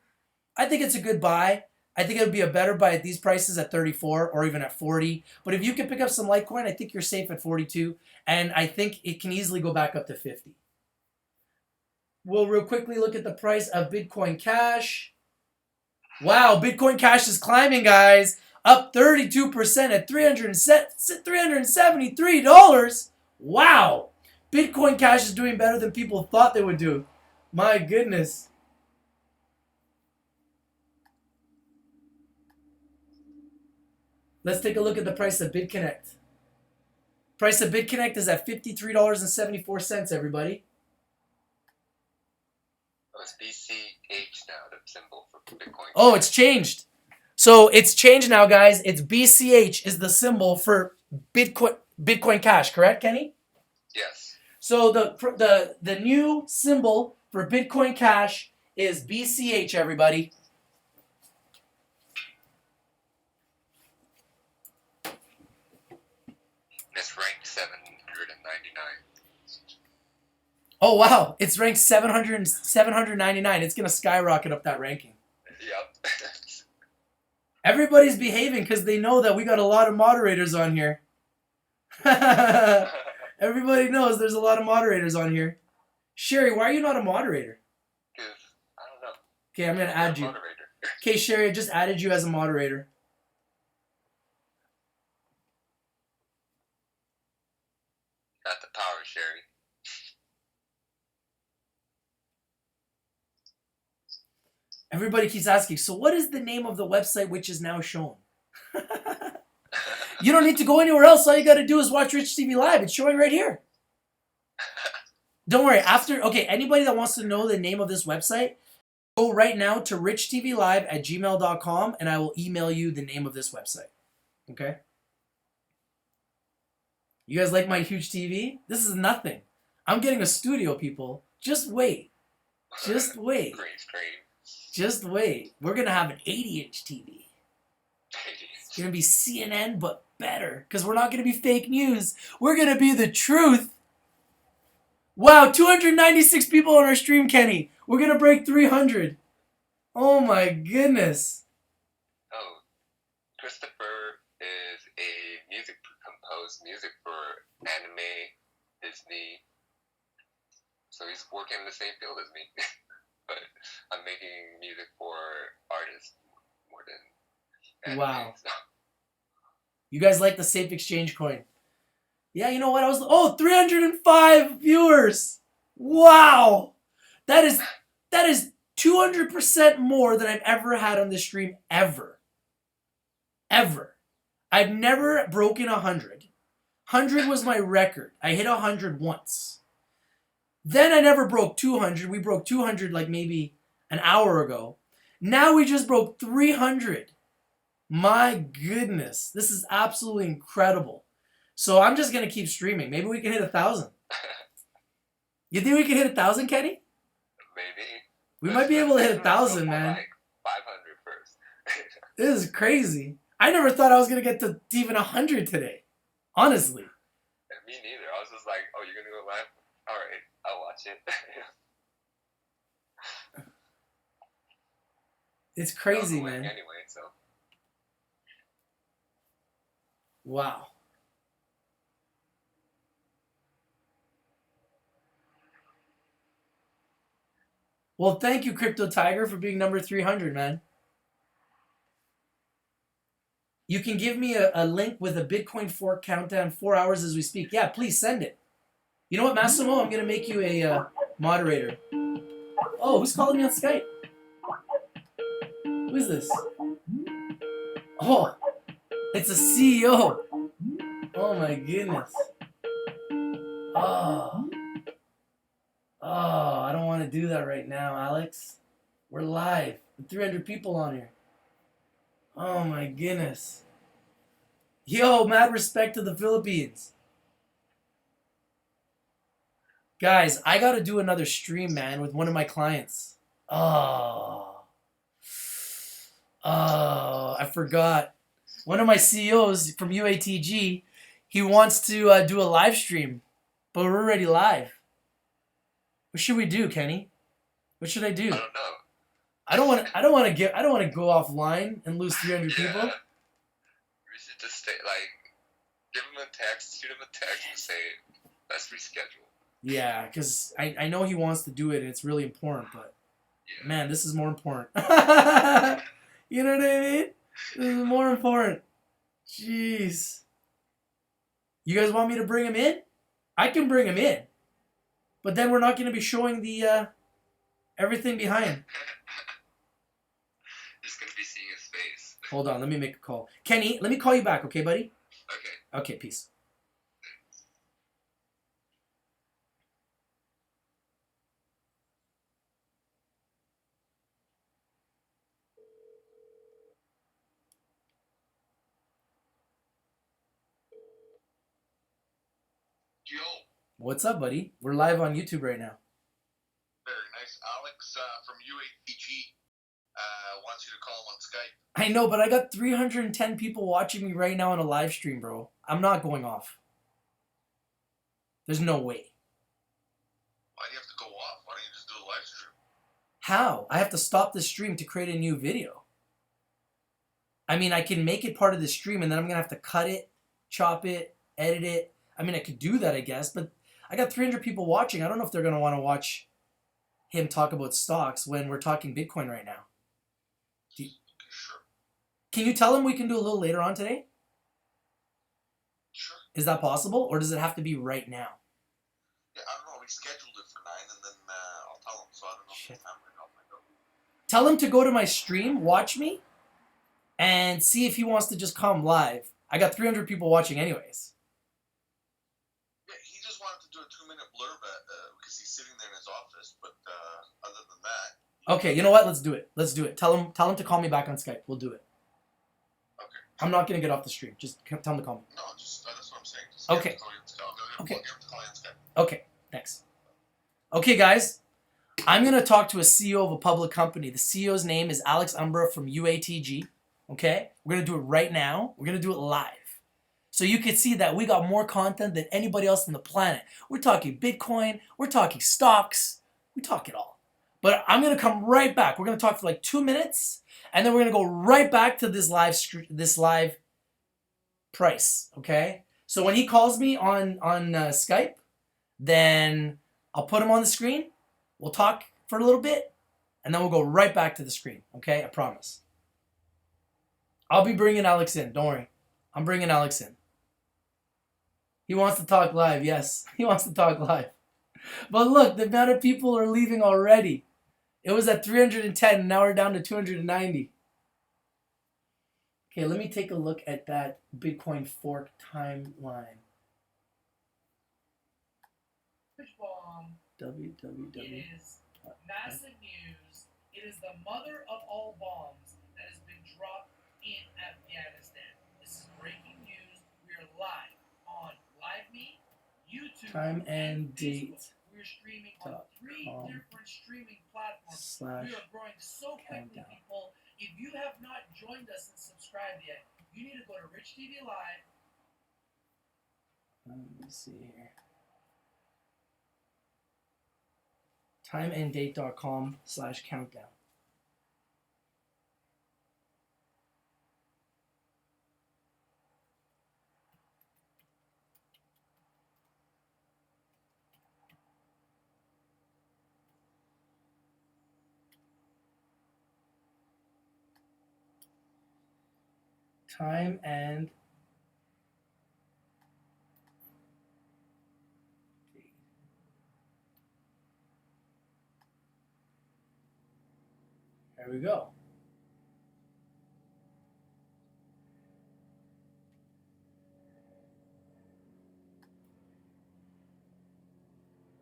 I think it's a good buy. I think it would be a better buy at these prices at 34 or even at 40. But if you can pick up some Litecoin, I think you're safe at 42. And I think it can easily go back up to 50. We'll real quickly look at the price of Bitcoin Cash. Wow, Bitcoin Cash is climbing, guys. Up 32% at $373. Wow. Bitcoin Cash is doing better than people thought they would do. My goodness. Let's take a look at the price of BitConnect. Price of BitConnect is at $53.74, everybody. Oh, it's BCH now, the symbol for Bitcoin. Oh, it's changed. So it's changed now, guys. It's BCH is the symbol for Bitcoin Cash, correct, Kenny? Yes. So the new symbol for Bitcoin Cash is BCH, everybody. It's ranked 799. Oh, wow. It's ranked 799. It's going to skyrocket up that ranking. Yep. Everybody's behaving because they know that we got a lot of moderators on here. Everybody knows there's a lot of moderators on here. Sherry, why are you not a moderator? Because, I don't know. Okay, I'm going to add you. Okay, Sherry, I just added you as a moderator. Got the power, Sherry. Everybody keeps asking, so what is the name of the website which is now shown? You don't need to go anywhere else. All you got to do is watch Rich TV Live. It's showing right here. Don't worry. Okay, anybody that wants to know the name of this website, go right now to richtvlive@gmail.com and I will email you the name of this website. Okay? You guys like my huge TV? This is nothing. I'm getting a studio, people. Just wait. Just wait. Green screen. Just wait. We're going to have an 80-inch TV. It's going to be CNN, but better. Because we're not going to be fake news. We're going to be the truth. Wow, 296 people on our stream, Kenny. We're going to break 300. Oh, my goodness. Oh, Christopher is a composed music for anime, Disney. So he's working in the same field as me. But I'm making music for artists more than anime. Wow. So. You guys like the safe exchange coin. Yeah, you know what? 305 viewers. Wow. That is 200% more than I've ever had on this stream ever. Ever. I've never broken 100. 100 was my record. I hit 100 once. Then I never broke 200. We broke 200 like maybe an hour ago. Now we just broke 300. My goodness. This is absolutely incredible. So I'm just going to keep streaming. Maybe we can hit 1,000. You think we can hit 1,000, Kenny? Maybe. We might be able to hit 1,000, man. Like 500 first. This is crazy. I never thought I was going to get to even 100 today. Honestly. Me neither. I was just like, oh, you're going to go live? All right, I'll watch it. It's crazy, man. Anyway, so. Wow. Well, thank you, Crypto Tiger, for being number 300, man. You can give me a link with a Bitcoin fork countdown 4 hours as we speak. Yeah, please send it. You know what, Massimo? I'm going to make you a moderator. Oh, who's calling me on Skype? Who is this? Oh, it's a CEO. Oh, my goodness. Oh, I don't want to do that right now, Alex. We're live with 300 people on here. Oh, my goodness. Yo, mad respect to the Philippines. Guys, I got to do another stream, man, with one of my clients. Oh, I forgot. One of my CEOs from UATG, he wants to do a live stream, but we're already live. What should we do, Kenny? What should I do? I don't know. I don't want to go offline and lose 300 people. We should just stay, give him a text, shoot him a text, and say, let's reschedule. Yeah, because I know he wants to do it, and it's really important, but Yeah. man, this is more important. You know what I mean? This is more important. Jeez. You guys want me to bring him in? I can bring him in. But then we're not going to be showing the everything behind. Just going to be seeing his face. Hold on, let me make a call. Kenny, let me call you back, okay, buddy? Okay. Okay, peace. Yo. What's up, buddy? We're live on YouTube right now. Very nice. Alex from UATG wants you to call him on Skype. I know, but I got 310 people watching me right now on a live stream, bro. I'm not going off. There's no way. Why do you have to go off? Why don't you just do a live stream? How? I have to stop the stream to create a new video. I mean, I can make it part of the stream, and then I'm going to have to cut it, chop it, edit it. I mean, I could do that, I guess, but I got 300 people watching. I don't know if they're going to want to watch him talk about stocks when we're talking Bitcoin right now. Sure. Can you tell him we can do a little later on today? Sure. Is that possible, or does it have to be right now? Yeah, I don't know. We scheduled it for 9, and then I'll tell him, so I don't know if the time right now might go. Tell him to go to my stream, watch me, and see if he wants to just come live. I got 300 people watching anyways. Yeah, he just wanted to do a 2-minute blurb because he's sitting there in his office, but other than that... Okay, you know what? Let's do it. Let's do it. Tell him to call me back on Skype. We'll do it. Okay. I'm not going to get off the stream. Just tell him to call me. No, just that's what I'm saying. Just Okay. Okay. Get him to call you on Skype. Okay, thanks. Okay, guys. I'm going to talk to a CEO of a public company. The CEO's name is Alex Umbra from UATG. Okay? We're going to do it right now. We're going to do it live. So you can see that we got more content than anybody else on the planet. We're talking Bitcoin. We're talking stocks. We talk it all. But I'm going to come right back. We're going to talk for like 2 minutes. And then we're going to go right back to this live price. Okay? So when he calls me on Skype, then I'll put him on the screen. We'll talk for a little bit. And then we'll go right back to the screen. Okay? I promise. I'll be bringing Alex in. Don't worry. I'm bringing Alex in. He wants to talk live. Yes, he wants to talk live. But look, the amount of people are leaving already. It was at 310, and now we're down to 290. Okay, let me take a look at that Bitcoin fork timeline. Bomb. www. It is massive news. It is the mother of all bombs that has been dropped in Afghanistan. This is breaking news. We are live on LiveMe, YouTube, Time and Facebook. date. We're streaming on 3 different streaming platforms. / We are growing so quickly, countdown. people. If you have not joined us and subscribed yet, you need to go to Rich TV Live. Let me see here. timeanddate.com/countdown. Time and date. There we go.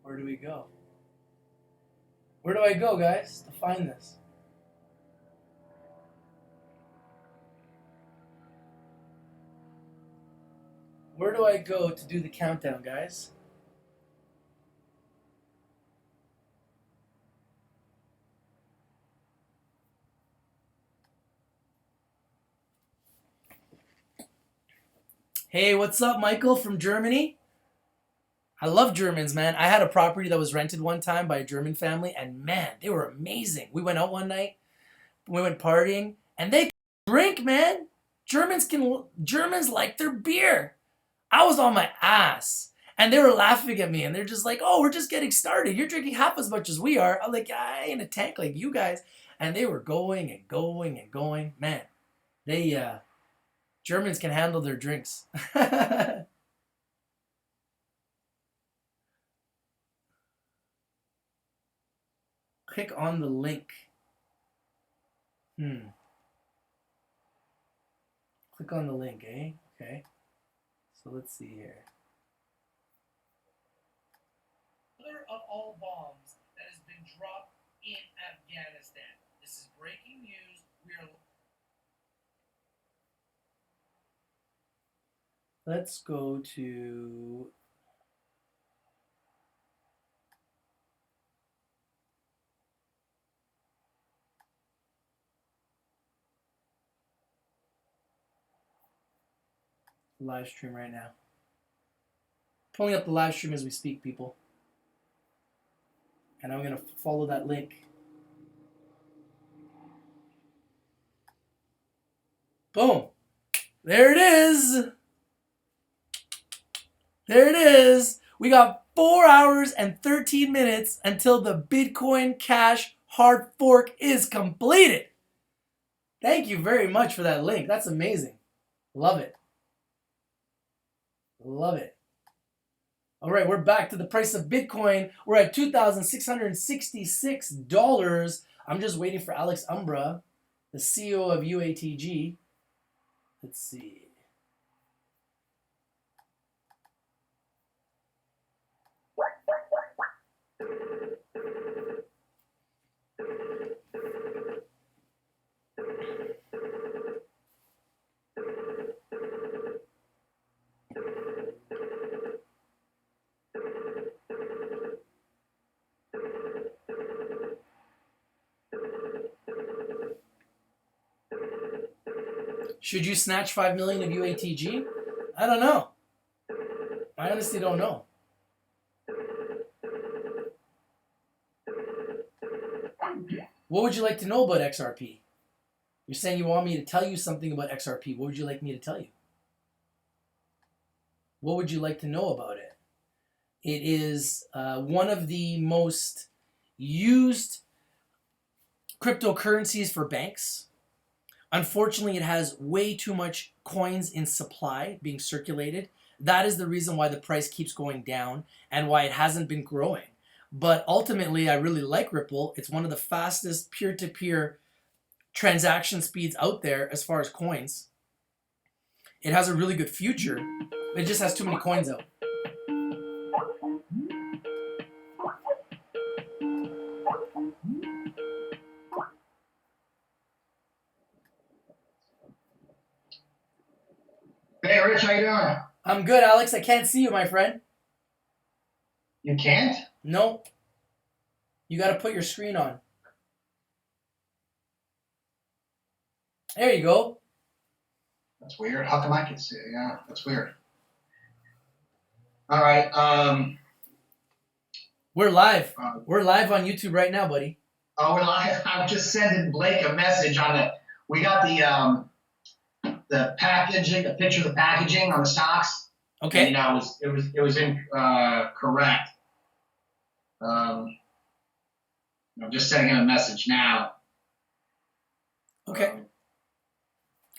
Where do we go? Where do I go, guys, to find this? Where do I go to do the countdown, guys? Hey, what's up, Michael from Germany? I love Germans, man. I had a property that was rented one time by a German family, and man, they were amazing. We went out one night, we went partying, and they drink, man. Germans like their beer. I was on my ass, and they were laughing at me, and they're just like, "Oh, we're just getting started. You're drinking half as much as we are." I'm like, "I ain't a tank like you guys," and they were going and going and going. Man, they Germans can handle their drinks. Click on the link. Click on the link, eh? Okay. So let's see here. Mother of all bombs that has been dropped in Afghanistan. This is breaking news. We are. Let's go to live stream right now. Pulling up the live stream as we speak, people. And I'm going to follow that link. Boom. There it is. There it is. We got 4 hours and 13 minutes until the Bitcoin Cash hard fork is completed. Thank you very much for that link. That's amazing. Love it. Love it. All right, we're back to the price of Bitcoin. We're at $2,666. I'm just waiting for Alex Umbra, the CEO of UATG. Let's see. Should you snatch 5 million of UATG? I don't know. I honestly don't know. What would you like to know about XRP? You're saying you want me to tell you something about XRP. What would you like me to tell you? What would you like to know about it? It is one of the most used cryptocurrencies for banks. Unfortunately, it has way too much coins in supply being circulated. That is the reason why the price keeps going down and why it hasn't been growing. But ultimately, I really like Ripple. It's one of the fastest peer to peer transaction speeds out there as far as coins. It has a really good future. It just has too many coins out. Hey, Rich, how you doing? I'm good, Alex. I can't see you, my friend. You can't? No, you got to put your screen on. There you go. That's weird. How come I can see it? Yeah, that's weird. All right. We're live. Uh, We're live on YouTube right now, buddy. oh, well, I'm just sending Blake a message on the. We got the packaging, a picture of the packaging on the stocks. Okay. And, it was incorrect. I'm just sending him a message now. Okay.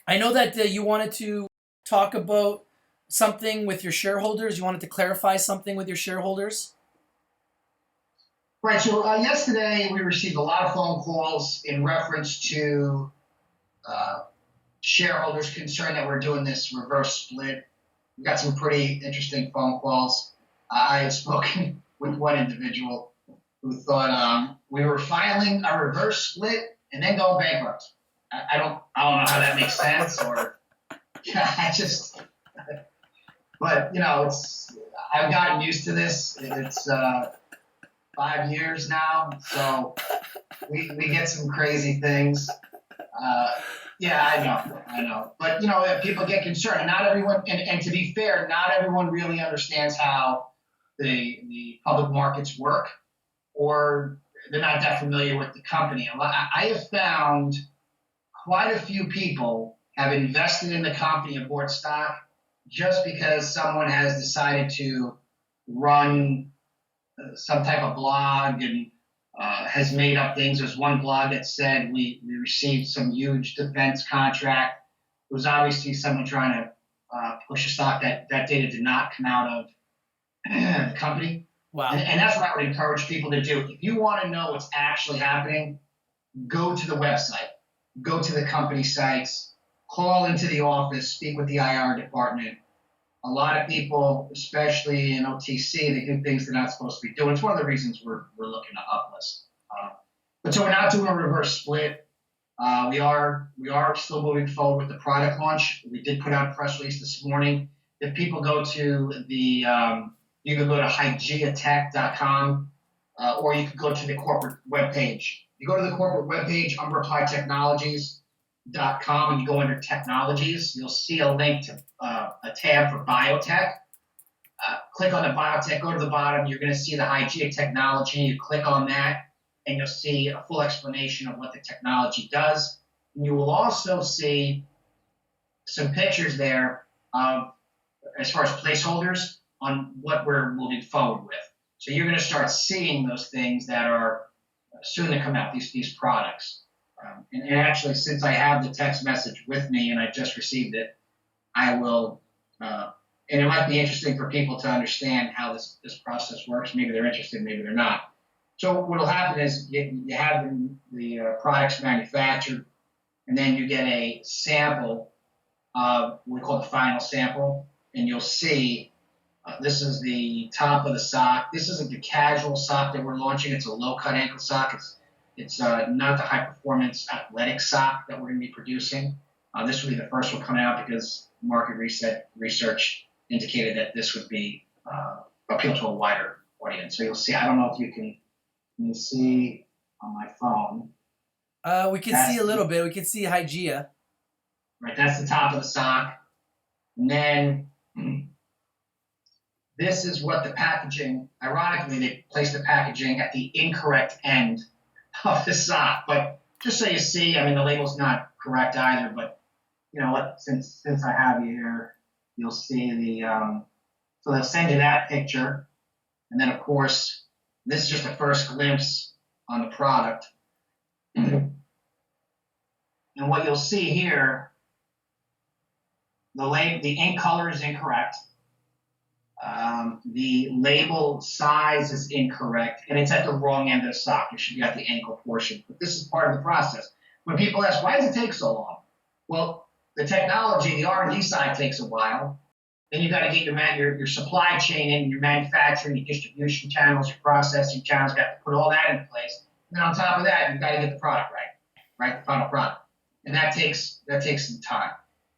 I know that you wanted to talk about something with your shareholders. You wanted to clarify something with your shareholders. Right. So yesterday we received a lot of phone calls in reference to shareholders concerned that we're doing this reverse split. We got some pretty interesting phone calls. I had spoken with one individual who thought we were filing a reverse split and then going bankrupt. I don't know how that makes sense, or but I've gotten used to this. It's 5 years now, so we get some crazy things. Yeah, I know. But if people get concerned, and not everyone, and to be fair, not everyone really understands how the public markets work, or they're not that familiar with the company. I have found quite a few people have invested in the company and bought stock just because someone has decided to run some type of blog and has made up things. There's one blog that said we received some huge defense contract. It was obviously someone trying to push a stock that data did not come out of the company. Wow. And that's what I would encourage people to do. If you want to know what's actually happening, go to the website, go to the company sites, call into the office, speak with the IR department. A lot of people, especially in OTC, they do things they're not supposed to be doing. It's one of the reasons we're looking to uplist. But so we're not doing a reverse split. We are still moving forward with the product launch. We did put out a press release this morning. If people go to the, you can go to hygeatech.com or you can go to the corporate webpage. You go to the corporate webpage, umberappliedtechnologies.com, and you go under technologies. You'll see a link to a tab for biotech. Click on the biotech, go to the bottom. You're going to see the Hygeia technology. You click on that, and you'll see a full explanation of what the technology does. And you will also see some pictures there of, as far as placeholders, on what we're moving forward with. So you're going to start seeing those things that are soon to come out, these products. And actually, since I have the text message with me and I just received it, I will, and it might be interesting for people to understand how this process works. Maybe they're interested, maybe they're not. So what will happen is you have the products manufactured, and then you get a sample of what we call the final sample, and you'll see this is the top of the sock. This isn't the casual sock that we're launching. It's a low-cut ankle sock. It's not the high-performance athletic sock that we're going to be producing. This will be the first one coming out because market research indicated that this would be appeal to a wider audience. So you'll see. I don't know if you can see on my phone. We can see a little bit. We can see Hygeia. Right, that's the top of the sock. And then this is what the packaging, ironically, they placed the packaging at the incorrect end of the sock. But just so you see, I mean, the label's not correct either, but you know what, since I have you here, you'll see the, so they'll send you that picture. And then, of course, this is just the first glimpse on the product. And what you'll see here, the ink color is incorrect. The label size is incorrect, and it's at the wrong end of the sock. It should be at the ankle portion. But this is part of the process. When people ask, why does it take so long? Well, the technology, the R&D side takes a while. Then you've got to get your supply chain in, your manufacturing, your distribution channels, your processing channels. You've got to put all that in place. And then on top of that, you've got to get the product right, the final product, and that takes some time.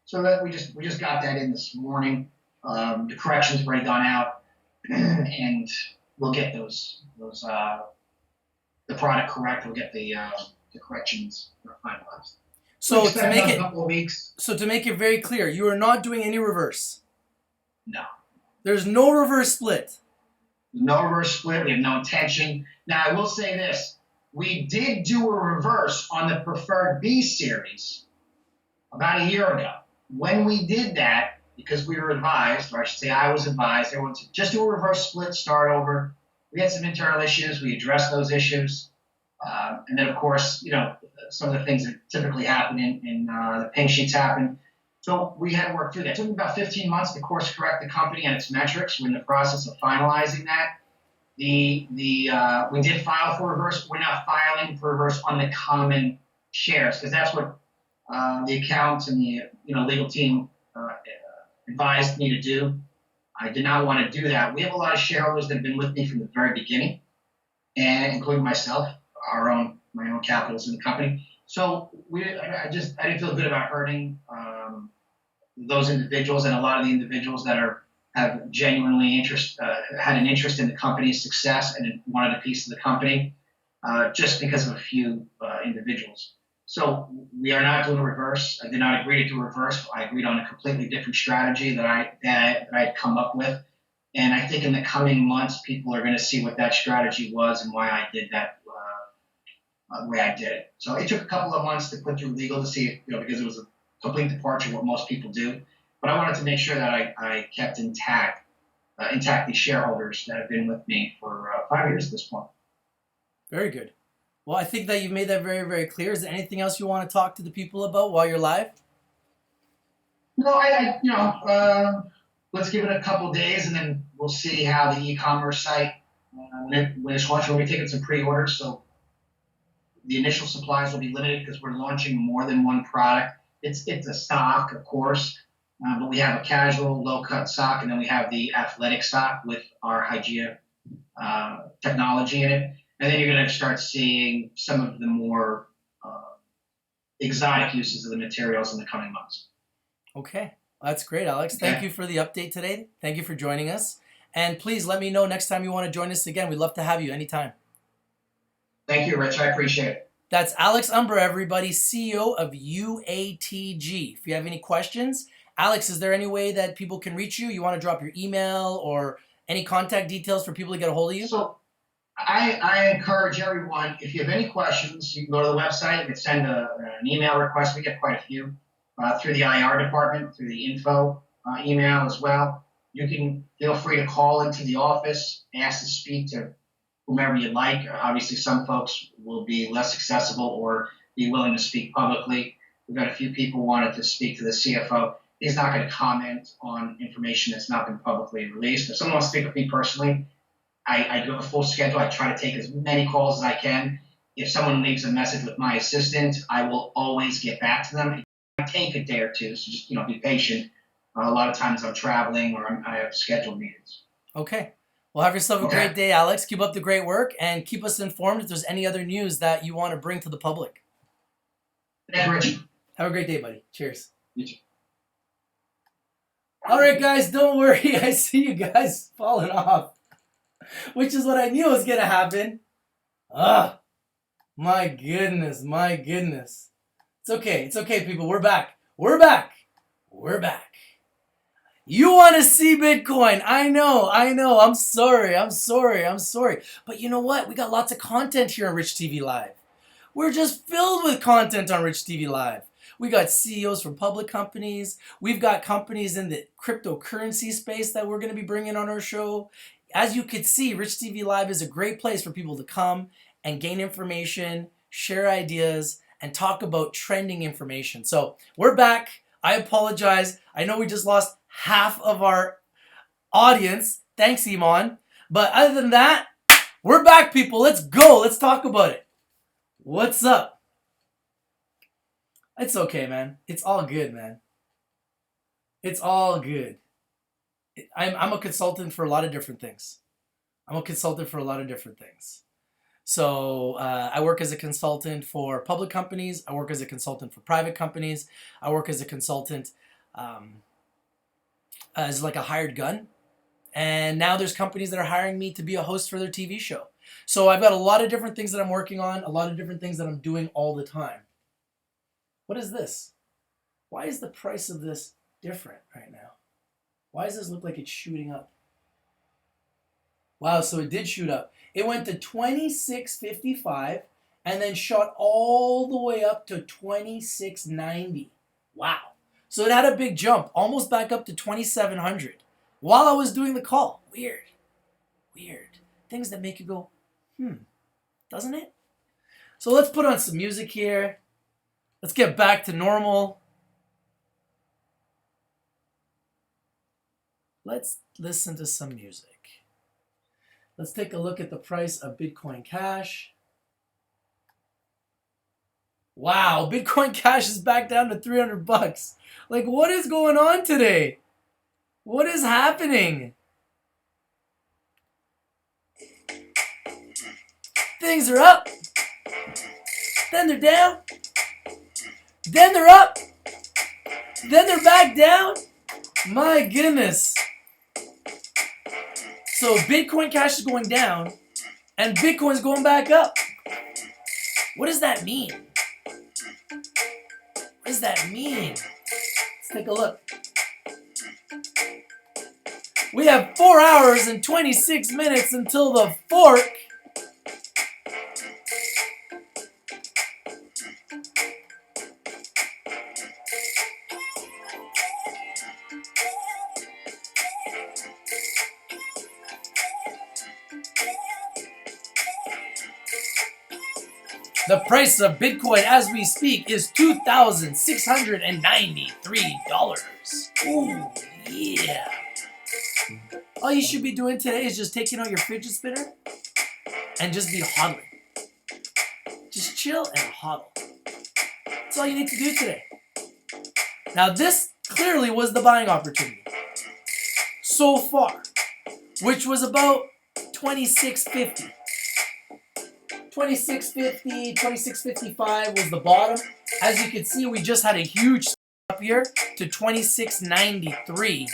So that we just got that in this morning. The corrections have already gone out, and we'll get the product correct. We'll get the corrections finalized. So to make a it couple of weeks. so to make it very clear, you are not doing any reverse. No. There's no reverse split. No reverse split. We have no intention. Now, I will say this. We did do a reverse on the Preferred B series about a year ago. When we did that, because we were advised, or I should say I was advised, everyone to just do a reverse split, start over. We had some internal issues. We addressed those issues. And then, of course, some of the things that typically happen in the pink sheets happen. So we had to work through that. It took about 15 months to course correct the company and its metrics. We're in the process of finalizing that. We did file for reverse. We're not filing for reverse on the common shares because that's what the accountants and the legal team advised me to do. I did not want to do that. We have a lot of shareholders that have been with me from the very beginning, and including myself, my own capitals in the company. So I didn't feel good about hurting those individuals, and a lot of the individuals that have genuinely had an interest in the company's success and wanted a piece of the company, just because of a few individuals. So we are not doing a reverse. I did not agree to do a reverse. I agreed on a completely different strategy that I had come up with. And I think in the coming months, people are going to see what that strategy was and why I did that the way I did it. So it took a couple of months to put through legal to see, because it was a complete departure of what most people do. But I wanted to make sure that I kept intact these shareholders that have been with me for 5 years at this point. Very good. Well, I think that you've made that very, very clear. Is there anything else you want to talk to the people about while you're live? No, let's give it a couple of days, and then we'll see how the e-commerce site when it's launched. We'll be taking some pre-orders, so the initial supplies will be limited because we're launching more than one product. It's a sock, of course, but we have a casual, low-cut sock, and then we have the athletic sock with our Hygiea technology in it. And then you're going to start seeing some of the more exotic uses of the materials in the coming months. Okay. That's great, Alex. Thank you for the update today. Thank you for joining us. And please let me know next time you want to join us again. We'd love to have you anytime. Thank you, Rich. I appreciate it. That's Alex Umbra, everybody, CEO of UATG. If you have any questions, Alex, is there any way that people can reach you? You want to drop your email or any contact details for people to get a hold of you? So I encourage everyone, if you have any questions, you can go to the website. You can send an email request. We get quite a few through the IR department, through the info email as well. You can feel free to call into the office, ask to speak to whomever you'd like. Obviously, some folks will be less accessible or be willing to speak publicly. We've got a few people who wanted to speak to the CFO. He's not going to comment on information that's not been publicly released. If someone wants to speak with me personally, I do have a full schedule. I try to take as many calls as I can. If someone leaves a message with my assistant, I will always get back to them. It might take a day or two, so just be patient. A lot of times I'm traveling or I have scheduled meetings. Okay. Well, have yourself a great day, Alex. Keep up the great work and keep us informed if there's any other news that you want to bring to the public. Thanks, Rich. Have a great day, buddy. Cheers. You too. All right, guys, don't worry. I see you guys falling off, which is what I knew was going to happen. My goodness. It's okay, people. We're back. You want to see Bitcoin. I know. I'm sorry. But you know what? We got lots of content here on Rich TV Live. We're just filled with content on Rich TV Live. We got CEOs from public companies. We've got companies in the cryptocurrency space that we're going to be bringing on our show. As you can see, Rich TV Live is a great place for people to come and gain information, share ideas, and talk about trending information. So we're back. I apologize. I know we just lost half of our audience. Thanks, Iman. But other than that, we're back, people. Let's go. Let's talk about it. What's up? It's okay, man. It's all good, man. It's all good. I'm a consultant for a lot of different things. So I work as a consultant for public companies. I work as a consultant for private companies. I work as a consultant as like a hired gun. And now there's companies that are hiring me to be a host for their TV show. So I've got a lot of different things that I'm working on, a lot of different things that I'm doing all the time. What is this? Why is the price of this different right now? Why does this look like it's shooting up? Wow, so it did shoot up. It went to 26.55 and then shot all the way up to 26.90. Wow. So it had a big jump, almost back up to 2,700 while I was doing the call. Weird. Things that make you go, doesn't it? So let's put on some music here. Let's get back to normal. Let's listen to some music. Let's take a look at the price of Bitcoin Cash. Wow, Bitcoin Cash is back down to 300 bucks. Like, what is going on today? What is happening? Things are up. Then they're down. Then they're up. Then they're back down. My goodness. So Bitcoin Cash is going down and Bitcoin's going back up. What does that mean? What does that mean? Let's take a look. We have 4 hours and 26 minutes until the fork. The price of Bitcoin as we speak is $2,693. Ooh, yeah. All you should be doing today is just taking out your fidget spinner and just be hodling. Just chill and hodl. That's all you need to do today. Now this clearly was the buying opportunity so far, which was about 26.50. 26.50, 26.55 was the bottom. As you can see, we just had a huge up here to 26.93.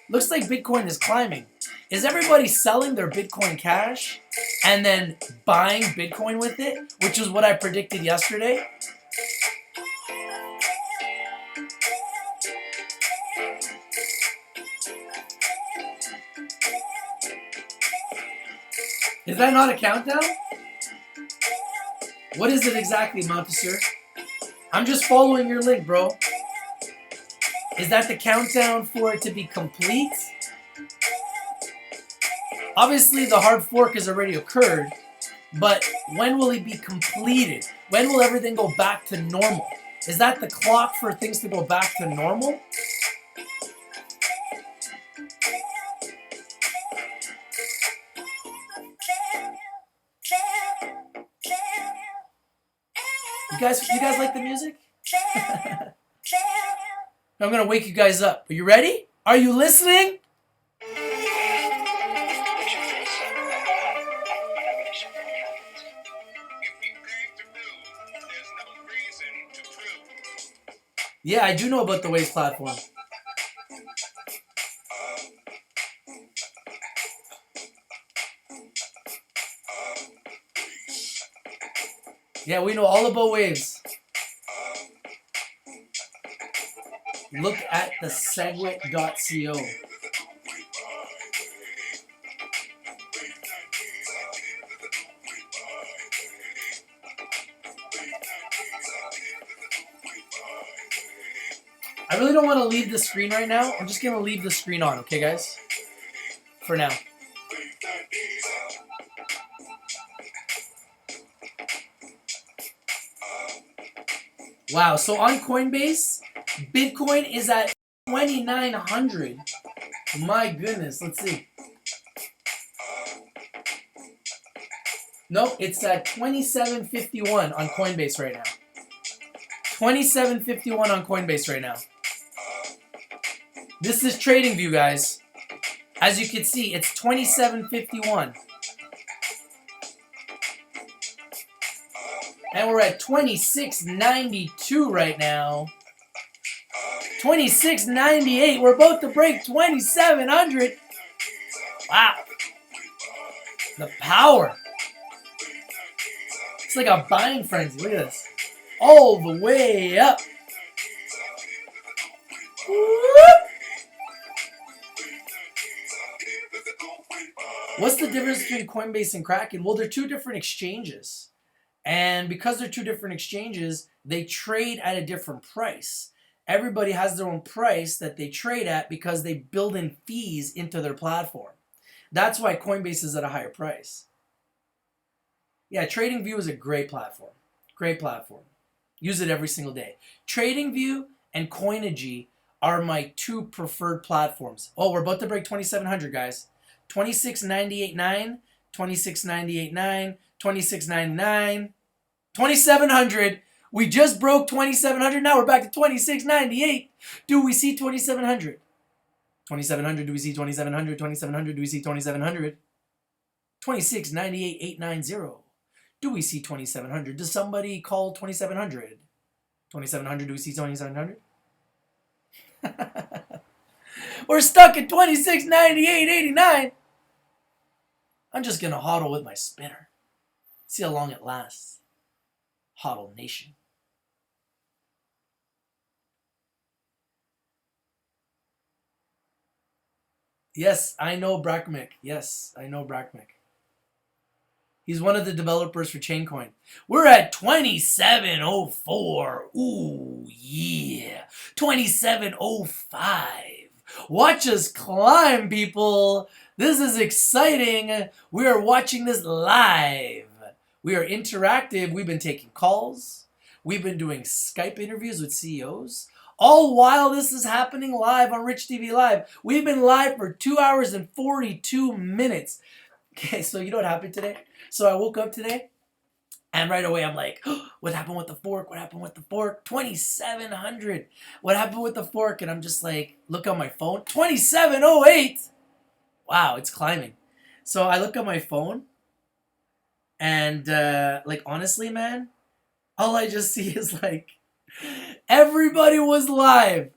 Looks like Bitcoin is climbing. Is everybody selling their Bitcoin Cash and then buying Bitcoin with it, which is what I predicted yesterday? Is that not a countdown? What is it exactly, Montessor? I'm just following your link, bro. Is that the countdown for it to be complete? Obviously, the hard fork has already occurred, but when will it be completed? When will everything go back to normal? Is that the clock for things to go back to normal? You guys like the music? I'm gonna wake you guys up. Are you ready? Are you listening? Yeah, I do know about the Waves platform. Yeah, we know all about Waves. Look at the segwit.co. I really don't want to leave the screen right now. I'm just going to leave the screen on, okay, guys? For now. Wow. So on Coinbase, Bitcoin is at 2,900. My goodness. Let's see. Nope, it's at 2751 on Coinbase right now. 2751 on Coinbase right now. This is TradingView, guys. As you can see, it's 2751. And we're at 2692 right now. 2698. We're about to break 2700. Wow. The power. It's like a buying frenzy. Look at this. All the way up. Whoop. What's the difference between Coinbase and Kraken? Well, they're two different exchanges. And because they're two different exchanges, they trade at a different price. Everybody has their own price that they trade at because they build in fees into their platform. That's why Coinbase is at a higher price. Yeah, TradingView is a great platform. Great platform. Use it every single day. TradingView and Coinigy are my two preferred platforms. Oh, we're about to break 2,700, guys. 2698.9, 2698.9, 2699, 2,700. We just broke 2,700. Now we're back to 2698. Do we see 2,700? 2,700. Do we see 2,700? 2,700. Do we see 2,700? 2698.890. Do we see 2,700? Does somebody call 2,700? 2,700. Do we see 2,700? We're stuck at 2698.89. I'm just gonna hodl with my spinner. See how long it lasts. Hodl Nation. Yes, I know Brackmick. Yes, I know Brackmick. He's one of the developers for Chaincoin. We're at 2704. Ooh, yeah. 2705. Watch us climb, people. This is exciting. We are watching this live. We are interactive. We've been taking calls. We've been doing Skype interviews with CEOs. All while this is happening live on Rich TV Live. We've been live for 2 hours and 42 minutes. Okay, so you know what happened today? So I woke up today, and right away I'm like, oh, what happened with the fork? What happened with the fork? 2,700. What happened with the fork? And I'm just like, look on my phone. 2708. Wow, it's climbing. So I look at my phone, and like honestly, man, all I just see is like everybody was live.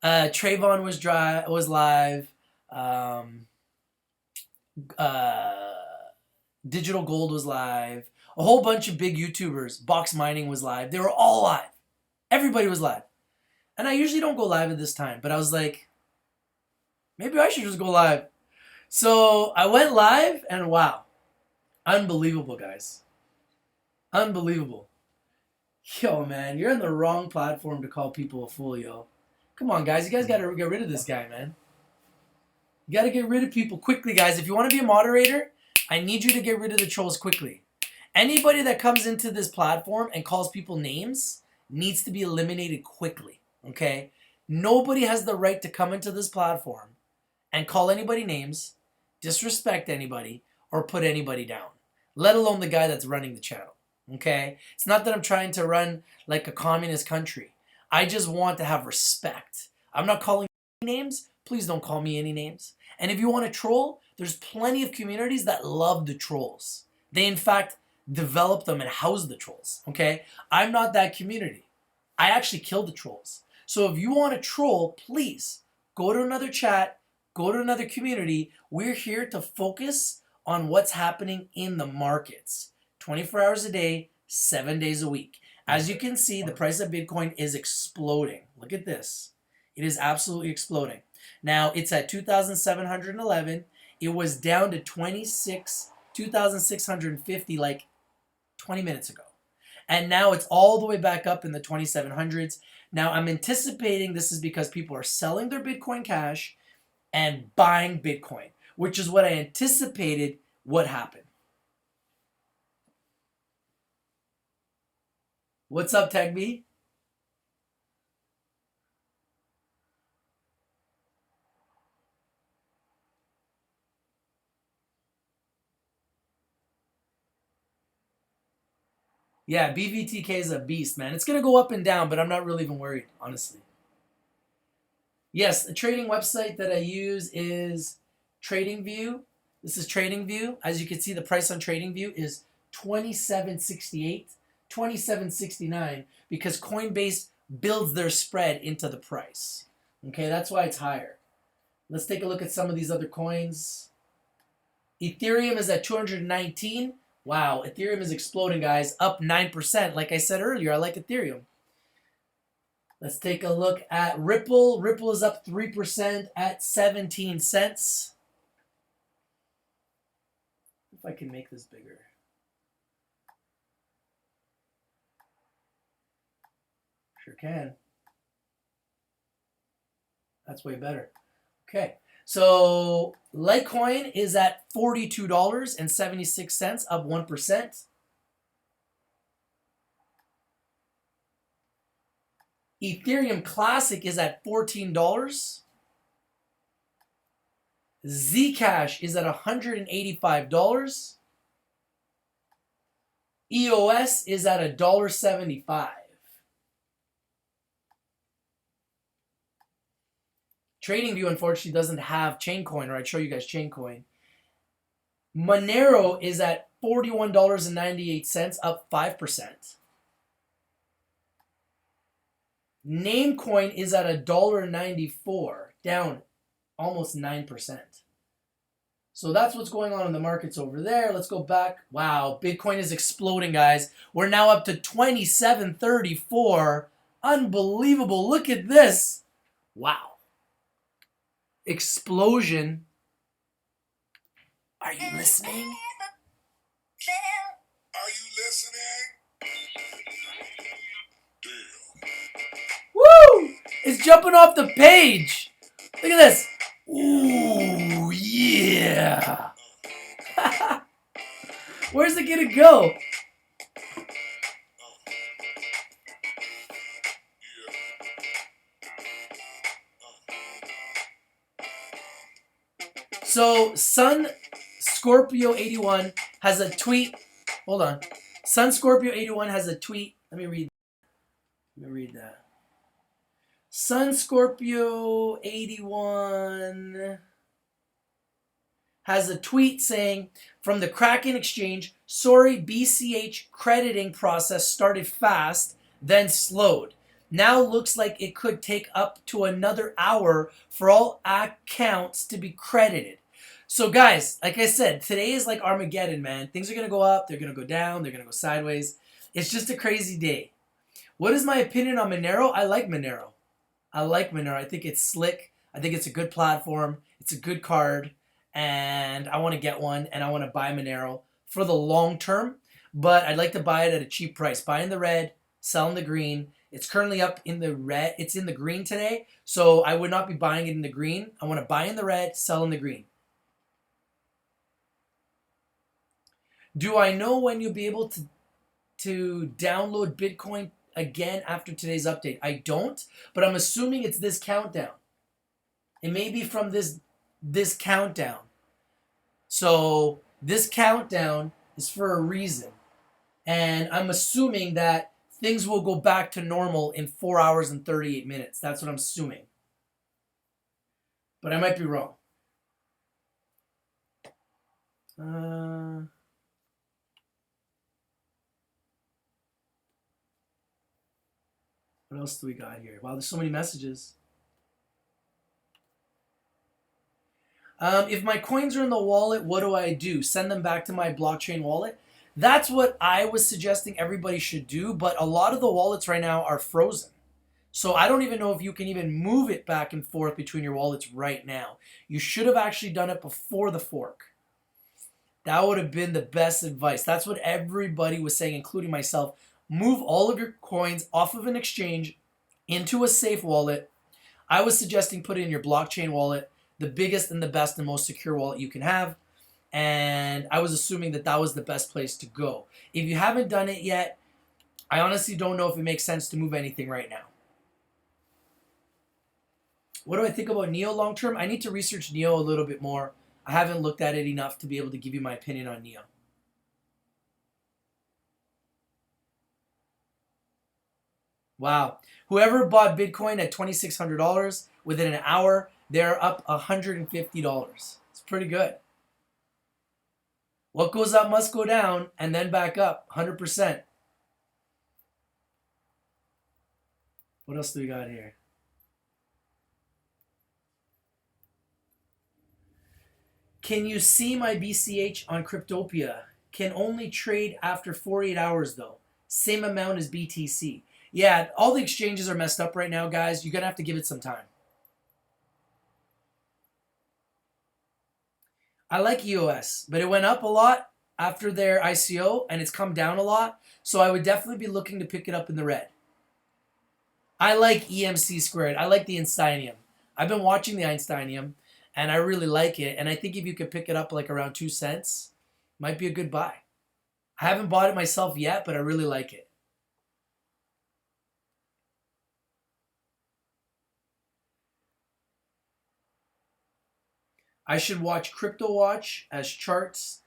Trayvon was live. Digital Gold was live. A whole bunch of big YouTubers. Box Mining was live. They were all live. Everybody was live. And I usually don't go live at this time, but I was like, maybe I should just go live. So I went live, and wow. Unbelievable, guys. Unbelievable. Yo, man, you're on the wrong platform to call people a fool, yo. Come on, guys. You guys got to get rid of this guy, man. You got to get rid of people quickly, guys. If you want to be a moderator, I need you to get rid of the trolls quickly. Anybody that comes into this platform and calls people names needs to be eliminated quickly, okay? Nobody has the right to come into this platform and call anybody names, disrespect anybody, or put anybody down, let alone the guy that's running the channel, okay? It's not that I'm trying to run like a communist country. I just want to have respect. I'm not calling names. Please don't call me any names. And if you want to troll, there's plenty of communities that love the trolls. They, in fact, develop them and house the trolls, okay? I'm not that community. I actually killed the trolls. So if you want to troll, please go to another chat, go to another community. We're here to focus on what's happening in the markets. 24 hours a day, 7 days a week. As you can see, the price of Bitcoin is exploding. Look at this. It is absolutely exploding. Now, it's at 2,711. It was down to 2,650 like 20 minutes ago. And now it's all the way back up in the 2,700s. Now, I'm anticipating this is because people are selling their Bitcoin Cash and buying Bitcoin, which is what I anticipated would happen. What's up, TagB? Yeah, BVTK is a beast, man. It's going to go up and down, but I'm not really even worried, honestly. Yes, the trading website that I use is TradingView. This is TradingView. As you can see, the price on TradingView is $27.68, $27.69 because Coinbase builds their spread into the price. Okay, that's why it's higher. Let's take a look at some of these other coins. Ethereum is at 219. Wow, Ethereum is exploding, guys. Up 9%. Like I said earlier, I like Ethereum. Let's take a look at Ripple. Ripple is up 3% at 17 cents. If I can make this bigger. Sure can. That's way better. Okay. So Litecoin is at $42.76, up 1%. Ethereum Classic is at $14. Zcash is at $185. EOS is at $1.75. TradingView, unfortunately, doesn't have Chaincoin, or I'd show you guys Chaincoin. Monero is at $41.98, up 5%. Namecoin is at $1.94, down almost 9%. So that's what's going on in the markets over there. Let's go back. Wow, Bitcoin is exploding, guys. We're now up to 2734. Unbelievable. Look at this. Wow. Explosion. Are you listening? Are you listening? Woo! It's jumping off the page. Look at this. Ooh, yeah. Where's it gonna go? So, Sun Scorpio 81 has a tweet. Hold on. Sun Scorpio 81 has a tweet. Let me read that. Sun Scorpio 81 has a tweet saying, from the Kraken exchange, sorry, BCH crediting process started fast, then slowed. Now looks like it could take up to another hour for all accounts to be credited. So guys, like I said, today is like Armageddon, man. Things are going to go up, they're going to go down, they're going to go sideways. It's just a crazy day. What is my opinion on Monero? I like Monero. I think it's slick. I think it's a good platform. It's a good card. And I want to get one, and I want to buy Monero for the long term. But I'd like to buy it at a cheap price. Buy in the red, sell in the green. It's currently up in the red. It's in the green today. So I would not be buying it in the green. I want to buy in the red, sell in the green. Do I know when you'll be able to download Bitcoin again after today's update? I don't, but I'm assuming it's this countdown. It may be from this countdown. So this countdown is for a reason. And I'm assuming that things will go back to normal in 4 hours and 38 minutes. That's what I'm assuming. But I might be wrong. What else do we got here? Wow, there's so many messages. If my coins are in the wallet, what do I do? Send them back to my blockchain wallet? That's what I was suggesting everybody should do, but a lot of the wallets right now are frozen. So I don't even know if you can even move it back and forth between your wallets right now. You should have actually done it before the fork. That would have been the best advice. That's what everybody was saying, including myself. Move all of your coins off of an exchange into a safe wallet. I was suggesting put it in your blockchain wallet, the biggest and the best and most secure wallet you can have. And I was assuming that that was the best place to go. If you haven't done it yet, I honestly don't know if it makes sense to move anything right now. What do I think about NEO long term? I need to research NEO a little bit more. I haven't looked at it enough to be able to give you my opinion on NEO. Wow. Whoever bought Bitcoin at $2,600 within an hour, they're up $150. It's pretty good. What goes up must go down and then back up 100%. What else do we got here? Can you see my BCH on Cryptopia? Can only trade after 48 hours though. Same amount as BTC. Yeah, all the exchanges are messed up right now, guys. You're going to have to give it some time. I like EOS, but it went up a lot after their ICO and it's come down a lot. So I would definitely be looking to pick it up in the red. I like EMC squared. I like the Einsteinium. I've been watching the Einsteinium and I really like it. And I think if you could pick it up like around 2 cents, might be a good buy. I haven't bought it myself yet, but I really like it. I should watch Crypto Watch as charts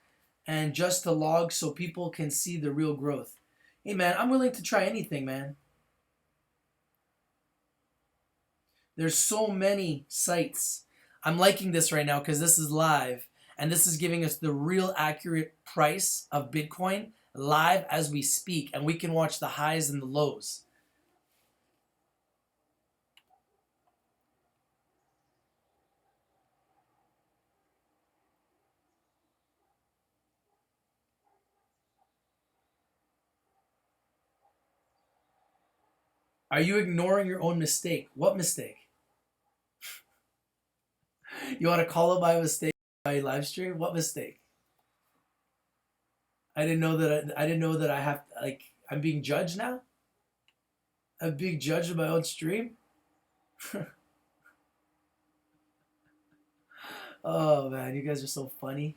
and just to log so people can see the real growth. Hey man, I'm willing to try anything, man. There's so many sites. I'm liking this right now because this is live and this is giving us the real accurate price of Bitcoin live as we speak, and we can watch the highs and the lows. Are you ignoring your own mistake? What mistake? You want to call it my mistake by live stream? What mistake? I didn't know that. I didn't know that I have like I'm being judged now. I'm being judged in my own stream. Oh man, you guys are so funny.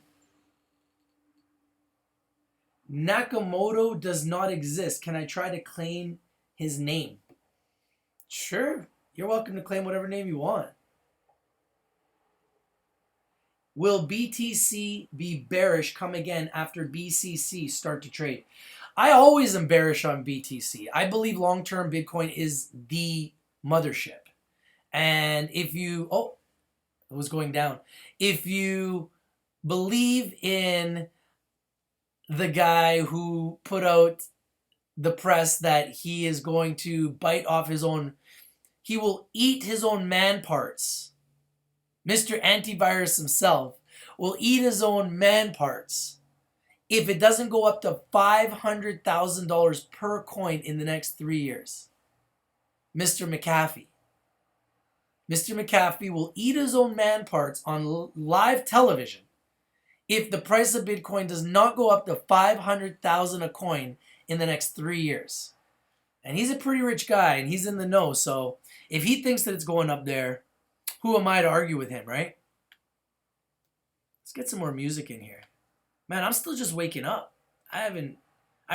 Nakamoto does not exist. Can I try to claim his name? Sure. You're welcome to claim whatever name you want. Will BTC be bearish come again after BCC start to trade? I always am bearish on BTC. I believe long-term Bitcoin is the mothership. And if you... Oh, it was going down. If you believe in the guy who put out the press that he is going to bite off his own... He will eat his own man parts. Mr. Antivirus himself will eat his own man parts if it doesn't go up to $500,000 per coin in the next 3 years. Mr. McAfee. Mr. McAfee will eat his own man parts on live television if the price of Bitcoin does not go up to $500,000 a coin in the next 3 years. And he's a pretty rich guy and he's in the know. So if he thinks that it's going up there, who am I to argue with him, right? Let's get some more music in here. Man, I'm still just waking up. I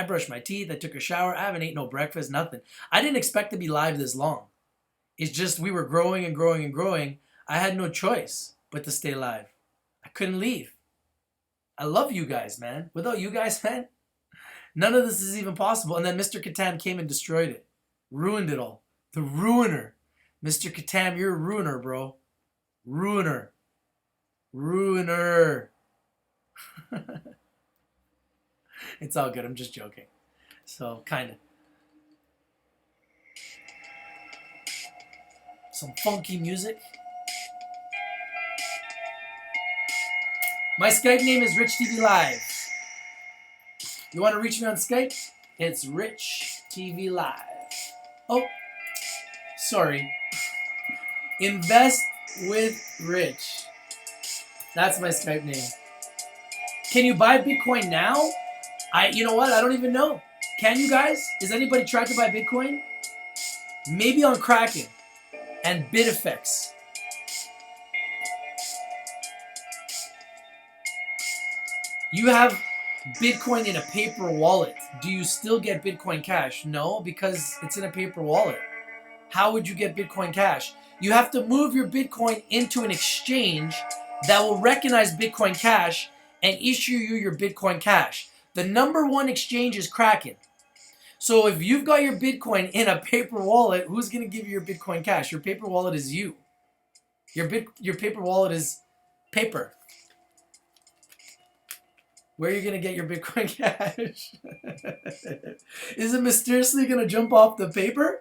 brushed my teeth, I took a shower, I haven't ate no breakfast, nothing. I didn't expect to be live this long. It's just we were growing and growing and growing. I had no choice but to stay live. I couldn't leave. I love you guys, man. Without you guys, man, none of this is even possible. And then Mr. Katam came and destroyed it. Ruined it all. The ruiner. Mr. Katam, you're a ruiner, bro. Ruiner. Ruiner. It's all good. I'm just joking. So, kind of. Some funky music. My Skype name is Rich TV Live. You want to reach me on Skype? It's Rich TV Live. Oh, sorry. Invest with Rich. That's my Skype name. Can you buy Bitcoin now? You know what? I don't even know. Can you guys? Is anybody trying to buy Bitcoin? Maybe on Kraken and BitFX. You have Bitcoin in a paper wallet. Do you still get Bitcoin Cash? No, because it's in a paper wallet. How would you get Bitcoin Cash? You have to move your Bitcoin into an exchange that will recognize Bitcoin Cash and issue you your Bitcoin Cash. The number one exchange is Kraken. So if you've got your Bitcoin in a paper wallet, who's going to give you your Bitcoin Cash? Your paper wallet is you. Your paper wallet is paper. Where are you going to get your Bitcoin Cash? Is it mysteriously going to jump off the paper?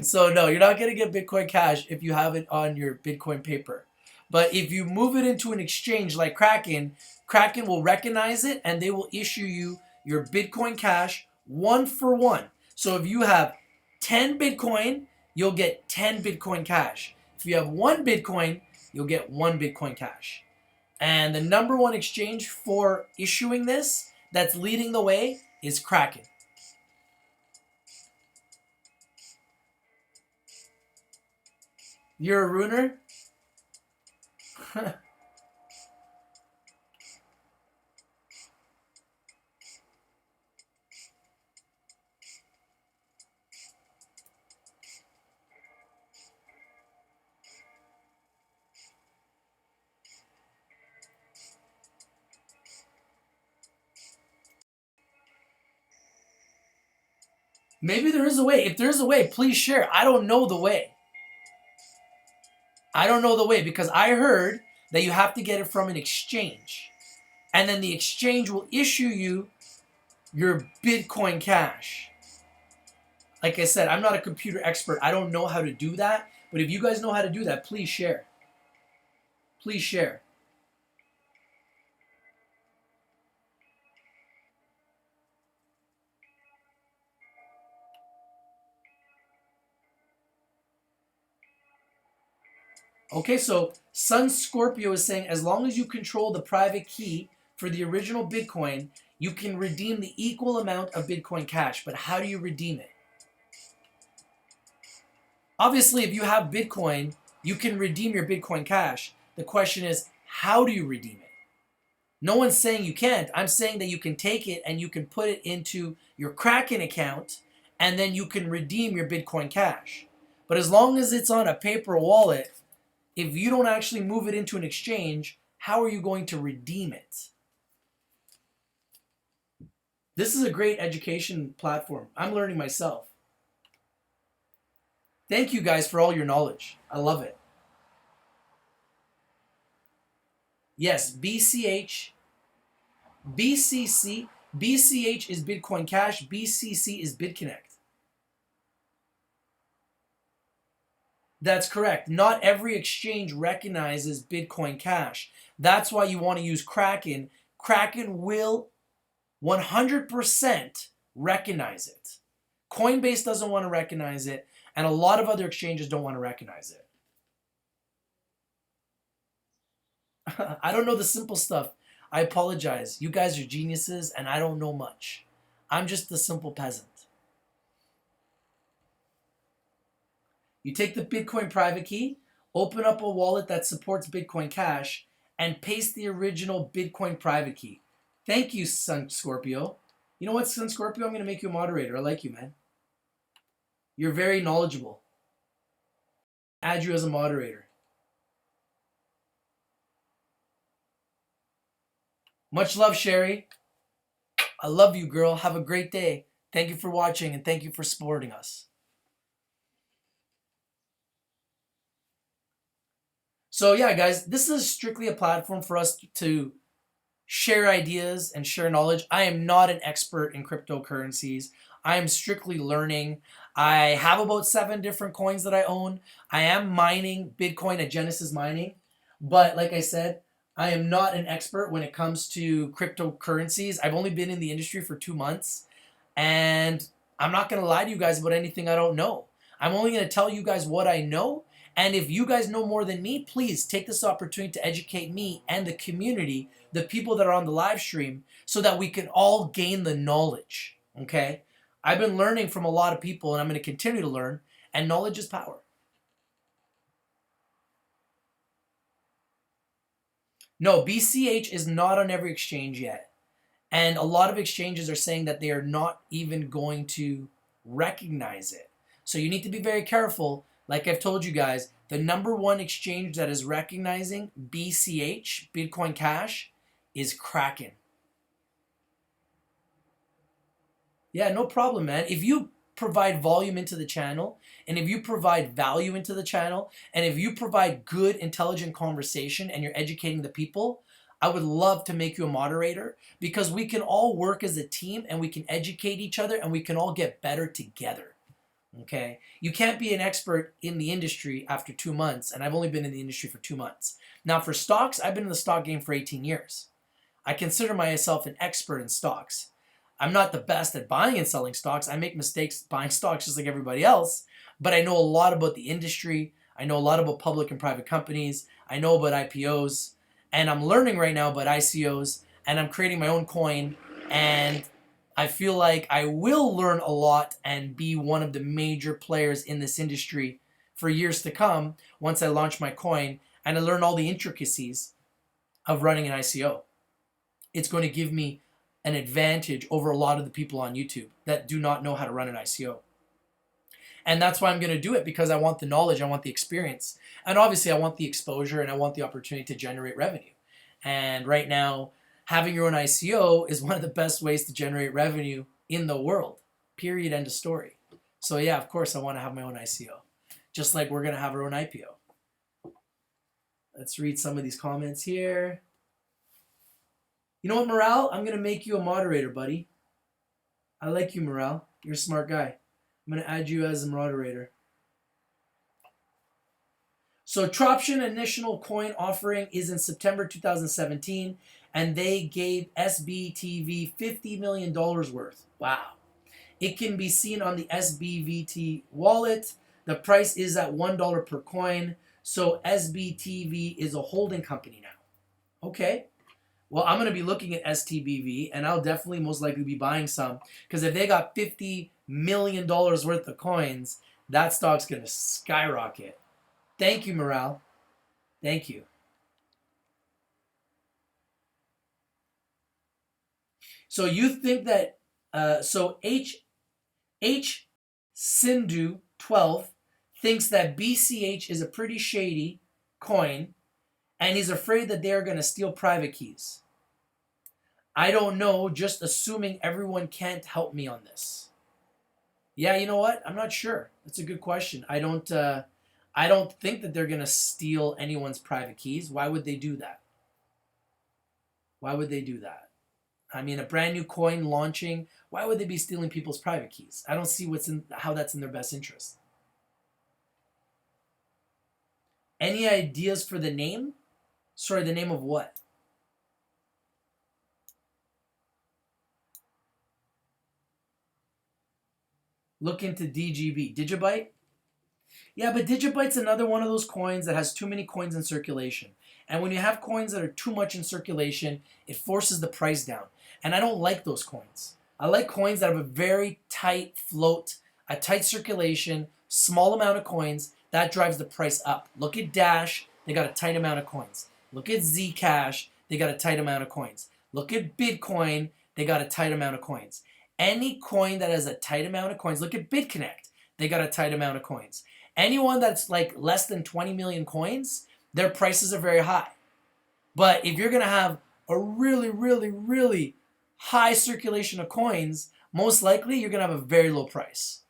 So no, you're not going to get Bitcoin Cash if you have it on your Bitcoin paper. But if you move it into an exchange like Kraken, Kraken will recognize it and they will issue you your Bitcoin Cash 1-for-1. So if you have 10 Bitcoin, you'll get 10 Bitcoin Cash. If you have 1 Bitcoin, you'll get 1 Bitcoin Cash. And the number one exchange for issuing this, that's leading the way, is Kraken. You're a ruiner? Maybe there is a way. If there's a way, please share. I don't know the way. I don't know the way because I heard that you have to get it from an exchange. And then the exchange will issue you your Bitcoin Cash. Like I said, I'm not a computer expert. I don't know how to do that. But if you guys know how to do that, please share. Please share. Okay, so Sun Scorpio is saying as long as you control the private key for the original Bitcoin, you can redeem the equal amount of Bitcoin Cash. But how do you redeem it? Obviously, if you have Bitcoin, you can redeem your Bitcoin Cash. The question is, how do you redeem it? No one's saying you can't. I'm saying that you can take it and you can put it into your Kraken account and then you can redeem your Bitcoin Cash. But as long as it's on a paper wallet, if you don't actually move it into an exchange, how are you going to redeem it? This is a great education platform. I'm learning myself. Thank you guys for all your knowledge. I love it. Yes, BCH, BCC, BCH is Bitcoin Cash, BCC is BitConnect. That's correct. Not every exchange recognizes Bitcoin Cash. That's why you want to use Kraken. Kraken will 100% recognize it. Coinbase doesn't want to recognize it, and a lot of other exchanges don't want to recognize it. I don't know the simple stuff. I apologize. You guys are geniuses, and I don't know much. I'm just the simple peasant. You take the Bitcoin private key, open up a wallet that supports Bitcoin Cash, and paste the original Bitcoin private key. Thank you, Sun Scorpio. You know what, Sun Scorpio? I'm going to make you a moderator. I like you, man. You're very knowledgeable. Add you as a moderator. Much love, Sherry. I love you, girl. Have a great day. Thank you for watching, and thank you for supporting us. So yeah, guys, this is strictly a platform for us to share ideas and share knowledge. I am not an expert in cryptocurrencies. I am strictly learning. I have about 7 different coins that I own. I am mining Bitcoin at Genesis Mining. But like I said, I am not an expert when it comes to cryptocurrencies. I've only been in the industry for 2 months. And I'm not going to lie to you guys about anything I don't know. I'm only going to tell you guys what I know. And if you guys know more than me, please take this opportunity to educate me and the community, the people that are on the live stream, so that we can all gain the knowledge, okay? I've been learning from a lot of people, and I'm going to continue to learn, and knowledge is power. No, BCH is not on every exchange yet. And a lot of exchanges are saying that they are not even going to recognize it. So you need to be very careful. Like I've told you guys, the number one exchange that is recognizing BCH, Bitcoin Cash, is Kraken. Yeah, no problem, man. If you provide volume into the channel, and if you provide value into the channel, and if you provide good, intelligent conversation and you're educating the people, I would love to make you a moderator because we can all work as a team and we can educate each other and we can all get better together. Okay? You can't be an expert in the industry after 2 months, and I've only been in the industry for 2 months. Now, for stocks, I've been in the stock game for 18 years. I consider myself an expert in stocks. I'm not the best at buying and selling stocks. I make mistakes buying stocks just like everybody else, but I know a lot about the industry. I know a lot about public and private companies. I know about IPOs, and I'm learning right now about ICOs, and I'm creating my own coin, and I feel like I will learn a lot and be one of the major players in this industry for years to come once I launch my coin and I learn all the intricacies of running an ICO. It's going to give me an advantage over a lot of the people on YouTube that do not know how to run an ICO. And that's why I'm going to do it, because I want the knowledge, I want the experience, and obviously I want the exposure and I want the opportunity to generate revenue. And right now, having your own ICO is one of the best ways to generate revenue in the world. Period. End of story. So yeah, of course I want to have my own ICO, just like we're going to have our own IPO. Let's read some of these comments here. You know what, Morale? I'm going to make you a moderator, buddy. I like you, Morale. You're a smart guy. I'm going to add you as a moderator. So Troption initial coin offering is in September 2017, and they gave SBTV $50 million worth. Wow. It can be seen on the SBVT wallet. The price is at $1 per coin. So SBTV is a holding company now. Okay. Well, I'm going to be looking at STBV, and I'll definitely most likely be buying some, because if they got $50 million worth of coins, that stock's going to skyrocket. Thank you, Morale. Thank you. So you think that, H Sindhu 12 thinks that BCH is a pretty shady coin, and he's afraid that they are going to steal private keys. I don't know, just assuming everyone can't help me on this. Yeah, you know what? I'm not sure. That's a good question. I don't think that they're going to steal anyone's private keys. Why would they do that? Why would they do that? I mean, a brand new coin launching, why would they be stealing people's private keys? I don't see how that's in their best interest. Any ideas for the name? Sorry, the name of what? Look into DGB. Digibyte? Yeah, but Digibyte's another one of those coins that has too many coins in circulation. And when you have coins that are too much in circulation, it forces the price down. And I don't like those coins. I like coins that have a very tight float, a tight circulation, small amount of coins. That drives the price up. Look at Dash. They got a tight amount of coins. Look at Zcash. They got a tight amount of coins. Look at Bitcoin. They got a tight amount of coins. Any coin that has a tight amount of coins, look at BitConnect. They got a tight amount of coins. Anyone that's like less than 20 million coins, their prices are very high. But if you're going to have a really, really, really high circulation of coins, most likely you're going to have a very low price.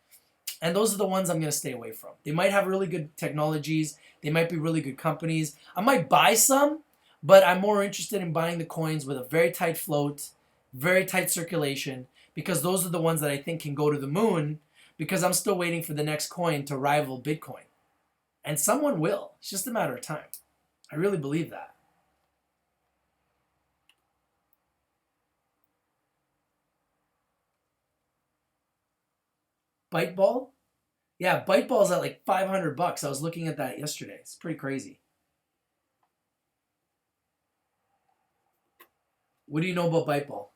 And those are the ones I'm going to stay away from. They might have really good technologies. They might be really good companies. I might buy some, but I'm more interested in buying the coins with a very tight float, very tight circulation, because those are the ones that I think can go to the moon, because I'm still waiting for the next coin to rival Bitcoin. And someone will. It's just a matter of time. I really believe that. Byteball? Yeah, Byteball's at like $500. I was looking at that yesterday. It's pretty crazy. What do you know about Byteball?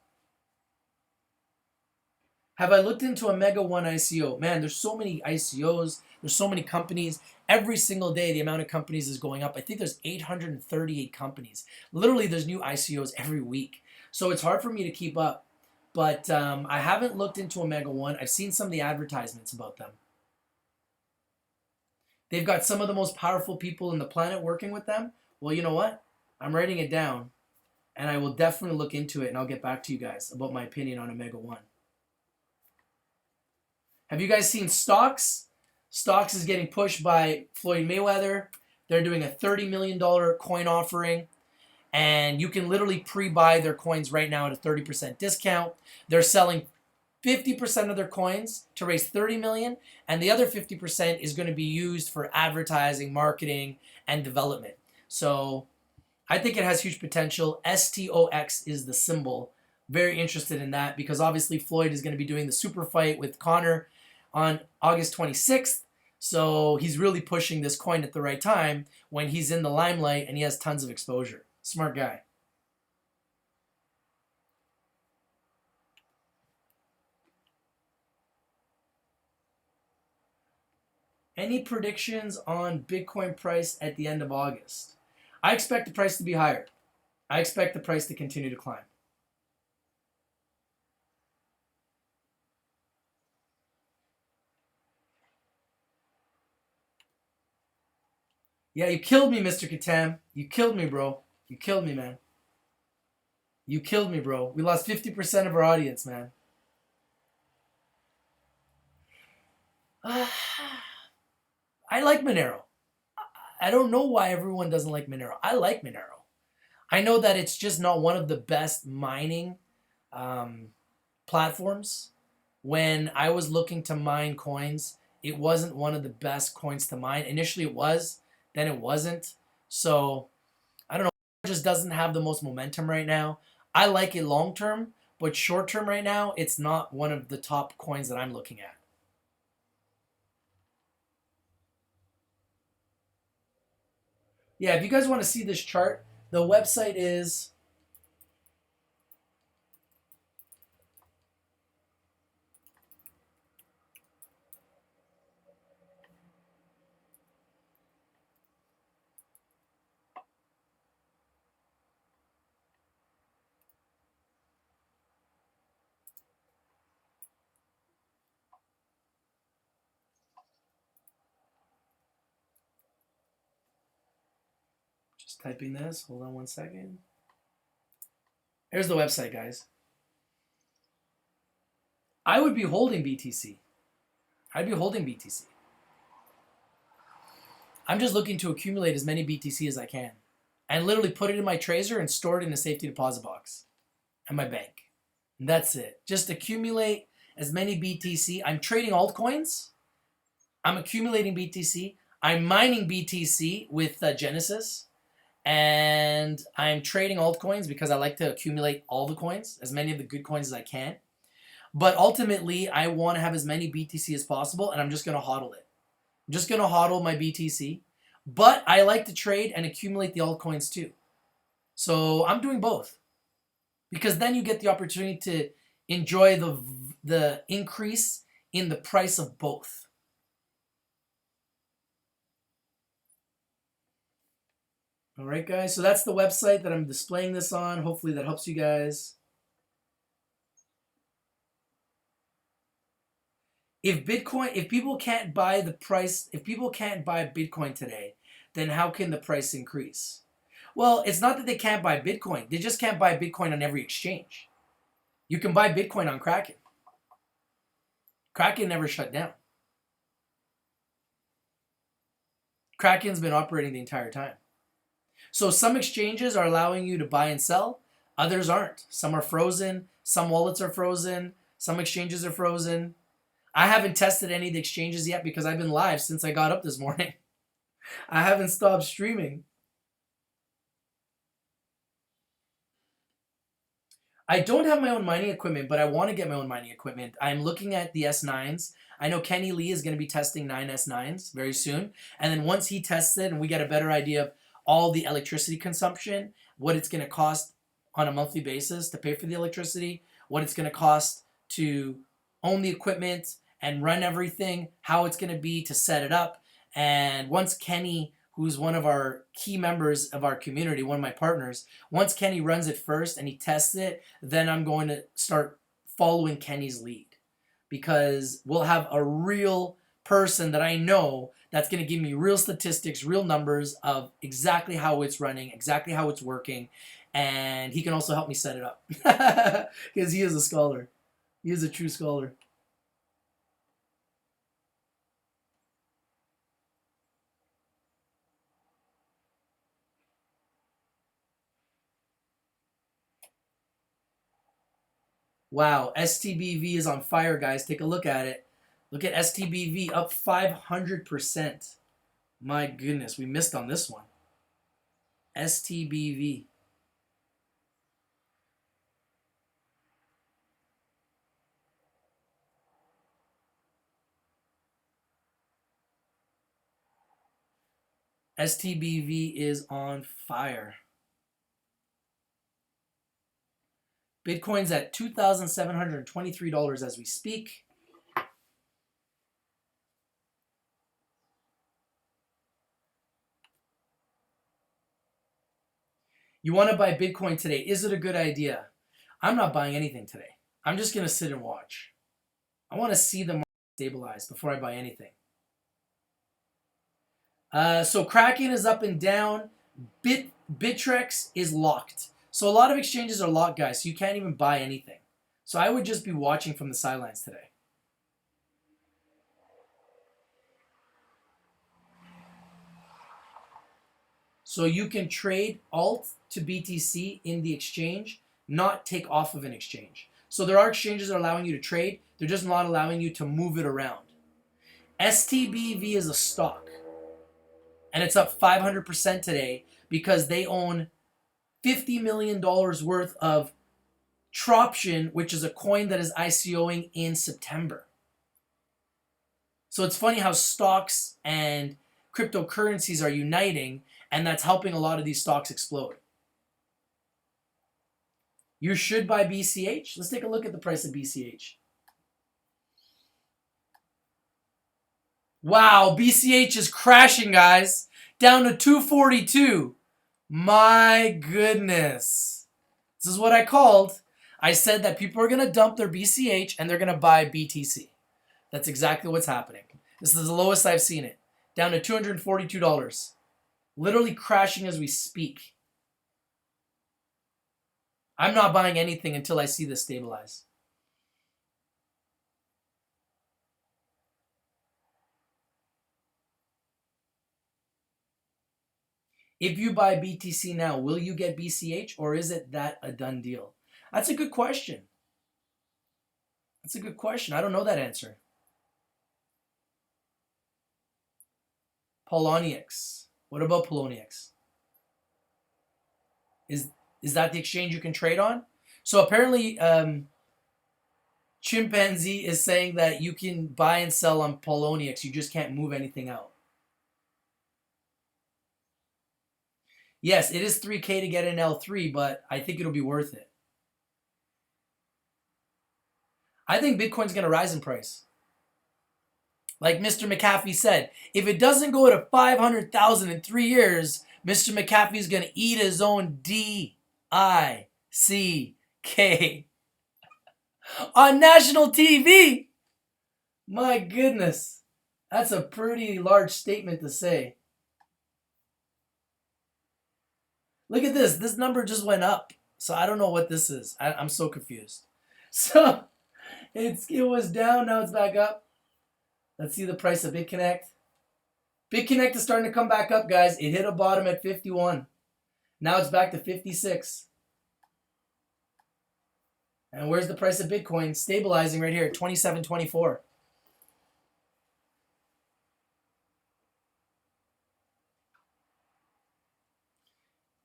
Have I looked into a Mega One ICO? Man, there's so many ICOs. There's so many companies. Every single day, the amount of companies is going up. I think there's 838 companies. Literally, there's new ICOs every week. So it's hard for me to keep up. But I haven't looked into a Mega One. I've seen some of the advertisements about them. They've got some of the most powerful people in the planet working with them. Well, you know what? I'm writing it down. And I will definitely look into it. And I'll get back to you guys about my opinion on a Mega One. Have you guys seen stocks? Stocks is getting pushed by Floyd Mayweather. They're doing a $30 million coin offering. And you can literally pre-buy their coins right now at a 30% discount. They're selling 50% of their coins to raise 30 million, and the other 50% is going to be used for advertising, marketing, and development. So I think it has huge potential. STOX is the symbol. Very interested in that because obviously Floyd is going to be doing the super fight with Conor on August 26th. So he's really pushing this coin at the right time when he's in the limelight and he has tons of exposure. Smart guy. Any predictions on Bitcoin price at the end of August? I expect the price to be higher. I expect the price to continue to climb. Yeah, you killed me, Mr. Katam. You killed me, bro. You killed me, man. You killed me, bro. We lost 50% of our audience, man. I like Monero. I don't know why everyone doesn't like Monero. I like Monero. I know that it's just not one of the best mining platforms. When I was looking to mine coins, it wasn't one of the best coins to mine. Initially it was, then it wasn't. So I don't know. It just doesn't have the most momentum right now. I like it long term, but short term right now, it's not one of the top coins that I'm looking at. Yeah, if you guys want to see this chart, the website is just typing this. Hold on one second. Here's the website, guys. I would be holding BTC. I'd be holding BTC. I'm just looking to accumulate as many BTC as I can and literally put it in my Trezor and store it in a safety deposit box at my bank. And that's it. Just accumulate as many BTC. I'm trading altcoins. I'm accumulating BTC. I'm mining BTC with Genesis. And I'm trading altcoins because I like to accumulate all the coins, as many of the good coins as I can. But ultimately, I want to have as many BTC as possible, and I'm just going to hodl it. I'm just going to hodl my BTC. But I like to trade and accumulate the altcoins too. So I'm doing both. Because then you get the opportunity to enjoy the increase in the price of both. All right, guys. So that's the website that I'm displaying this on. Hopefully that helps you guys. If people can't buy Bitcoin today, then how can the price increase? Well, it's not that they can't buy Bitcoin. They just can't buy Bitcoin on every exchange. You can buy Bitcoin on Kraken. Kraken never shut down. Kraken's been operating the entire time. So some exchanges are allowing you to buy and sell. Others aren't. Some are frozen. Some wallets are frozen. Some exchanges are frozen. I haven't tested any of the exchanges yet because I've been live since I got up this morning. I haven't stopped streaming. I don't have my own mining equipment, but I want to get my own mining equipment. I'm looking at the S9s. I know Kenny Lee is going to be testing 9 S9s very soon. And then once he tests it and we get a better idea of all the electricity consumption, what it's going to cost on a monthly basis to pay for the electricity, what it's going to cost to own the equipment and run everything, how it's going to be to set it up. And once Kenny, who's one of our key members of our community, one of my partners, once Kenny runs it first and he tests it, then I'm going to start following Kenny's lead because we'll have a real person that I know that's going to give me real statistics, real numbers of exactly how it's running, exactly how it's working, and he can also help me set it up because he is a scholar. He is a true scholar. Wow, STBV is on fire, guys. Take a look at it. Look at STBV up 500%. My goodness, we missed on this one. STBV. STBV is on fire. Bitcoin's at $2,723 as we speak. You want to buy Bitcoin today. Is it a good idea? I'm not buying anything today. I'm just going to sit and watch. I want to see the market stabilize before I buy anything. So Kraken is up and down. Bittrex is locked. So a lot of exchanges are locked, guys. So you can't even buy anything. So I would just be watching from the sidelines today. So you can trade alt to BTC in the exchange, not take off of an exchange. So there are exchanges that are allowing you to trade. They're just not allowing you to move it around. STBV is a stock. And it's up 500% today because they own $50 million worth of Troption, which is a coin that is ICOing in September. So it's funny how stocks and cryptocurrencies are uniting, and that's helping a lot of these stocks explode. You should buy BCH. Let's take a look at the price of BCH. Wow, BCH is crashing, guys. Down to 242. My goodness. This is what I called. I said that people are going to dump their BCH and they're going to buy BTC. That's exactly what's happening. This is the lowest I've seen it. Down to $242. Literally crashing as we speak. I'm not buying anything until I see this stabilize. If you buy BTC now, will you get BCH or is it that a done deal? That's a good question. That's a good question. I don't know that answer. Poloniex. What about Poloniex? Is that the exchange you can trade on? So apparently Chimpanzee is saying that you can buy and sell on Poloniex. You just can't move anything out. Yes, it is 3K to get an L3, but I think it'll be worth it. I think Bitcoin's going to rise in price. Like Mr. McAfee said, if it doesn't go to 500,000 in 3 years, Mr. McAfee's going to eat his own D-I-C-K on national TV. My goodness. That's a pretty large statement to say. Look at this. This number just went up. So I don't know what this is. I'm so confused. So it was down. Now it's back up. Let's see the price of BitConnect. BitConnect is starting to come back up, guys. It hit a bottom at 51. Now it's back to 56. And where's the price of Bitcoin? Stabilizing right here at 27.24.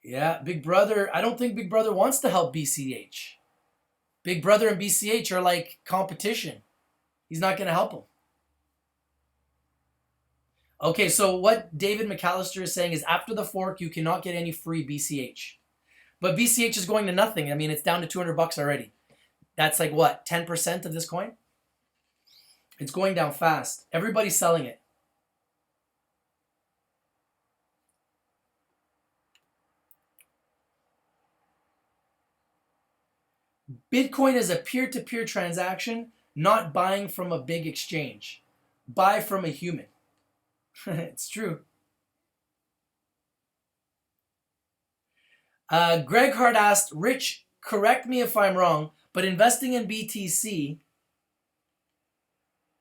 Yeah, Big Brother. I don't think Big Brother wants to help BCH. Big Brother and BCH are like competition. He's not going to help him. Okay, so what David McAllister is saying is after the fork, you cannot get any free BCH. But BCH is going to nothing. I mean, it's down to $200 already. That's like what, 10% of this coin? It's going down fast. Everybody's selling it. Bitcoin is a peer-to-peer transaction, not buying from a big exchange. Buy from a human. It's true. Greg Hart asked, Rich, correct me if I'm wrong, but investing in BTC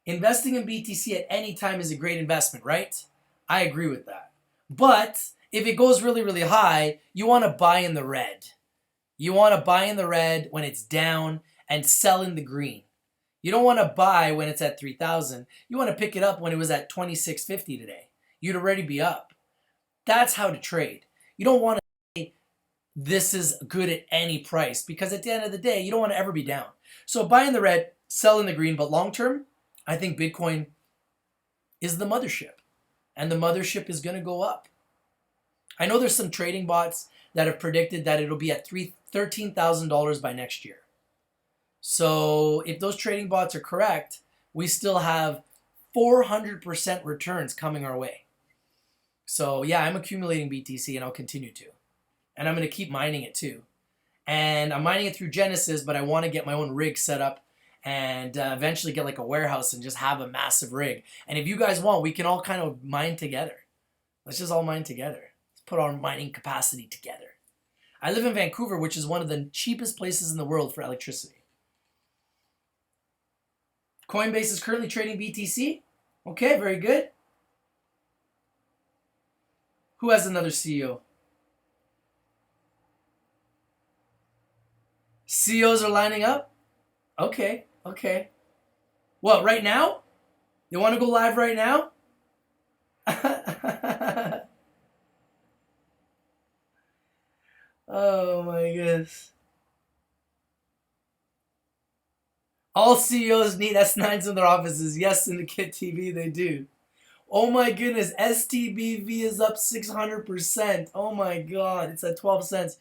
at any time is a great investment, right? I agree with that. But if it goes really, really high, you want to buy in the red. You want to buy in the red when it's down and sell in the green. You don't want to buy when it's at 3,000. You want to pick it up when it was at 26.50 today. You'd already be up. That's how to trade. You don't want to say this is good at any price, because at the end of the day, you don't want to ever be down. So buy in the red, sell in the green, but long term, I think Bitcoin is the mothership, and the mothership is going to go up. I know there's some trading bots that have predicted that it'll be at $13,000 by next year. So if those trading bots are correct, we still have 400% returns coming our way. So yeah, I'm accumulating BTC and I'll continue to. And I'm going to keep mining it too. And I'm mining it through Genesis, but I want to get my own rig set up and eventually get like a warehouse and just have a massive rig. And if you guys want, we can all kind of mine together. Let's just all mine together. Let's put our mining capacity together. I live in Vancouver, which is one of the cheapest places in the world for electricity. Coinbase is currently trading BTC. Okay, very good. Who has another CEO? CEOs are lining up? Okay, okay. What, right now? They want to go live right now? Oh my goodness. All CEOs need S9s in their offices. Yes, Syndicate TV, they do. Oh my goodness, STBV is up 600%. Oh my god, it's at 12 cents.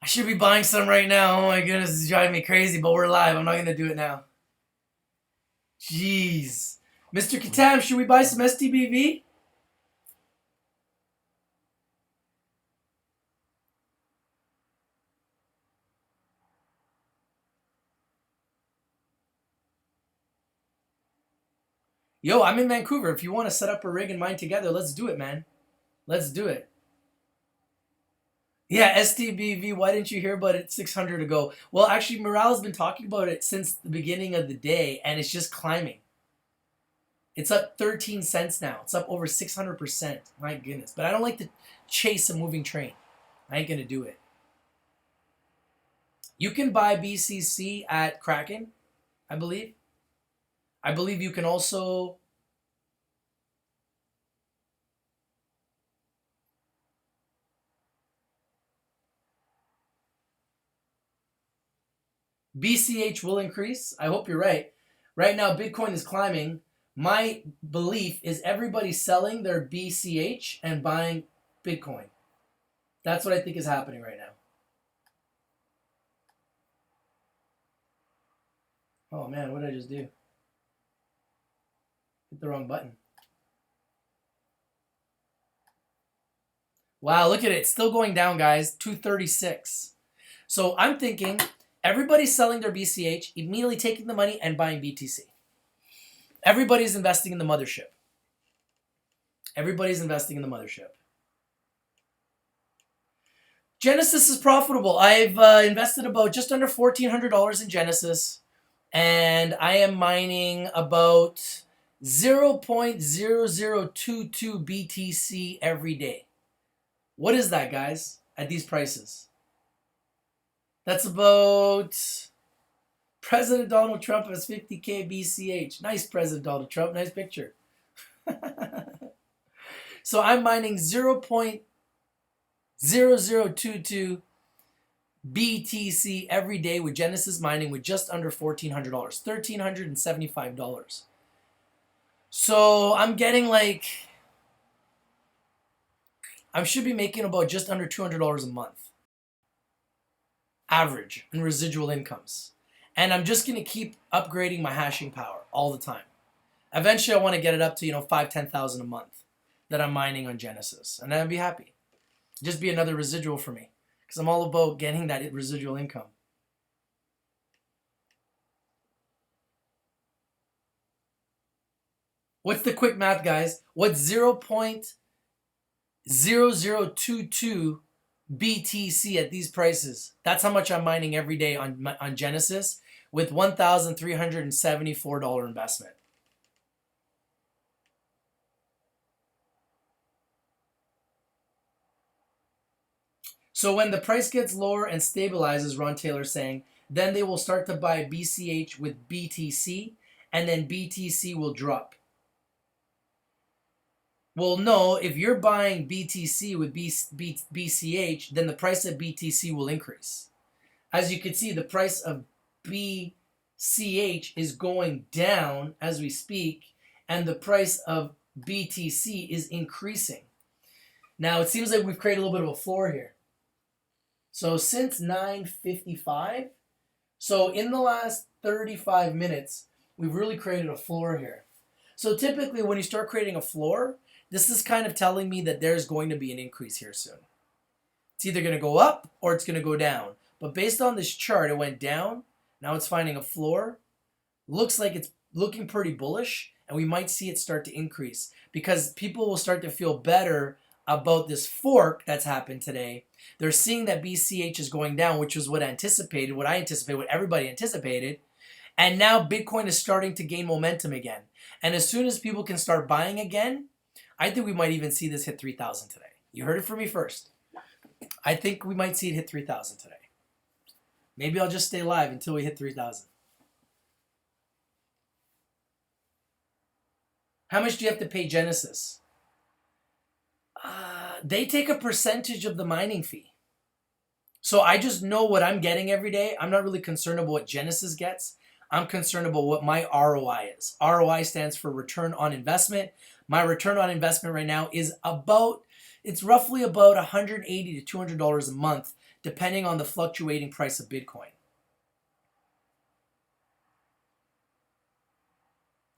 I should be buying some right now. Oh my goodness, it's driving me crazy, but we're live. I'm not going to do it now. Jeez. Mr. Katam, should we buy some STBV? Yo, I'm in Vancouver. If you want to set up a rig and mine together, let's do it, man. Let's do it. Yeah, STBV, why didn't you hear about it 600 ago? Well, actually, Morale's been talking about it since the beginning of the day, and it's just climbing. It's up 13 cents now. It's up over 600%. My goodness. But I don't like to chase a moving train. I ain't going to do it. You can buy BCC at Kraken, I believe. I believe you can also... BCH will increase. I hope you're right. Right now, Bitcoin is climbing. My belief is everybody's selling their BCH and buying Bitcoin. That's what I think is happening right now. Oh man, what did I just do? Hit the wrong button. Wow, look at it. It's still going down, guys. 236. So I'm thinking everybody's selling their BCH, immediately taking the money and buying BTC. Everybody's investing in the mothership. Everybody's investing in the mothership. Genesis is profitable. I've invested about just under $1,400 in Genesis, and I am mining about 0.0022 BTC every day. What is that, guys, at these prices? That's about... President Donald Trump has 50K BCH. Nice, President Donald Trump. Nice picture. So I'm mining 0.0022 BTC every day with Genesis mining with just under $1,400. $1,375. So I'm getting like... I should be making about just under $200 a month. Average in residual incomes. And I'm just going to keep upgrading my hashing power all the time. Eventually, I want to get it up to, 5,000-10,000 a month that I'm mining on Genesis. And I'd be happy. Just be another residual for me. Because I'm all about getting that residual income. What's the quick math, guys? What's 0.0022 BTC at these prices? That's how much I'm mining every day on Genesis with $1,374 investment. So when the price gets lower and stabilizes, Ron Taylor saying, then they will start to buy BCH with BTC, and then BTC will drop. Well, no, if you're buying BTC with BCH, then the price of BTC will increase. As you can see, the price of BCH is going down as we speak, and the price of BTC is increasing. Now, it seems like we've created a little bit of a floor here. So since 9:55, so in the last 35 minutes, we've really created a floor here. So typically when you start creating a floor, this is kind of telling me that there's going to be an increase here soon. It's either going to go up or it's going to go down. But based on this chart, it went down. Now it's finding a floor. Looks like it's looking pretty bullish, and we might see it start to increase because people will start to feel better about this fork that's happened today. They're seeing that BCH is going down, which was what I anticipated, what everybody anticipated. And now Bitcoin is starting to gain momentum again. And as soon as people can start buying again, I think we might even see this hit 3,000 today. You heard it from me first. I think we might see it hit 3,000 today. Maybe I'll just stay live until we hit 3,000. How much do you have to pay Genesis? They take a percentage of the mining fee. So I just know what I'm getting every day. I'm not really concerned about what Genesis gets. I'm concerned about what my ROI is. ROI stands for return on investment. My return on investment right now is it's roughly about $180 to $200 a month, depending on the fluctuating price of Bitcoin.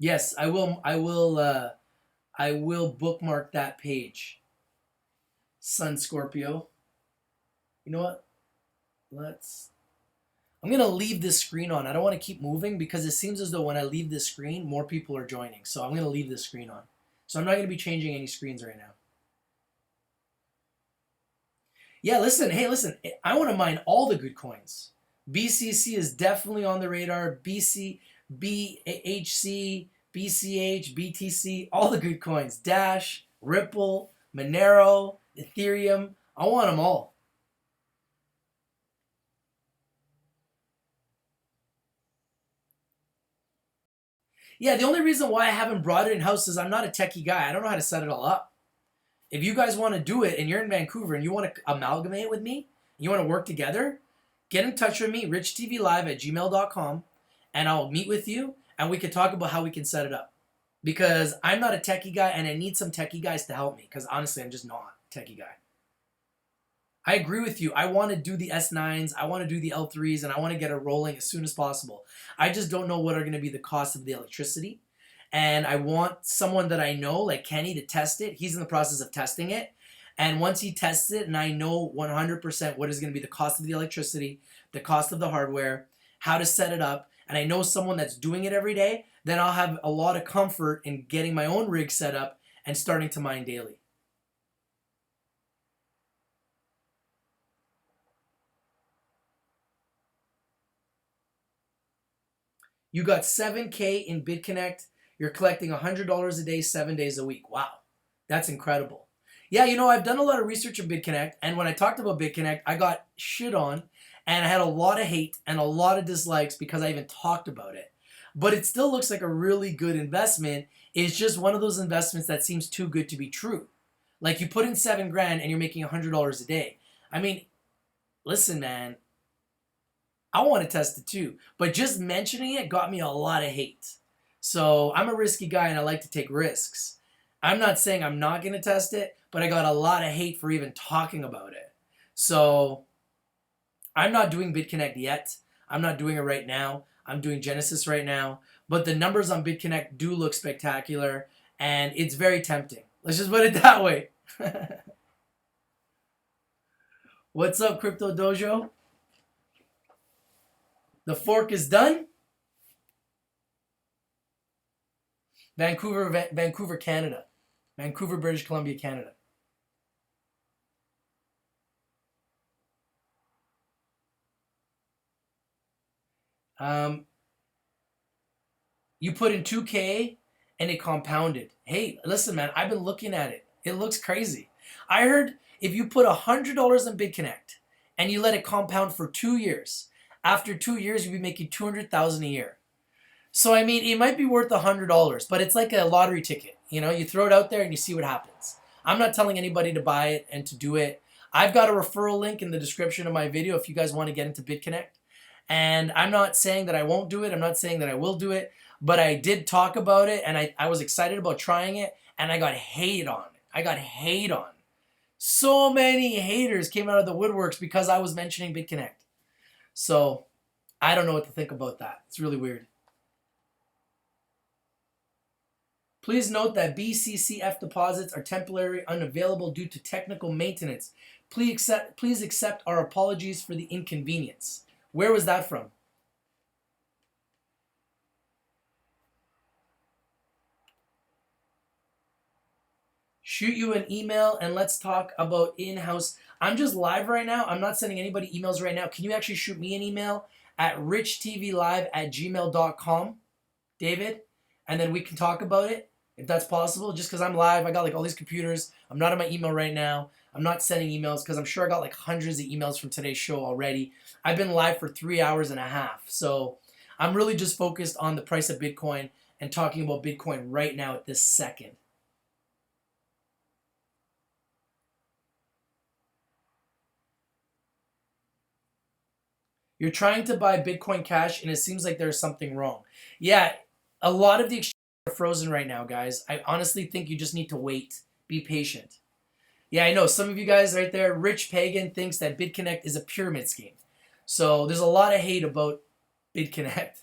Yes, I will bookmark that page. Sun Scorpio. You know what? I'm going to leave this screen on. I don't want to keep moving because it seems as though when I leave this screen, more people are joining. So I'm going to leave this screen on. So I'm not going to be changing any screens right now. Yeah, listen. Hey, listen. I want to mine all the good coins. BCC is definitely on the radar. BHC, BCH, BTC, all the good coins. Dash, Ripple, Monero, Ethereum. I want them all. Yeah, the only reason why I haven't brought it in-house is I'm not a techie guy. I don't know how to set it all up. If you guys want to do it and you're in Vancouver and you want to amalgamate with me, you want to work together, get in touch with me, richtvlive@gmail.com, and I'll meet with you and we can talk about how we can set it up. Because I'm not a techie guy and I need some techie guys to help me because honestly, I'm just not a techie guy. I agree with you. I want to do the S9s, I want to do the L3s, and I want to get it rolling as soon as possible. I just don't know what are going to be the cost of the electricity. And I want someone that I know, like Kenny, to test it. He's in the process of testing it. And once he tests it and I know 100% what is going to be the cost of the electricity, the cost of the hardware, how to set it up, and I know someone that's doing it every day, then I'll have a lot of comfort in getting my own rig set up and starting to mine daily. You got 7K in BitConnect. You're collecting $100 a day, 7 days a week. Wow, that's incredible. Yeah, you know, I've done a lot of research on BitConnect, and when I talked about BitConnect, I got shit on, and I had a lot of hate and a lot of dislikes because I even talked about it. But it still looks like a really good investment. It's just one of those investments that seems too good to be true. Like you put in $7 grand and you're making $100 a day. I mean, listen, man. I want to test it too, but just mentioning it got me a lot of hate. So I'm a risky guy and I like to take risks. I'm not saying I'm not going to test it, but I got a lot of hate for even talking about it. So I'm not doing BitConnect yet. I'm not doing it right now. I'm doing Genesis right now. But the numbers on BitConnect do look spectacular and it's very tempting. Let's just put it that way. What's up, Crypto Dojo? The fork is done. Vancouver, Canada. Vancouver, British Columbia, Canada. You put in 2K and it compounded. Hey, listen, man, I've been looking at it. It looks crazy. I heard if you put $100 in BitConnect and you let it compound for 2 years, After 2 years, you'll be making $200,000 a year. So I mean, it might be worth $100, but it's like a lottery ticket. You know, you throw it out there and you see what happens. I'm not telling anybody to buy it and to do it. I've got a referral link in the description of my video if you guys want to get into BitConnect. And I'm not saying that I won't do it. I'm not saying that I will do it. But I did talk about it, and I was excited about trying it, and I got hate on it. I got hate on. So many haters came out of the woodworks because I was mentioning BitConnect. So I don't know what to think about that. It's really weird. Please note that BCCF deposits are temporarily unavailable due to technical maintenance. Please accept our apologies for the inconvenience. Where was that from? Shoot you an email and let's talk about in-house. I'm just live right now. I'm not sending anybody emails right now. Can you actually shoot me an email at richtvlive@gmail.com, David? And then we can talk about it, if that's possible. Just because I'm live, I got like all these computers. I'm not on my email right now. I'm not sending emails because I'm sure I got like hundreds of emails from today's show already. I've been live for 3 hours and a half. So I'm really just focused on the price of Bitcoin and talking about Bitcoin right now at this second. You're trying to buy Bitcoin Cash and it seems like there's something wrong. Yeah, a lot of the exchanges are frozen right now, guys. I honestly think you just need to wait. Be patient. Yeah, I know. Some of you guys right there, Rich Pagan thinks that BitConnect is a pyramid scheme. So there's a lot of hate about BitConnect.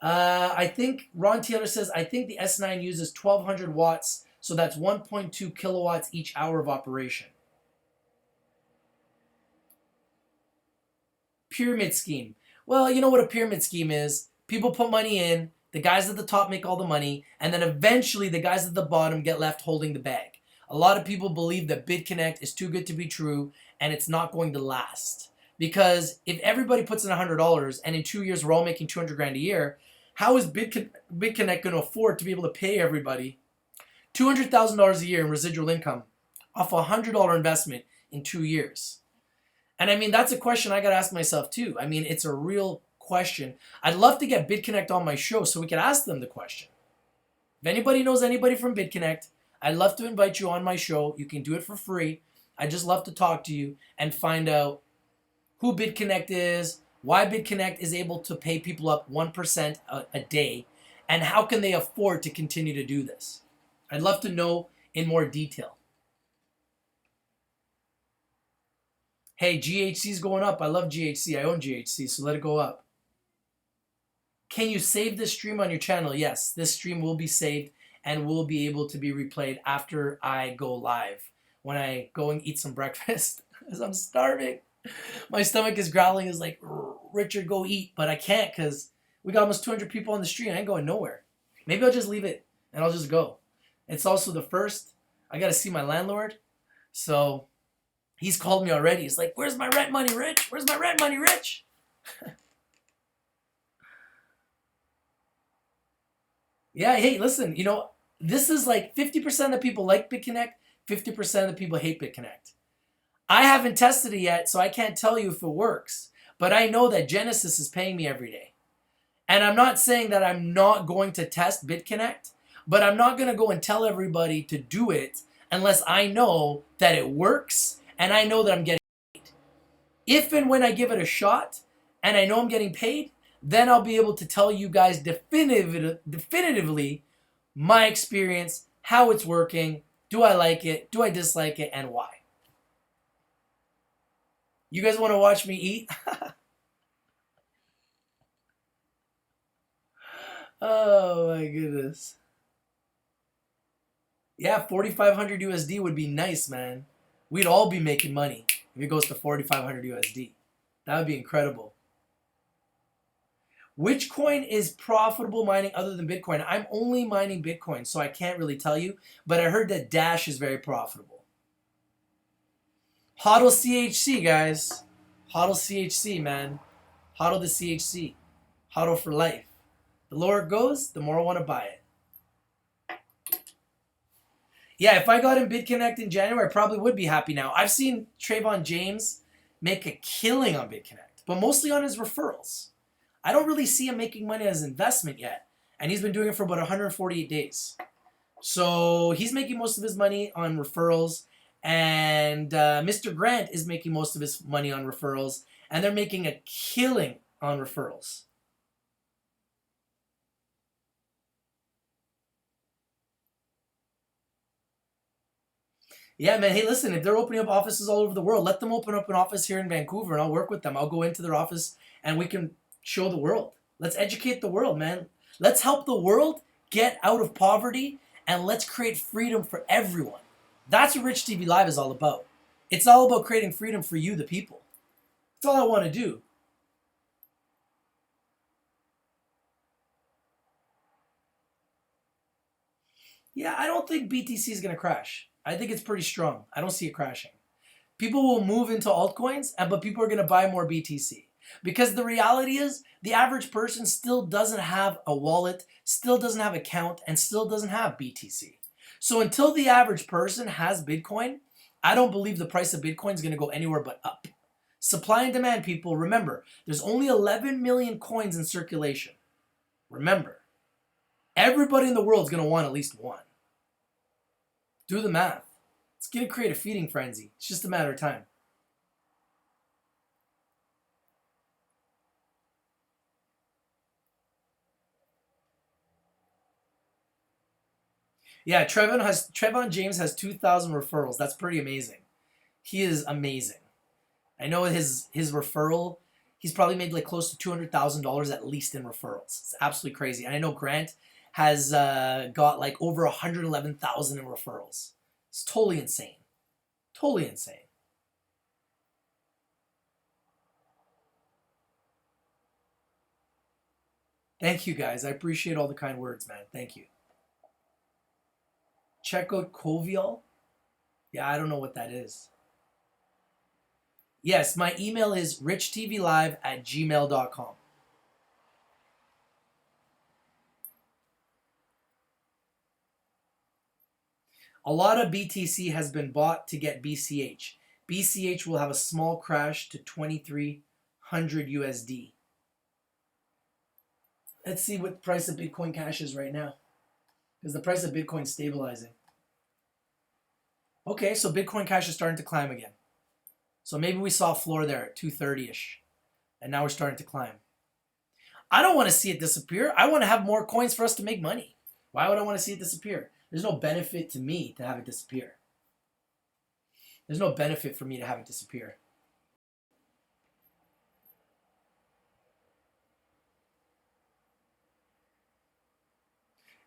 I think Ron Taylor says, I think the S9 uses 1200 watts, so that's 1.2 kilowatts each hour of operation. Pyramid scheme. Well, you know what a pyramid scheme is. People put money in, the guys at the top make all the money, and then eventually the guys at the bottom get left holding the bag. A lot of people believe that BitConnect is too good to be true and it's not going to last. Because if everybody puts in $100 and in 2 years we're all making 200 grand a year, how is BitConnect going to afford to be able to pay everybody $200,000 a year in residual income off a $100 investment in 2 years? And I mean, that's a question I got to ask myself too. I mean, it's a real question. I'd love to get BitConnect on my show so we could ask them the question. If anybody knows anybody from BitConnect, I'd love to invite you on my show. You can do it for free. I'd just love to talk to you and find out who BitConnect is, why BitConnect is able to pay people up 1% a day, and how can they afford to continue to do this. I'd love to know in more detail. Hey, GHC's going up. I love GHC. I own GHC, so let it go up. Can you save this stream on your channel? Yes, this stream will be saved and will be able to be replayed after I go live. When I go and eat some breakfast, because I'm starving. My stomach is growling. It's like, Richard, go eat. But I can't because we got almost 200 people on the stream. I ain't going nowhere. Maybe I'll just leave it and I'll just go. It's also the first. I got to see my landlord. So he's called me already. He's like, where's my rent money, Rich? Where's my rent money, Rich? Yeah, hey, listen, you know, this is like 50% of the people like BitConnect, 50% of the people hate BitConnect. I haven't tested it yet, so I can't tell you if it works. But I know that Genesis is paying me every day. And I'm not saying that I'm not going to test BitConnect, but I'm not going to go and tell everybody to do it unless I know that it works and I know that I'm getting paid. If and when I give it a shot and I know I'm getting paid, then I'll be able to tell you guys definitively my experience, how it's working, do I like it, do I dislike it, and why. You guys want to watch me eat? Oh my goodness. Yeah, 4,500 USD would be nice, man. We'd all be making money if it goes to 4,500 USD. That would be incredible. Which coin is profitable mining other than Bitcoin? I'm only mining Bitcoin, so I can't really tell you. But I heard that Dash is very profitable. HODL CHC, guys. HODL CHC, man. HODL the CHC. HODL for life. The lower it goes, the more I want to buy it. Yeah, if I got in BitConnect in January, I probably would be happy now. I've seen Trayvon James make a killing on BitConnect. but mostly on his referrals. I don't really see him making money as an investment yet, and he's been doing it for about 148 days. So he's making most of his money on referrals, and Mr. Grant is making most of his money on referrals, and they're making a killing on referrals. Yeah, man. Hey, listen, if they're opening up offices all over the world, let them open up an office here in Vancouver, and I'll work with them. I'll go into their office, and we can show the world. Let's educate the world, man. Let's help the world get out of poverty, and let's create freedom for everyone. That's what Rich TV Live is all about. It's all about creating freedom for you, the people. That's all I want to do. Yeah, I don't think BTC is going to crash. I think it's pretty strong. I don't see it crashing. People will move into altcoins, but people are going to buy more BTC. Because the reality is, the average person still doesn't have a wallet, still doesn't have an account, and still doesn't have BTC. So until the average person has Bitcoin, I don't believe the price of Bitcoin is going to go anywhere but up. Supply and demand, people. Remember, there's only 11 million coins in circulation. Remember, everybody in the world is going to want at least one. Do the math. It's going to create a feeding frenzy. It's just a matter of time. Yeah, Trevon James has 2,000 referrals. That's pretty amazing. He is amazing. I know his referral, he's probably made like close to $200,000 at least in referrals. It's absolutely crazy. And I know Grant has got like over 111,000 in referrals. It's totally insane. Totally insane. Thank you, guys. I appreciate all the kind words, man. Thank you. Check out Covial. Yeah, I don't know what that is. Yes, my email is richtvlive@gmail.com. A lot of BTC has been bought to get BCH. BCH will have a small crash to 2,300 USD. Let's see what the price of Bitcoin Cash is right now. Because the price of Bitcoin is stabilizing. Okay, so Bitcoin Cash is starting to climb again. So maybe we saw a floor there at 230-ish. And now we're starting to climb. I don't want to see it disappear. I want to have more coins for us to make money. Why would I want to see it disappear? There's no benefit to me to have it disappear. There's no benefit for me to have it disappear.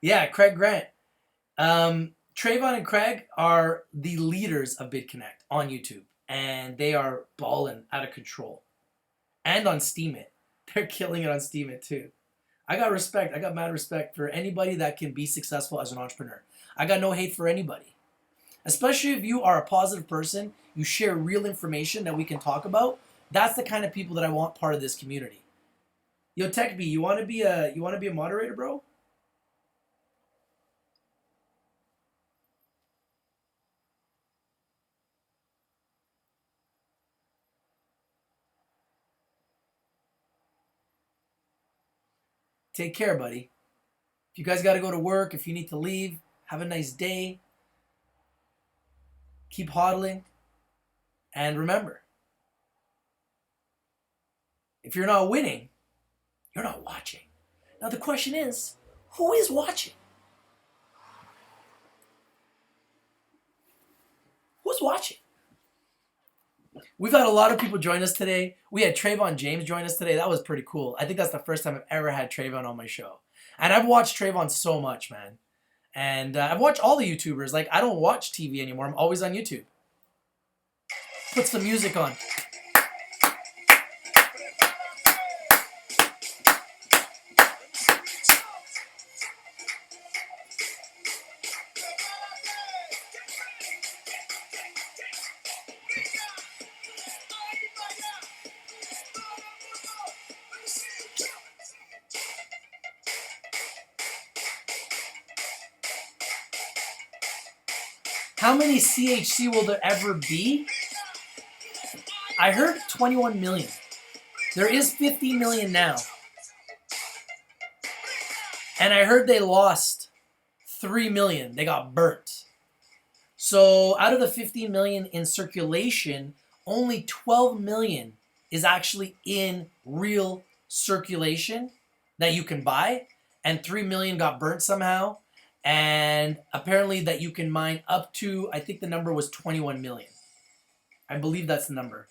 Yeah, Craig Grant. Trayvon and Craig are the leaders of BitConnect on YouTube. And they are balling out of control. And on Steemit. They're killing it on Steemit too. I got respect. I got mad respect for anybody that can be successful as an entrepreneur. I got no hate for anybody. Especially if you are a positive person, you share real information that we can talk about. That's the kind of people that I want part of this community. Yo, TechB, you want to be a moderator, bro? Take care, buddy. If you guys got to go to work, if you need to leave, have a nice day. Keep hodling. And remember, if you're not winning, you're not watching. Now the question is, who is watching? Who's watching? We've had a lot of people join us today. We had Trayvon James join us today. That was pretty cool. I think that's the first time I've ever had Trayvon on my show. And I've watched Trayvon so much, man. And I've watched all the YouTubers. Like, I don't watch TV anymore. I'm always on YouTube. Put some music on. How many CHC will there ever be? I heard 21 million. There is 50 million now. And I heard they lost 3 million. They got burnt. So out of the 15 million in circulation, only 12 million is actually in real circulation that you can buy. And 3 million got burnt somehow. And apparently that you can mine up to, I think the number was 21 million. I believe that's the number.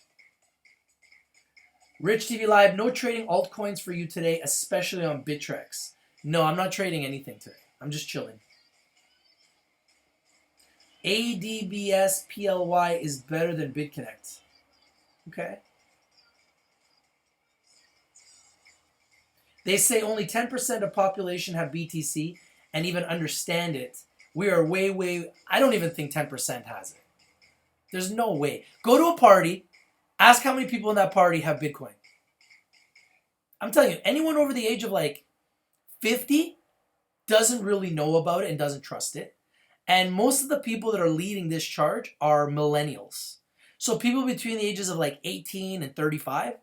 Rich TV Live, no trading altcoins for you today, especially on Bittrex. No, I'm not trading anything today. I'm just chilling. ADBS PLY is better than BitConnect. Okay. They say only 10% of population have BTC and even understand it. We are way, I don't even think 10% has it. There's no way. Go to a party, ask how many people in that party have Bitcoin. I'm telling you, anyone over the age of like 50 doesn't really know about it and doesn't trust it. And most of the people that are leading this charge are millennials. So people between the ages of like 18 and 35,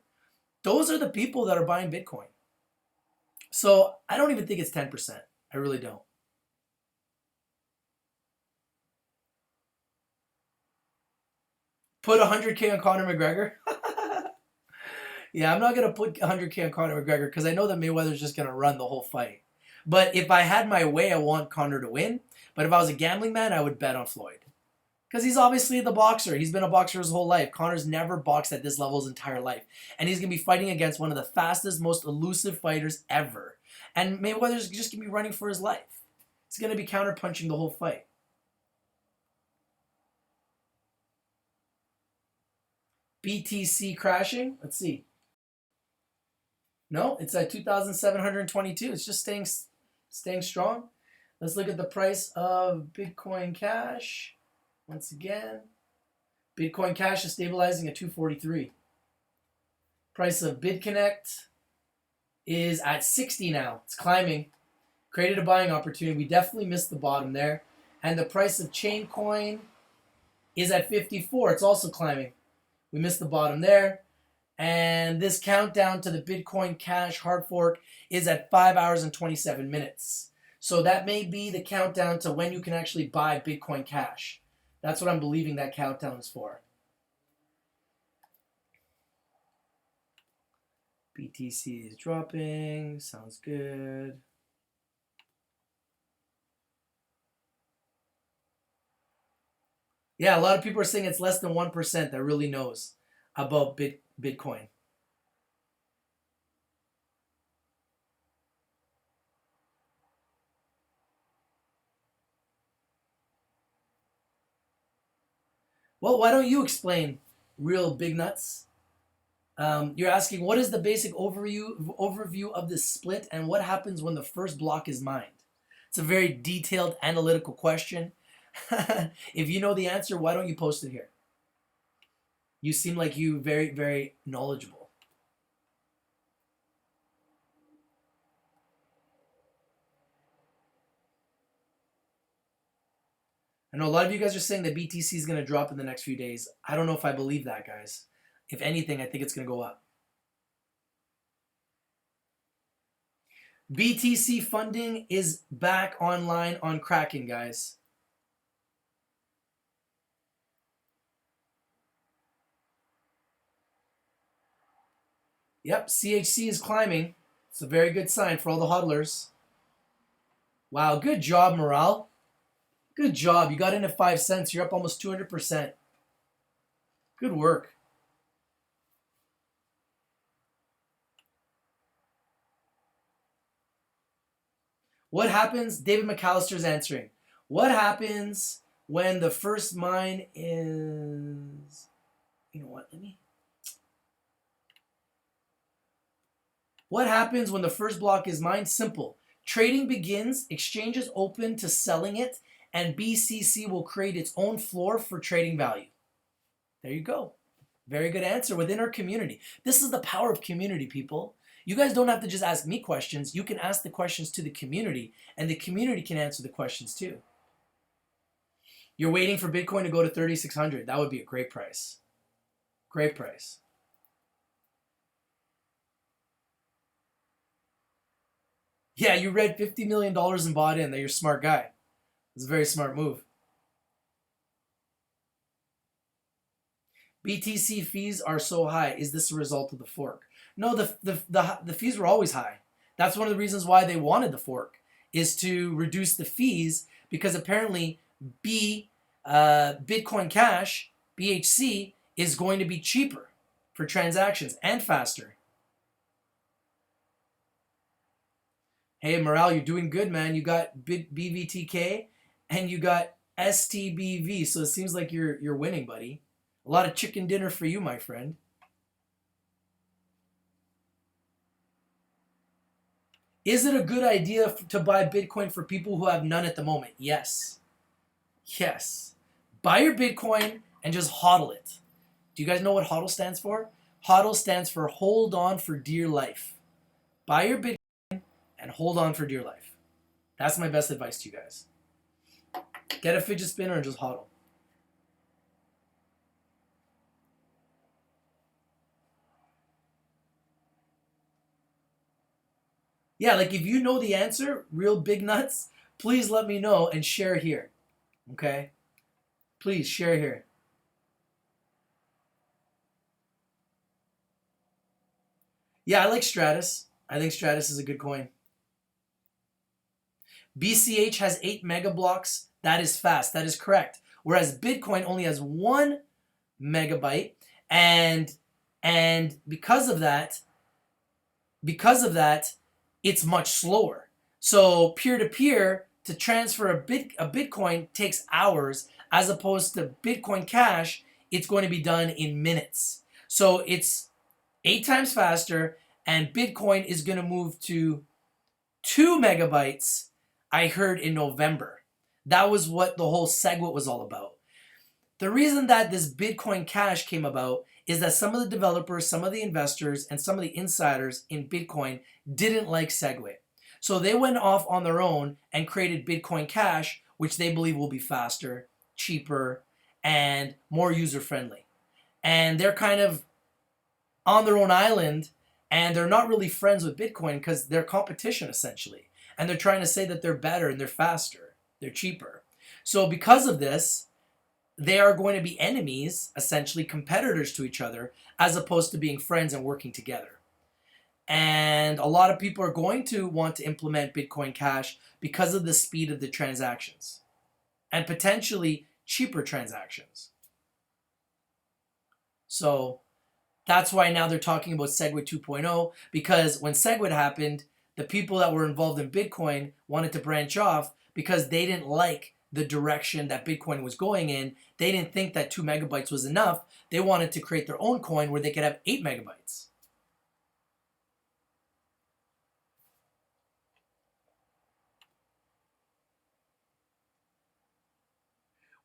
those are the people that are buying Bitcoin. So I don't even think it's 10%. I really don't. Put 100K on Conor McGregor? Yeah, I'm not going to put 100K on Conor McGregor because I know that Mayweather's just going to run the whole fight. But if I had my way, I want Conor to win. But if I was a gambling man, I would bet on Floyd. Because he's obviously the boxer. He's been a boxer his whole life. Conor's never boxed at this level his entire life. And he's going to be fighting against one of the fastest, most elusive fighters ever. And Mayweather's just going to be running for his life. He's going to be counterpunching the whole fight. BTC crashing? Let's see. No, it's at 2,722. It's just staying strong. Let's look at the price of Bitcoin Cash. Once again, Bitcoin Cash is stabilizing at 243. Price of BitConnect is at 60 now. It's climbing. Created a buying opportunity. We definitely missed the bottom there. And the price of Chaincoin is at 54. It's also climbing. We missed the bottom there. And this countdown to the Bitcoin Cash hard fork is at 5 hours and 27 minutes. So that may be the countdown to when you can actually buy Bitcoin Cash. That's what I'm believing that countdown is for. BTC is dropping. Sounds good. Yeah, a lot of people are saying it's less than 1% that really knows about Bitcoin. Well, why don't you explain, real big nuts? You're asking, what is the basic overview of this split and what happens when the first block is mined? It's a very detailed analytical question. If you know the answer, why don't you post it here? You seem like you very, very knowledgeable. I know a lot of you guys are saying that BTC is going to drop in the next few days. I don't know if I believe that, guys. If anything, I think it's going to go up. BTC funding is back online on Kraken, guys. Yep, CHC is climbing. It's a very good sign for all the hodlers. Wow, good job, Morale. Good job. You got in at 5 cents. You're up almost 200%. Good work. What happens? David McAllister's answering. What happens when the first mine is... You know what? What happens when the first block is mined? Simple. Trading begins, exchanges open to selling it, and BCC will create its own floor for trading value. There you go. Very good answer within our community. This is the power of community, people. You guys don't have to just ask me questions. You can ask the questions to the community, and the community can answer the questions too. You're waiting for Bitcoin to go to 3,600. That would be a great price. Great price. Yeah, you read $50 million and bought in. That you're a smart guy. It's a very smart move. BTC fees are so high. Is this a result of the fork? No, the fees were always high. That's one of the reasons why they wanted the fork, is to reduce the fees, because apparently Bitcoin Cash, BHC, is going to be cheaper for transactions and faster. Hey, Morale, you're doing good, man. You got BVTK and you got STBV, so it seems like you're winning, buddy. A lot of chicken dinner for you, my friend. Is it a good idea to buy Bitcoin for people who have none at the moment? Yes. Yes. Buy your Bitcoin and just hodl it. Do you guys know what hodl stands for? HODL stands for hold on for dear life. Buy your Bitcoin and hold on for dear life. That's my best advice to you guys. Get a fidget spinner and just hodl. Yeah, like if you know the answer, real big nuts, please let me know and share here. Okay? Please share here. Yeah, I like Stratus. I think Stratus is a good coin. BCH has 8 mega blocks. That is fast. That is correct. Whereas Bitcoin only has 1 megabyte, and because of that, it's much slower. So peer-to-peer to transfer a Bitcoin takes hours, as opposed to Bitcoin Cash, it's going to be done in minutes. So it's 8 times faster, and Bitcoin is going to move to 2 megabytes, I heard, in November. That was what the whole SegWit was all about. The reason that this Bitcoin Cash came about is that some of the developers, some of the investors, and some of the insiders in Bitcoin didn't like SegWit. So they went off on their own and created Bitcoin Cash, which they believe will be faster, cheaper, and more user-friendly. And they're kind of on their own island, and they're not really friends with Bitcoin because they're competition, essentially. And they're trying to say that they're better and they're faster, they're cheaper. So because of this, they are going to be enemies, essentially competitors to each other, as opposed to being friends and working together. And a lot of people are going to want to implement Bitcoin Cash because of the speed of the transactions and potentially cheaper transactions. So that's why now they're talking about SegWit 2.0, because when SegWit happened, the people that were involved in Bitcoin wanted to branch off because they didn't like the direction that Bitcoin was going in. They didn't think that 2 megabytes was enough. They wanted to create their own coin where they could have 8 megabytes.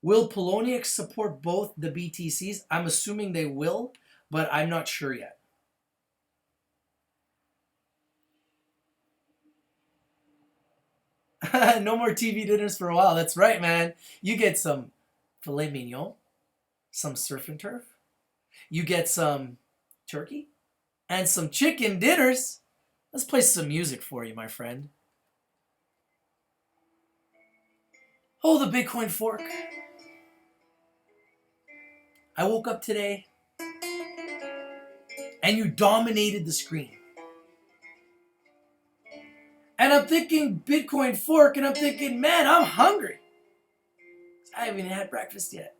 Will Poloniex support both the BTCs? I'm assuming they will, but I'm not sure yet. No more TV dinners for a while. That's right, man. You get some filet mignon, some surf and turf. You get some turkey and some chicken dinners. Let's play some music for you, my friend. Oh, the Bitcoin fork. I woke up today and you dominated the screen. And I'm thinking Bitcoin fork, and I'm thinking, man, I'm hungry. I haven't even had breakfast yet.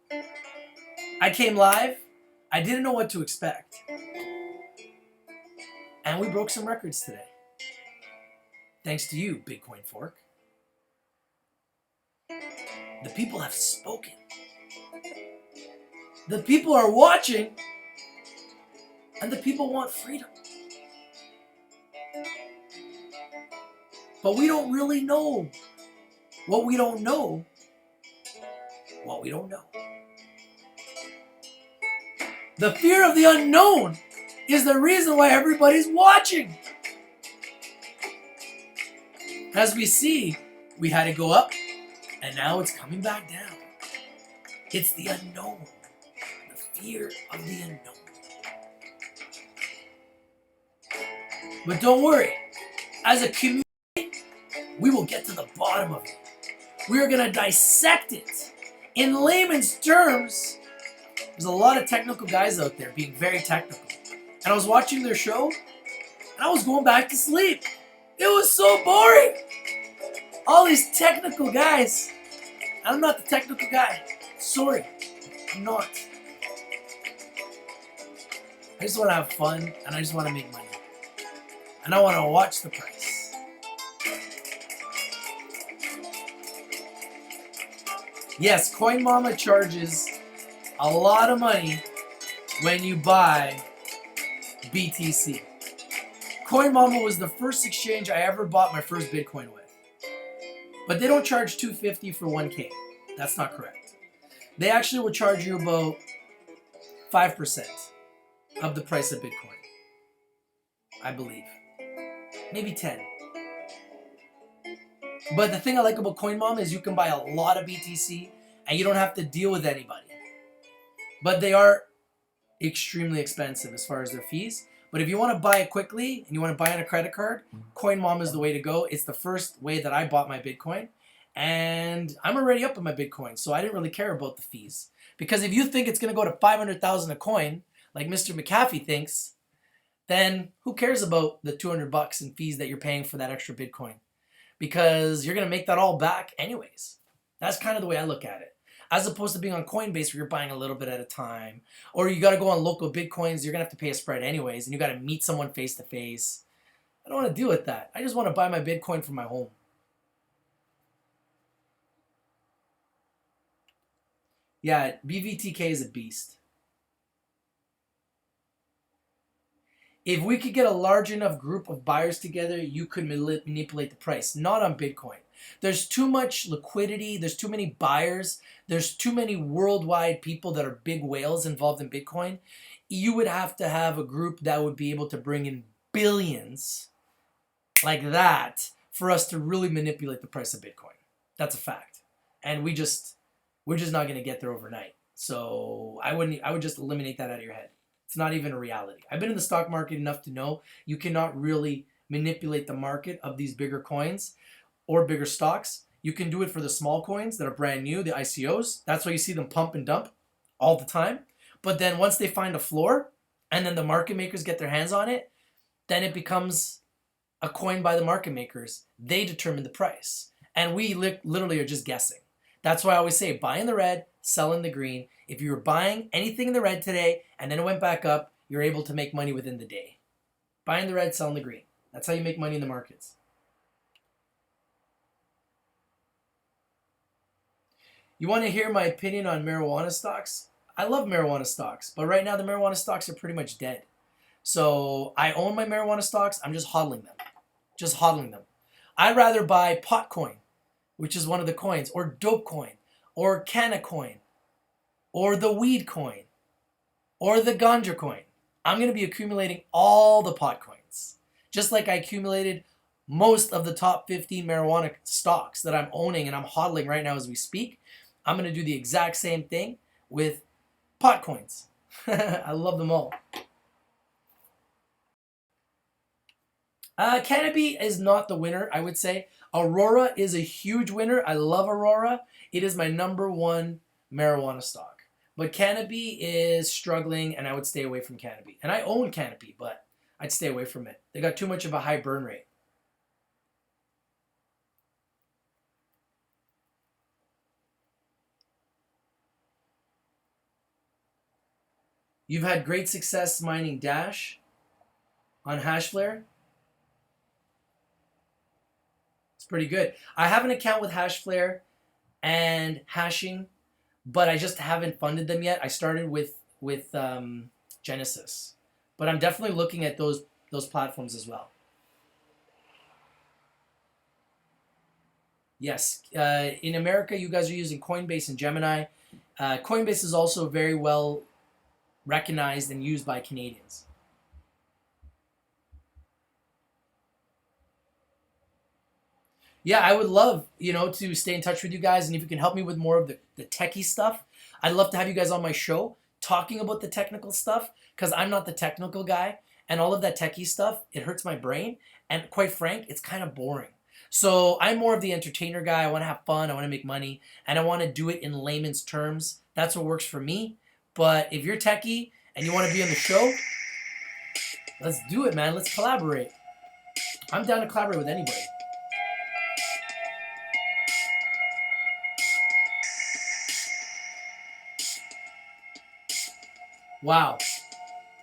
I came live. I didn't know what to expect. And we broke some records today. Thanks to you, Bitcoin fork. The people have spoken. The people are watching. And the people want freedom. But we don't really know what we don't know. What we don't know. The fear of the unknown is the reason why everybody's watching. As we see, we had to go up, and now it's coming back down. It's the unknown. The fear of the unknown. But don't worry. As a community, We will get to the bottom of it. We are going to dissect it. In layman's terms, there's a lot of technical guys out there being very technical. And I was watching their show, and I was going back to sleep. It was so boring. All these technical guys. I'm not the technical guy. Sorry, I'm not. I just want to have fun, and I just want to make money. And I want to watch the price. Yes, Coin Mama charges a lot of money when you buy BTC. Coin Mama was the first exchange I ever bought my first Bitcoin with. But they don't charge $250 for 1K. That's not correct. They actually will charge you about 5% of the price of Bitcoin. I believe. Maybe 10. But the thing I like about Coin Mama is you can buy a lot of BTC and you don't have to deal with anybody. But they are extremely expensive as far as their fees. But if you want to buy it quickly and you want to buy on a credit card, Coin Mama is the way to go. It's the first way that I bought my Bitcoin. And I'm already up in my Bitcoin, so I didn't really care about the fees. Because if you think it's going to go to 500,000 a coin, like Mr. McAfee thinks, then who cares about the $200 in fees that you're paying for that extra Bitcoin? Because you're going to make that all back anyways. That's kind of the way I look at it. As opposed to being on Coinbase where you're buying a little bit at a time. Or you got to go on local Bitcoins, you're going to have to pay a spread anyways, and you got to meet someone face to face. I don't want to deal with that. I just want to buy my Bitcoin from my home. Yeah, BVTK is a beast. If we could get a large enough group of buyers together, you could manipulate the price. Not on Bitcoin. There's too much liquidity. There's too many buyers. There's too many worldwide people that are big whales involved in Bitcoin. You would have to have a group that would be able to bring in billions like that for us to really manipulate the price of Bitcoin. That's a fact. And we're just not going to get there overnight. So I would just eliminate that out of your head. It's not even a reality. I've been in the stock market enough to know you cannot really manipulate the market of these bigger coins or bigger stocks. You can do it for the small coins that are brand new, the ICOs. That's why you see them pump and dump all the time. But then once they find a floor and then the market makers get their hands on it, then it becomes a coin by the market makers. They determine the price. And we literally are just guessing. That's why I always say buy in the red, sell in the green. If you were buying anything in the red today and then it went back up, you're able to make money within the day. Buy in the red, sell in the green. That's how you make money in the markets. You want to hear my opinion on marijuana stocks? I love marijuana stocks, but right now the marijuana stocks are pretty much dead. So I own my marijuana stocks. I'm just hodling them. Just hodling them. I'd rather buy Potcoin, which is one of the coins, or Dopecoin, or Canna Coin, or the Weed Coin, or the Ganja Coin. I'm going to be accumulating all the pot coins, just like I accumulated most of the top 15 marijuana stocks that I'm owning and I'm hodling right now as we speak. I'm going to do the exact same thing with pot coins. I love them all. Canopy is not the winner, I would say. Aurora is a huge winner. I love Aurora. It is my number one marijuana stock. But Canopy is struggling, and I would stay away from Canopy. And I own Canopy, but I'd stay away from it. They got too much of a high burn rate. You've had great success mining Dash on Hashflare. It's pretty good. I have an account with Hashflare and hashing, but I just haven't funded them yet. I started with Genesis, but I'm definitely looking at those platforms as well. Yes, in America, you guys are using Coinbase and Gemini. Coinbase is also very well recognized and used by Canadians. Yeah, I would love, to stay in touch with you guys, and if you can help me with more of the techie stuff, I'd love to have you guys on my show talking about the technical stuff, because I'm not the technical guy, and all of that techie stuff, it hurts my brain, and quite frank, it's kind of boring. So I'm more of the entertainer guy. I want to have fun. I want to make money, and I want to do it in layman's terms. That's what works for me. But if you're techie and you want to be on the show, let's do it, man. Let's collaborate. I'm down to collaborate with anybody. Wow.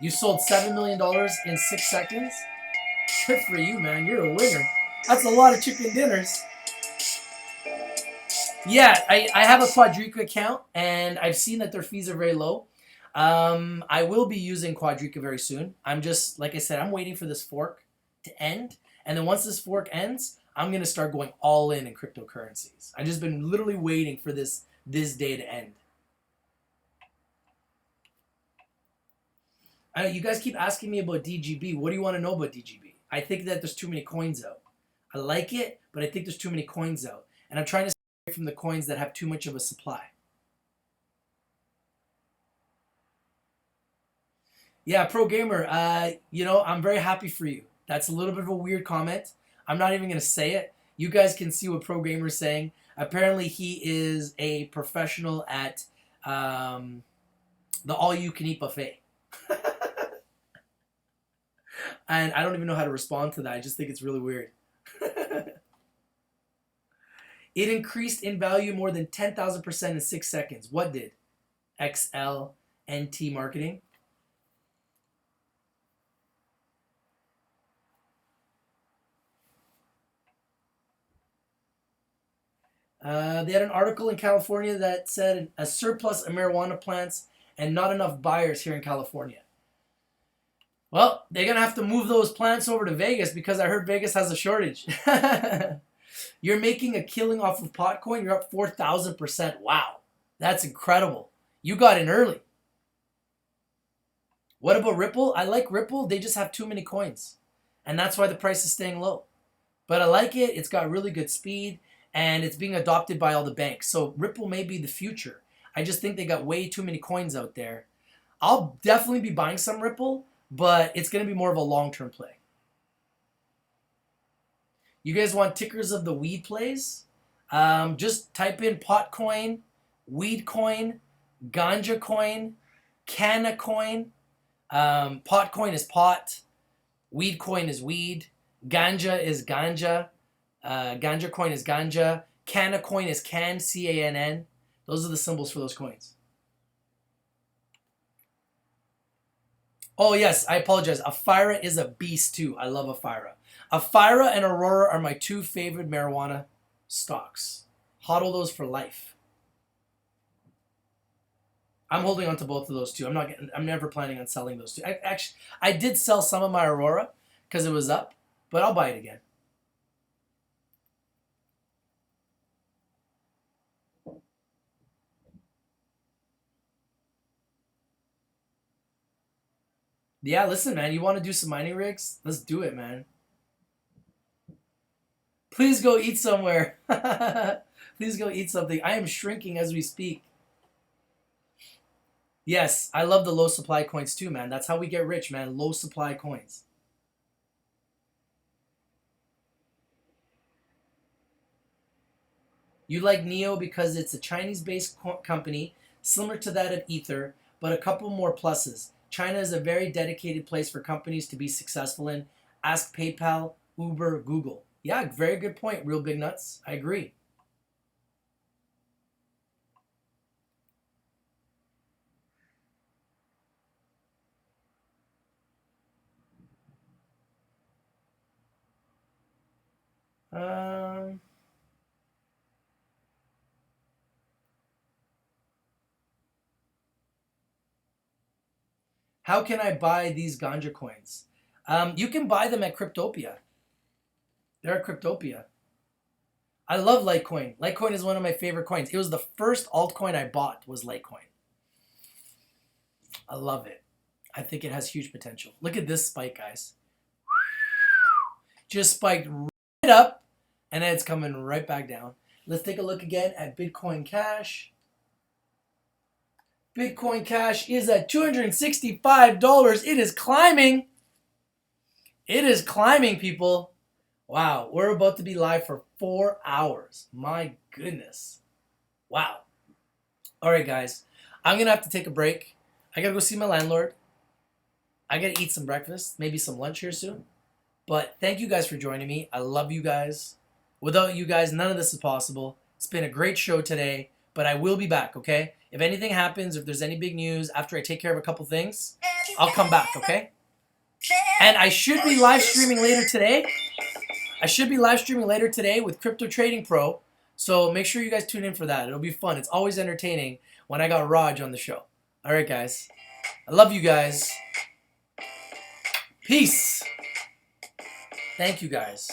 You sold $7 million in 6 seconds? Good for you, man. You're a winner. That's a lot of chicken dinners. Yeah, I have a Quadrica account, and I've seen that their fees are very low. I will be using Quadrica very soon. I'm just, like I said, I'm waiting for this fork to end. And then once this fork ends, I'm going to start going all in cryptocurrencies. I've just been literally waiting for this day to end. I know you guys keep asking me about DGB. What do you want to know about DGB? I think that there's too many coins out. I like it, but I think there's too many coins out. And I'm trying to stay away from the coins that have too much of a supply. Yeah, Pro Gamer, I'm very happy for you. That's a little bit of a weird comment. I'm not even going to say it. You guys can see what Pro Gamer is saying. Apparently, he is a professional at the all-you-can-eat buffet. And I don't even know how to respond to that. I just think it's really weird. It increased in value more than 10,000% in 6 seconds. What did? XLNT marketing. They had an article in California that said a surplus of marijuana plants and not enough buyers here in California. Well, they're going to have to move those plants over to Vegas because I heard Vegas has a shortage. You're making a killing off of Potcoin. You're up 4,000%. Wow. That's incredible. You got in early. What about Ripple? I like Ripple. They just have too many coins. And that's why the price is staying low. But I like it. It's got really good speed. And it's being adopted by all the banks. So Ripple may be the future. I just think they got way too many coins out there. I'll definitely be buying some Ripple, but it's going to be more of a long-term play. You guys want tickers of the weed plays? Just type in Potcoin, Weed Coin, Ganja Coin, Canna Coin. Potcoin is pot. Weed Coin is weed. Ganja is ganja. Ganja Coin is ganja. Canna Coin is can, C-A-N-N. Those are the symbols for those coins. Oh, yes, I apologize. Afira is a beast, too. I love Afira. Afira and Aurora are my two favorite marijuana stocks. Hodl those for life. I'm holding on to both of those, too. I'm never planning on selling those two. I did sell some of my Aurora because it was up, but I'll buy it again. Yeah, listen, man. You want to do some mining rigs? Let's do it, man. Please go eat somewhere. Please go eat something. I am shrinking as we speak. Yes, I love the low supply coins too, man. That's how we get rich, man. Low supply coins. You like Neo because it's a Chinese-based company, similar to that of Ether, but a couple more pluses. China is a very dedicated place for companies to be successful in. Ask PayPal, Uber, Google. Yeah, very good point, Real Big Nuts. I agree. How can I buy these ganja coins? You can buy them at Cryptopia. They're at Cryptopia. I love Litecoin. Litecoin is one of my favorite coins. It was the first altcoin I bought was Litecoin. I love it. I think it has huge potential. Look at this spike, guys. Just spiked right up, and then it's coming right back down. Let's take a look again at Bitcoin Cash. Bitcoin Cash is at $265. It is climbing. It is climbing, people. Wow, we're about to be live for 4 hours. My goodness. Wow. All right, guys. I'm going to have to take a break. I got to go see my landlord. I got to eat some breakfast, maybe some lunch here soon. But thank you guys for joining me. I love you guys. Without you guys, none of this is possible. It's been a great show today, but I will be back, okay? If anything happens, if there's any big news after I take care of a couple things, I'll come back, okay? And I should be live streaming later today. With Crypto Trading Pro. So make sure you guys tune in for that. It'll be fun. It's always entertaining when I got Raj on the show. All right, guys. I love you guys. Peace. Thank you, guys.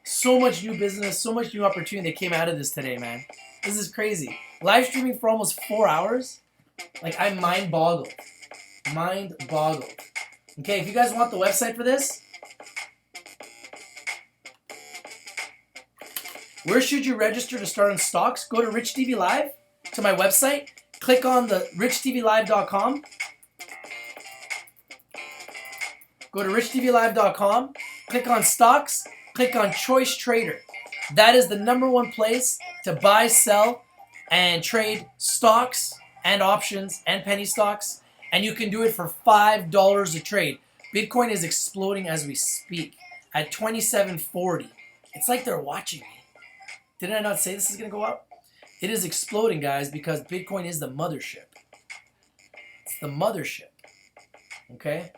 So much new business, so much new opportunity that came out of this today, man. This is crazy. Live streaming for almost 4 hours. Like, I'm mind boggled. Mind boggled. Okay, if you guys want the website for this, where should you register to start on stocks? Go to Rich TV Live, to my website. Click on the richtvlive.com. Go to richtvlive.com. Click on stocks. Click on Choice Trader. That is the #1 place to buy, sell, and trade stocks and options and penny stocks. And you can do it for $5 a trade. Bitcoin is exploding as we speak at 2740. It's like they're watching me. Did I not say this is going to go up? It is exploding, guys, because Bitcoin is the mothership. It's the mothership. Okay?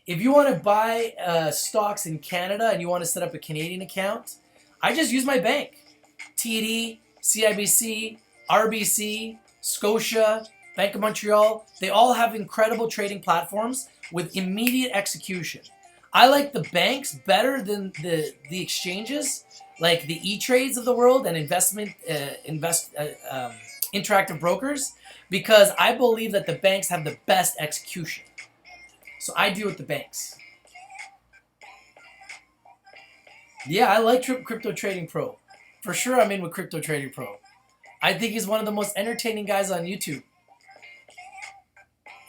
If you want to buy stocks in Canada and you want to set up a Canadian account, I just use my bank. TD, CIBC, RBC, Scotia, Bank of Montreal. They all have incredible trading platforms with immediate execution. I like the banks better than the exchanges, like the E-Trades of the world and interactive brokers, because I believe that the banks have the best execution. So I deal with the banks. Yeah, I like Crypto Trading Pro. For sure I'm in with Crypto Trading Pro. I think he's one of the most entertaining guys on YouTube.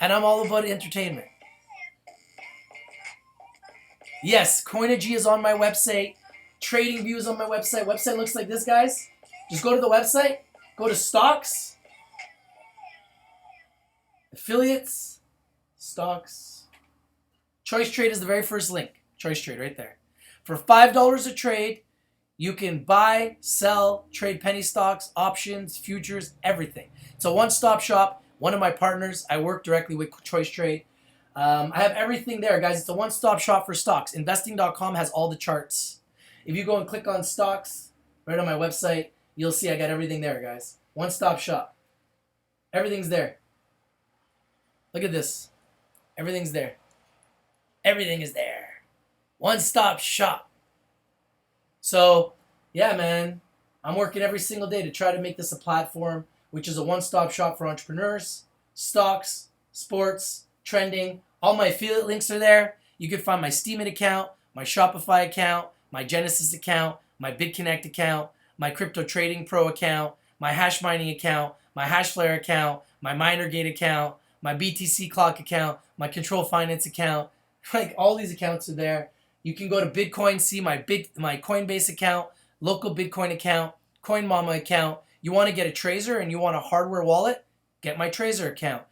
And I'm all about entertainment. Yes, Coinigy is on my website. TradingView is on my website. Website looks like this, guys. Just go to the website. Go to stocks. Affiliates. Stocks. Choice Trade is the very first link. Choice Trade right there. For $5 a trade, you can buy, sell, trade penny stocks, options, futures, everything. It's a one-stop shop. One of my partners, I work directly with Choice Trade. I have everything there, guys. It's a one-stop shop for stocks. Investing.com has all the charts. If you go and click on stocks right on my website, you'll see I got everything there, guys. One-stop shop. Everything's there. Look at this. Everything's there. Everything is there. One-stop shop. So, yeah, man. I'm working every single day to try to make this a platform which is a one-stop shop for entrepreneurs, stocks, sports, trending. All my affiliate links are there. You can find my Steemit account, my Shopify account, my Genesis account, my BitConnect account, my Crypto Trading Pro account, my hash mining account, my Hashflare account, my MinerGate account, my BTC Clock account, my Control Finance account. Like, all these accounts are there. You can go to Bitcoin, see my Coinbase account, local Bitcoin account, CoinMama account. You want to get a Trezor and you want a hardware wallet? Get my Trezor account.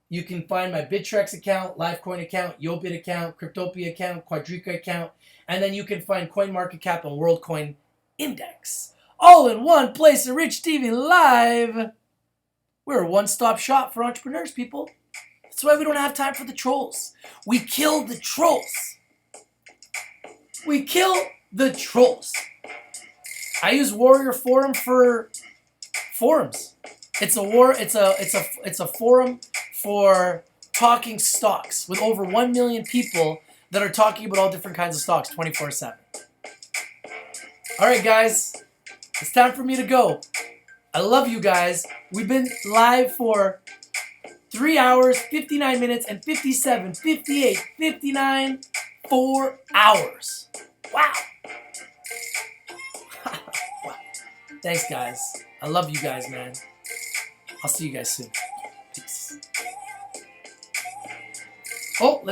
You can find my Bittrex account, Livecoin account, Yobit account, Cryptopia account, Quadriga account, and then you can find CoinMarketCap and WorldCoin Index. All in one place at Rich TV Live. We're a one-stop shop for entrepreneurs, people. That's why we don't have time for the trolls. We kill the trolls. We kill the trolls. I use Warrior Forum for forums. It's a forum for talking stocks with over 1 million people that are talking about all different kinds of stocks 24/7. All right, guys, it's time for me to go. I love you guys. We've been live for 3 hours, 59 minutes, and 57, 58, 59, 4 hours. Wow. Wow. Thanks, guys. I love you guys, man. I'll see you guys soon. Peace. Oh,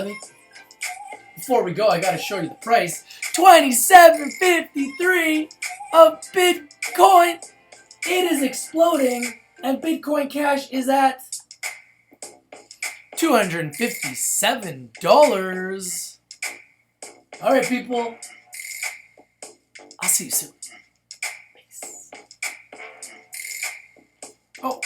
before we go, I gotta show you the price. 27.53 of Bitcoin. It is exploding, and Bitcoin Cash is at $257. All right, people. I'll see you soon. Peace. Oh.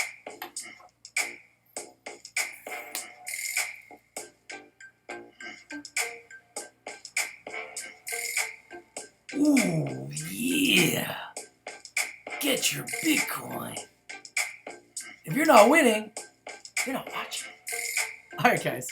Ooh, yeah. Get your Bitcoin. If you're not winning, you're not watching. All right, guys.